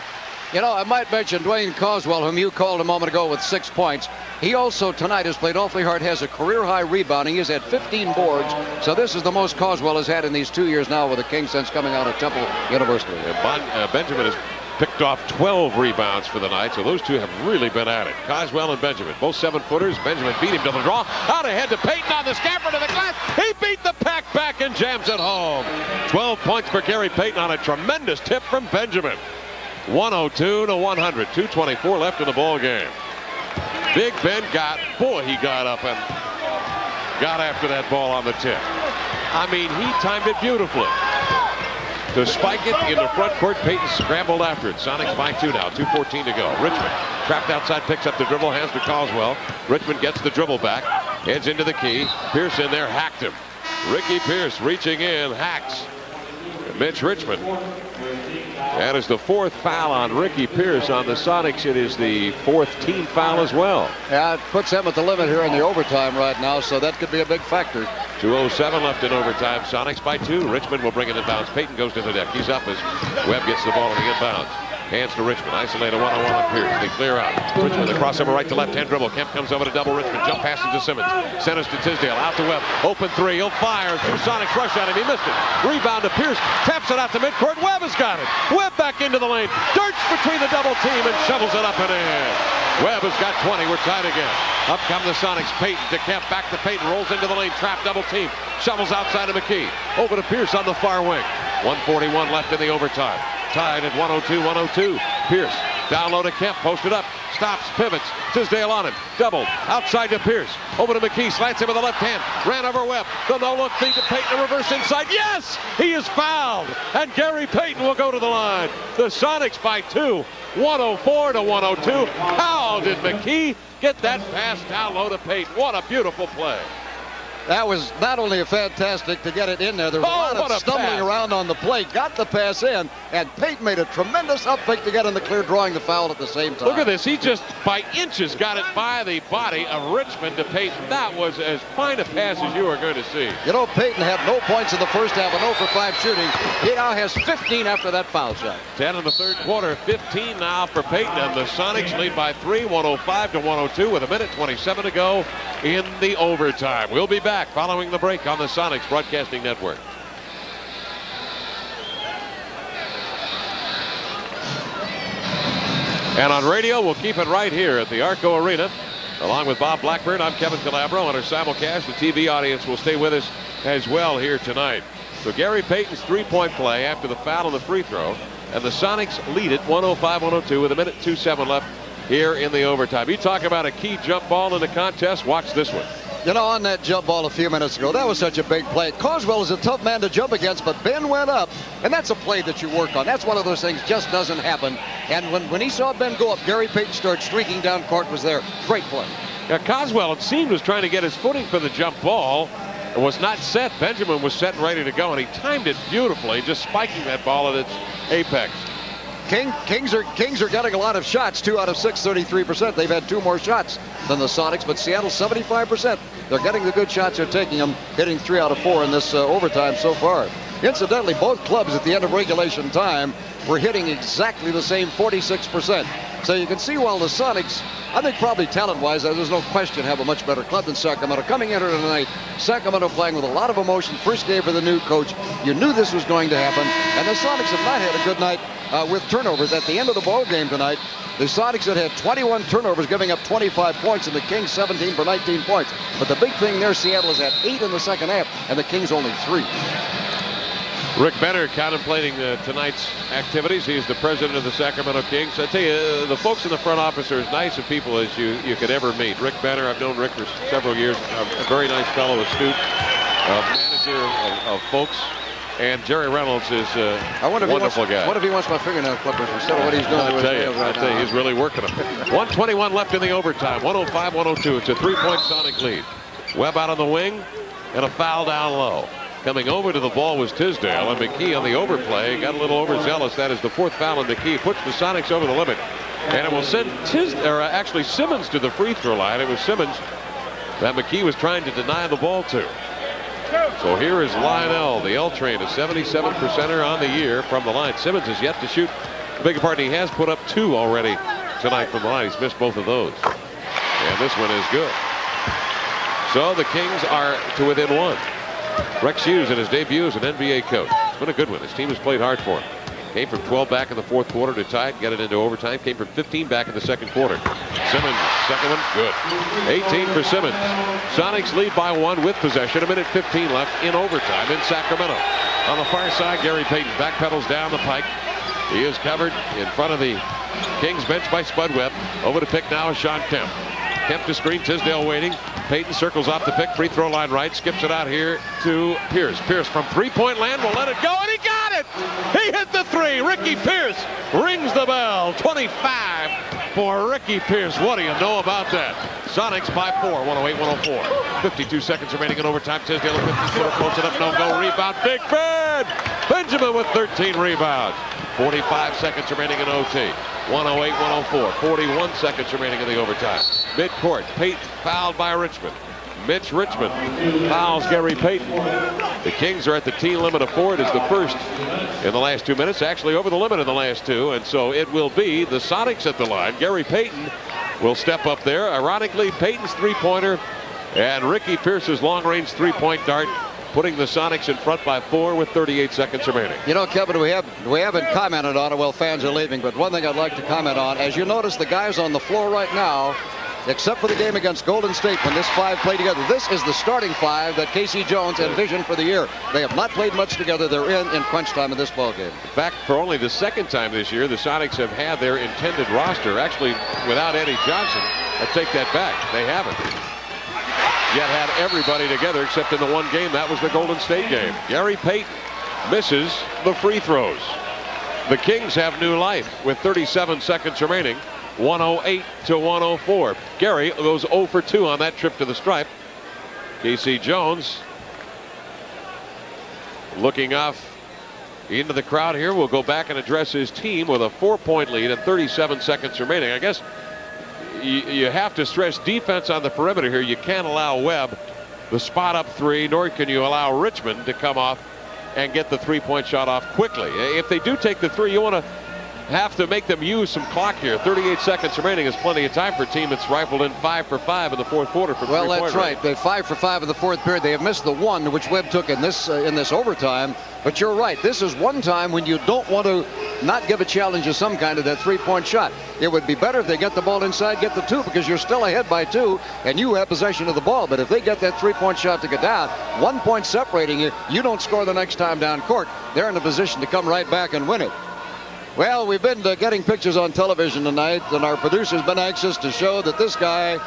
You know, I might mention Dwayne Coswell, whom you called a moment ago with 6 points. He also tonight has played awfully hard, has a career-high rebounding. He's had 15 boards, so this is the most Coswell has had in these 2 years now with the Kings since coming out of Temple University. Benjamin has picked off 12 rebounds for the night, so those two have really been at it. Coswell and Benjamin, both 7-footers. Benjamin beat him to the draw. Out ahead to Payton on the scamper to the glass. He beat the pack back and jams it home. 12 points for Gary Payton on a tremendous tip from Benjamin. 102-100. 2:24 left in the ball game. Big Ben he got up and got after that ball on the tip. I mean, he timed it beautifully. To spike it in the front court, Payton scrambled after it. Sonics by 2 now, 2:14 to go. Richmond trapped outside, picks up the dribble, hands to Coswell. Richmond gets the dribble back, heads into the key. Pierce in there, hacked him. Ricky Pierce reaching in, hacks Mitch Richmond. That is the 4th foul on Ricky Pierce on the Sonics. It is the 4th team foul as well. Yeah, it puts them at the limit here in the overtime right now, so that could be a big factor. 2:07 left in overtime. Sonics by 2. Richmond will bring it inbounds. Payton goes to the deck. He's up as Webb gets the ball in the inbounds. Hands to Richmond. Isolate a one-on-one on Pierce. They clear out. Richmond, the crossover right to left-hand dribble. Kemp comes over to double Richmond. Jump passes to Simmons. Centers to Tisdale. Out to Webb. Open 3. He'll fire. Two Sonics rush at him. He missed it. Rebound to Pierce. Taps it out to midcourt. Webb has got it. Webb back into the lane. Darts between the double team and shovels it up and in. Webb has got 20. We're tied again. Up come the Sonics. Payton to Kemp. Back to Payton. Rolls into the lane. Trap double team. Shovels outside of McKee. Over to Pierce on the far wing. 1:41 left in the overtime. Tied at 102-102. Pierce down low to Kemp. Posted up. Stops. Pivots. Tisdale on him. Doubled. Outside to Pierce. Over to McKee. Slants him with the left hand. Ran over Webb. The no-look feed to Payton. A reverse inside. Yes! He is fouled. And Gary Payton will go to the line. The Sonics by 2. 104-102. How did McKee get that pass down low to Payton? What a beautiful play. That was not only a fantastic to get it in there. There was a lot of stumbling around on the plate. Got the pass in, and Payton made a tremendous up fake to get in the clear, drawing the foul at the same time. Look at this. He just, by inches, got it by the body of Richmond to Payton. That was as fine a pass as you are going to see. You know, Payton had no points in the first half and 0 for 5 shooting. He now has 15 after that foul shot. 10 in the third quarter, 15 now for Payton, and the Sonics lead by 3, 105-102 with 1:27 to go in the overtime. We'll be back following the break on the Sonics Broadcasting Network. And on radio, we'll keep it right here at the Arco Arena. Along with Bob Blackburn, I'm Kevin Calabro. On our simulcast, the TV audience will stay with us as well here tonight. So Gary Payton's three-point play after the foul and the free throw. And the Sonics lead it 105-102 with 1:27 left here in the overtime. You talk about a key jump ball in the contest. Watch this one. You know, on that jump ball a few minutes ago, that was such a big play. Carswell is a tough man to jump against, but Ben went up, and that's a play that you work on. That's one of those things just doesn't happen. And when he saw Ben go up, Gary Payton started streaking down court, was there. Great play. Yeah, Carswell, it seemed, was trying to get his footing for the jump ball. It was not set. Benjamin was set and ready to go, and he timed it beautifully, just spiking that ball at its apex. Kings are getting a lot of shots. 2 out of 6, 33%. They've had 2 more shots than the Sonics, but Seattle 75%. They're getting the good shots. They're taking them, hitting 3 out of 4 in this overtime so far. Incidentally, both clubs at the end of regulation time were hitting exactly the same 46%. So you can see while the Sonics, I think probably talent-wise, there's no question, have a much better club than Sacramento. Coming into tonight, Sacramento playing with a lot of emotion. First game for the new coach. You knew this was going to happen. And the Sonics have not had a good night with turnovers. At the end of the ball game tonight, the Sonics had 21 turnovers, giving up 25 points, and the Kings 17 for 19 points. But the big thing there, Seattle is at 8 in the second half, and the Kings only 3. Rick Benner contemplating tonight's activities. He's the president of the Sacramento Kings. I tell you, the folks in the front office are as nice of people as you could ever meet. Rick Benner, I've known Rick for several years. A very nice fellow, astute, manager of folks. And Jerry Reynolds is a wonderful guy. What if he wants my fingernail clippers instead of what he's doing to his nails right now? I tell you, he's really working them. 1:21 left in the overtime. 105-102. It's a 3-point Sonic lead. Webb out on the wing, and a foul down low. Coming over to the ball was Tisdale, and McKee on the overplay got a little overzealous. That is the 4th foul on McKee. Puts the Sonics over the limit. And it will send Simmons to the free throw line. It was Simmons that McKee was trying to deny the ball to. So here is Lionel, the L Train, a 77%er on the year from the line. Simmons has yet to shoot. I beg your pardon, he has put up 2 already tonight from the line. He's missed both of those. And this one is good. So the Kings are to within 1. Rex Hughes in his debut as an NBA coach. It's been a good one. His team has played hard for him. Came from 12 back in the 4th quarter to tie it, get it into overtime. Came from 15 back in the 2nd quarter. Simmons, second one, good. 18 for Simmons. Sonics lead by 1 with possession. 1:15 left in overtime in Sacramento. On the far side, Gary Payton backpedals down the pike. He is covered in front of the Kings bench by Spud Webb. Over to pick now is Sean Kemp. Kemp to screen, Tisdale waiting. Payton circles off the pick, free throw line right, skips it out here to Pierce. Pierce from 3-point land will let it go, and he got it! He hit the 3. Ricky Pierce rings the bell. 25 for Ricky Pierce. What do you know about that? Sonics by 4, 108-104. 52 seconds remaining in overtime. Tisdale at 50-footer, close it up, no go, rebound, Big Ben! Benjamin with 13 rebounds. 45 seconds remaining in OT. 108-104. 41 seconds remaining in the overtime. Midcourt, Payton fouled by Richmond. Mitch Richmond fouls Gary Payton. The Kings are at the team limit of 4. It is the first in the last 2 minutes, actually over the limit in the last 2, and so it will be the Sonics at the line. Gary Payton will step up there. Ironically, Payton's 3-pointer and Ricky Pierce's long-range 3-point dart, putting the Sonics in front by 4 with 38 seconds remaining. You know, Kevin, we haven't commented on it while fans are leaving, but one thing I'd like to comment on, as you notice, the guys on the floor right now except for the game against Golden State when this five played together. This is the starting five that Casey Jones envisioned for the year. They have not played much together. They're in crunch time in this ball game. In fact, for only the second time this year, the Sonics have had their intended roster, actually without Eddie Johnson. I take that back. They haven't yet had everybody together except in the one game. That was the Golden State game. Gary Payton misses the free throws. The Kings have new life with 37 seconds remaining. 108 to 104. Gary goes 0 for 2 on that trip to the stripe. Casey Jones looking off into the crowd here. Will go back and address his team with a 4-point lead and 37 seconds remaining. I guess you have to stress defense on the perimeter here. You can't allow Webb the spot up three, nor can you allow Richmond to come off and get the three-point shot off quickly. If they do take the three, you want to have to make them use some clock here. 38 seconds remaining is plenty of time for a team that's rifled in 5 for 5 in the fourth quarter. Well, that's right. They're 5 for 5 in the fourth period. They have missed the one which Webb took in this overtime. But you're right. This is one time when you don't want to not give a challenge of some kind of that three-point shot. It would be better if they get the ball inside, get the two, because you're still ahead by 2 and you have possession of the ball. But if they get that three-point shot to get down, 1 point separating you, you don't score the next time down court. They're in a position to come right back and win it. Well, we've been getting pictures on television tonight, and our producer's been anxious to show that this guy,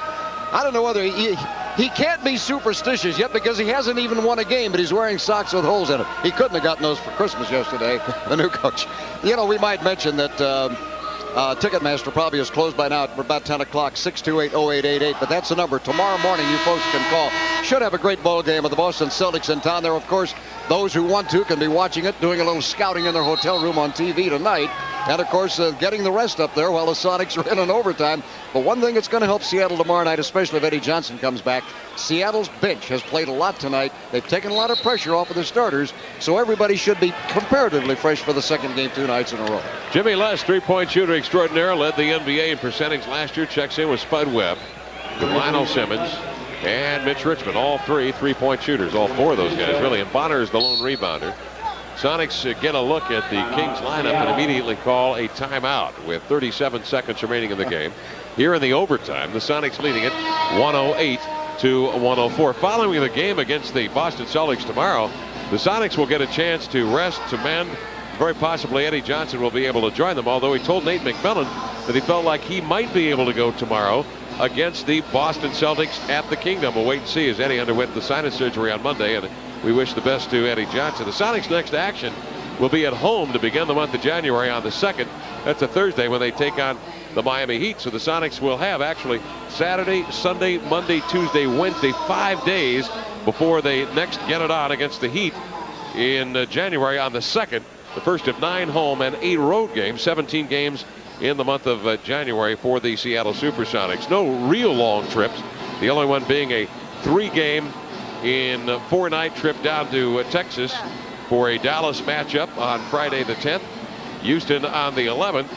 I don't know whether he can't be superstitious yet because he hasn't even won a game, but he's wearing socks with holes in them. He couldn't have gotten those for Christmas yesterday, the new coach. You know, we might mention that Ticketmaster probably is closed by now at about 10 o'clock, 628-0888, but that's the number. Tomorrow morning you folks can call. Should have a great ball game with the Boston Celtics in town. There, of course, those who want to can be watching it, doing a little scouting in their hotel room on TV tonight. And, of course, getting the rest up there while the Sonics are in overtime. But one thing that's going to help Seattle tomorrow night, especially if Eddie Johnson comes back, Seattle's bench has played a lot tonight. They've taken a lot of pressure off of the starters, so everybody should be comparatively fresh for the second game 2 nights in a row. Jimmy Les, three-point shooter extraordinaire, led the NBA in percentage last year. Checks in with Spud Webb, Lionel Simmons, and Mitch Richmond. All three-point shooters, all 4 of those guys, really. And Bonner is the lone rebounder. Sonics get a look at the Kings lineup and immediately call a timeout with 37 seconds remaining in the game. Here in the overtime, the Sonics leading it 108 to 104. Following the game against the Boston Celtics tomorrow, the Sonics will get a chance to rest, to mend. Very possibly Eddie Johnson will be able to join them, although he told Nate McMillan that he felt like he might be able to go tomorrow against the Boston Celtics at the Kingdom. We'll wait and see as Eddie underwent the sinus surgery on Monday, and we wish the best to Eddie Johnson. The Sonics' next action will be at home to begin the month of January on the 2nd. That's a Thursday when they take on the Miami Heat. So the Sonics will have actually Saturday, Sunday, Monday, Tuesday, Wednesday, 5 days before they next get it on against the Heat in January on the 2nd. The first of 9 home and 8 road games, 17 games in the month of January for the Seattle Supersonics. No real long trips. The only one being a 3-game in 4-night trip down to Texas for a Dallas matchup on Friday the 10th, Houston on the 11th,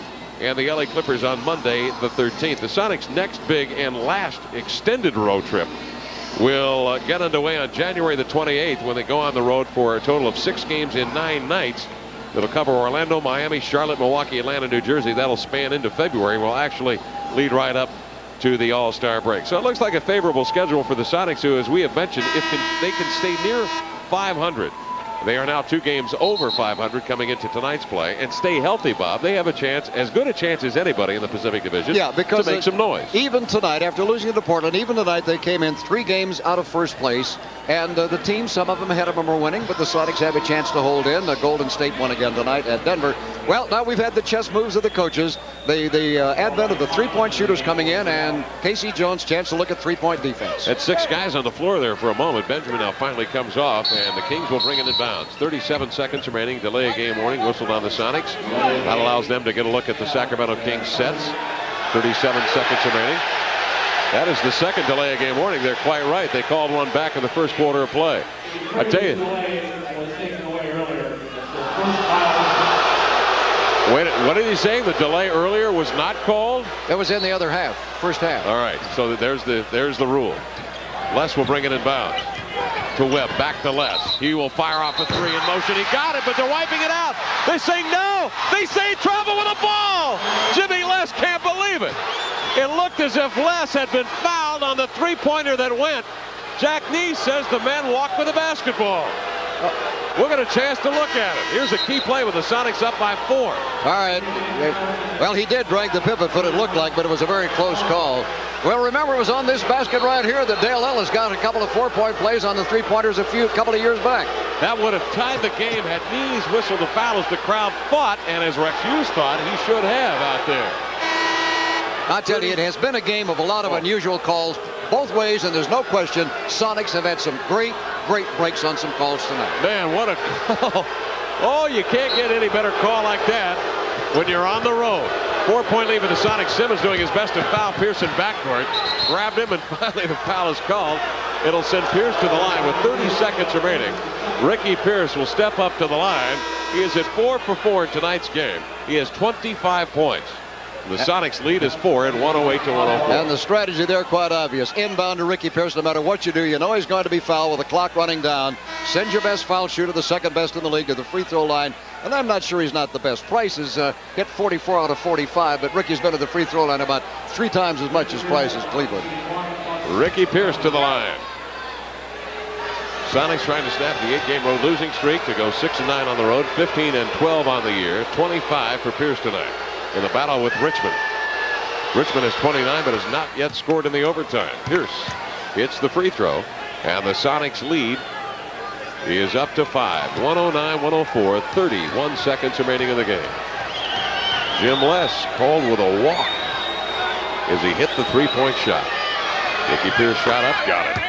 and the LA Clippers on Monday the 13th. The Sonics' next big and last extended road trip will get underway on January the 28th when they go on the road for a total of 6 games in 9 nights. It'll cover Orlando, Miami, Charlotte, Milwaukee, Atlanta, New Jersey. That'll span into February. Will actually lead right up to the All-Star break. So it looks like a favorable schedule for the Sonics, who, as we have mentioned, they can stay near 500. They are now 2 games over 500 coming into tonight's play, and stay healthy, Bob. They have a chance, as good a chance as anybody in the Pacific Division, to make some noise. Even tonight, after losing to Portland, even tonight they came in 3 games out of first place, and the team, some of them ahead of them, are winning, but the Sonics have a chance to hold in. The Golden State won again tonight at Denver. Well, now we've had the chess moves of the coaches, the advent of the three-point shooters coming in, and Casey Jones' chance to look at three-point defense. Had 6 guys on the floor there for a moment. Benjamin now finally comes off, and the Kings will bring it in bounds. 37 seconds remaining. Delay of game warning whistled on the Sonics. That allows them to get a look at the Sacramento Kings sets. 37 seconds remaining. That is the second delay of game warning. They're quite right. They called one back in the first quarter of play. I tell you. Wait, what did he say? The delay earlier was not called? That was in the other half, first half. All right, so there's the rule. Les will bring it in bounds. To Webb, back to Les. He will fire off a 3 in motion. He got it, but they're wiping it out. They say no. They say trouble with the ball. Jimmy Les can't believe it. It looked as if Les had been fouled on the three-pointer that went. Jack Neese says the men walk with the basketball. We'll get a chance to look at it. Here's a key play with the Sonics up by 4. All right. Well, he did drag the pivot foot, it looked like, but it was a very close call. Well, remember, it was on this basket right here that Dale Ellis got a couple of 4-point plays on the three-pointers a couple of years back. That would have tied the game had Neese whistled the foul as the crowd fought, and as Rex Hughes thought he should have out there. I tell you, it has been a game of a lot of unusual calls both ways, and there's no question Sonics have had some great breaks on some calls tonight. Man, what a call. Oh, you can't get any better call like that when you're on the road. 4-point lead for the Sonics. Simmons doing his best to foul Pearson backcourt. Grabbed him, and finally the foul is called. It'll send Pierce to the line with 30 seconds remaining. Ricky Pierce will step up to the line. He is at 4 for 4 in tonight's game. He has 25 points. The Sonics lead is 4 at 108 to 104. And the strategy there quite obvious. Inbound to Ricky Pierce. No matter what you do, you know he's going to be fouled with the clock running down. Send your best foul shooter, the second best in the league, to the free throw line. And I'm not sure he's not the best. Price is hit 44 out of 45, but Ricky's been at the free throw line about 3 times as much as Price is Cleveland. Ricky Pierce to the line. Sonics trying to snap the 8-game road losing streak to go 6-9 on the road, 15-12 on the year, 25 for Pierce tonight in the battle with Richmond. Richmond is 29 but has not yet scored in the overtime. Pierce hits the free throw, and the Sonics lead is up to 5. 109-104, 31 seconds remaining in the game. Jim Les called with a walk as he hit the three-point shot. Ricky Pierce shot up, got it.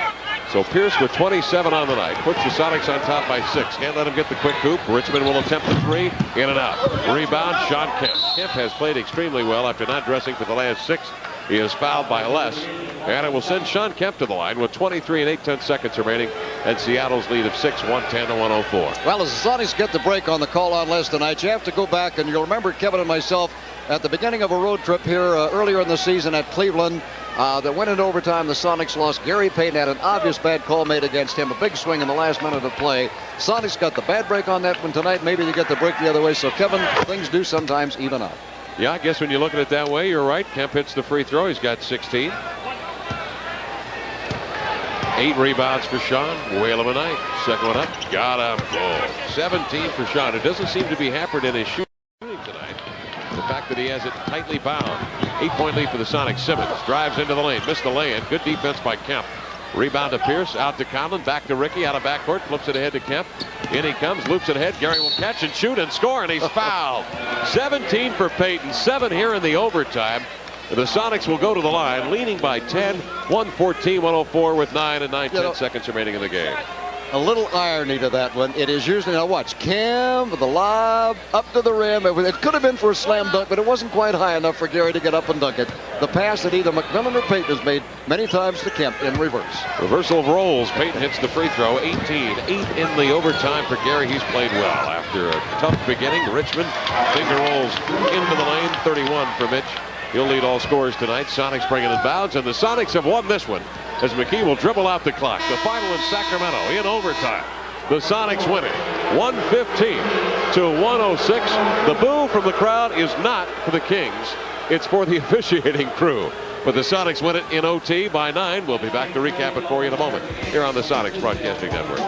So Pierce with 27 on the night puts the Sonics on top by 6. Can't let him get the quick hoop. Richmond will attempt the 3. In and out. Rebound, Sean Kemp. Kemp has played extremely well after not dressing for the last 6. He is fouled by Les. And it will send Sean Kemp to the line with 23 and 8/10 seconds remaining. And Seattle's lead of 6, 110 to 104. Well, as the Sonics get the break on the call on Les tonight, you have to go back, and you'll remember Kevin and myself at the beginning of a road trip here earlier in the season at Cleveland that went into overtime. The Sonics lost. Gary Payton had an obvious bad call made against him. A big swing in the last minute of play. Sonics got the bad break on that one tonight. Maybe they get the break the other way. So, Kevin, things do sometimes even out. Yeah, I guess when you look at it that way, you're right. Kemp hits the free throw. He's got 16. 8 rebounds for Sean. Whale of a night. Second one up. Got him. Goal. 17 for Sean. It doesn't seem to be hampered in his shooting tonight. The fact that he has it tightly bound. 8-point lead for the Sonics. Simmons drives into the lane. Missed the lay-in. Good defense by Kemp. Rebound to Pierce. Out to Conlon. Back to Ricky. Out of backcourt. Flips it ahead to Kemp. In he comes. Loops it ahead. Gary will catch and shoot and score. And he's fouled. 17 for Payton. 7 here in the overtime. The Sonics will go to the line, leading by 10, 114-104 with 9 and 9/10 seconds remaining in the game. A little irony to that one. It is usually, now watch, Cam with the lob up to the rim. It could have been for a slam dunk, but it wasn't quite high enough for Gary to get up and dunk it. The pass that either McMillan or Payton has made many times to Kemp in reverse. Reversal of roles. Payton hits the free throw. 18, 8 in the overtime for Gary. He's played well after a tough beginning. Richmond finger rolls into the lane. 31 for Mitch. He'll lead all scorers tonight. Sonics bringing it bounds, and the Sonics have won this one as McKee will dribble out the clock. The final in Sacramento in overtime. The Sonics win it 115 to 106. The boo from the crowd is not for the Kings. It's for the officiating crew. But the Sonics win it in OT by 9. We'll be back to recap it for you in a moment here on the Sonics Broadcasting Network.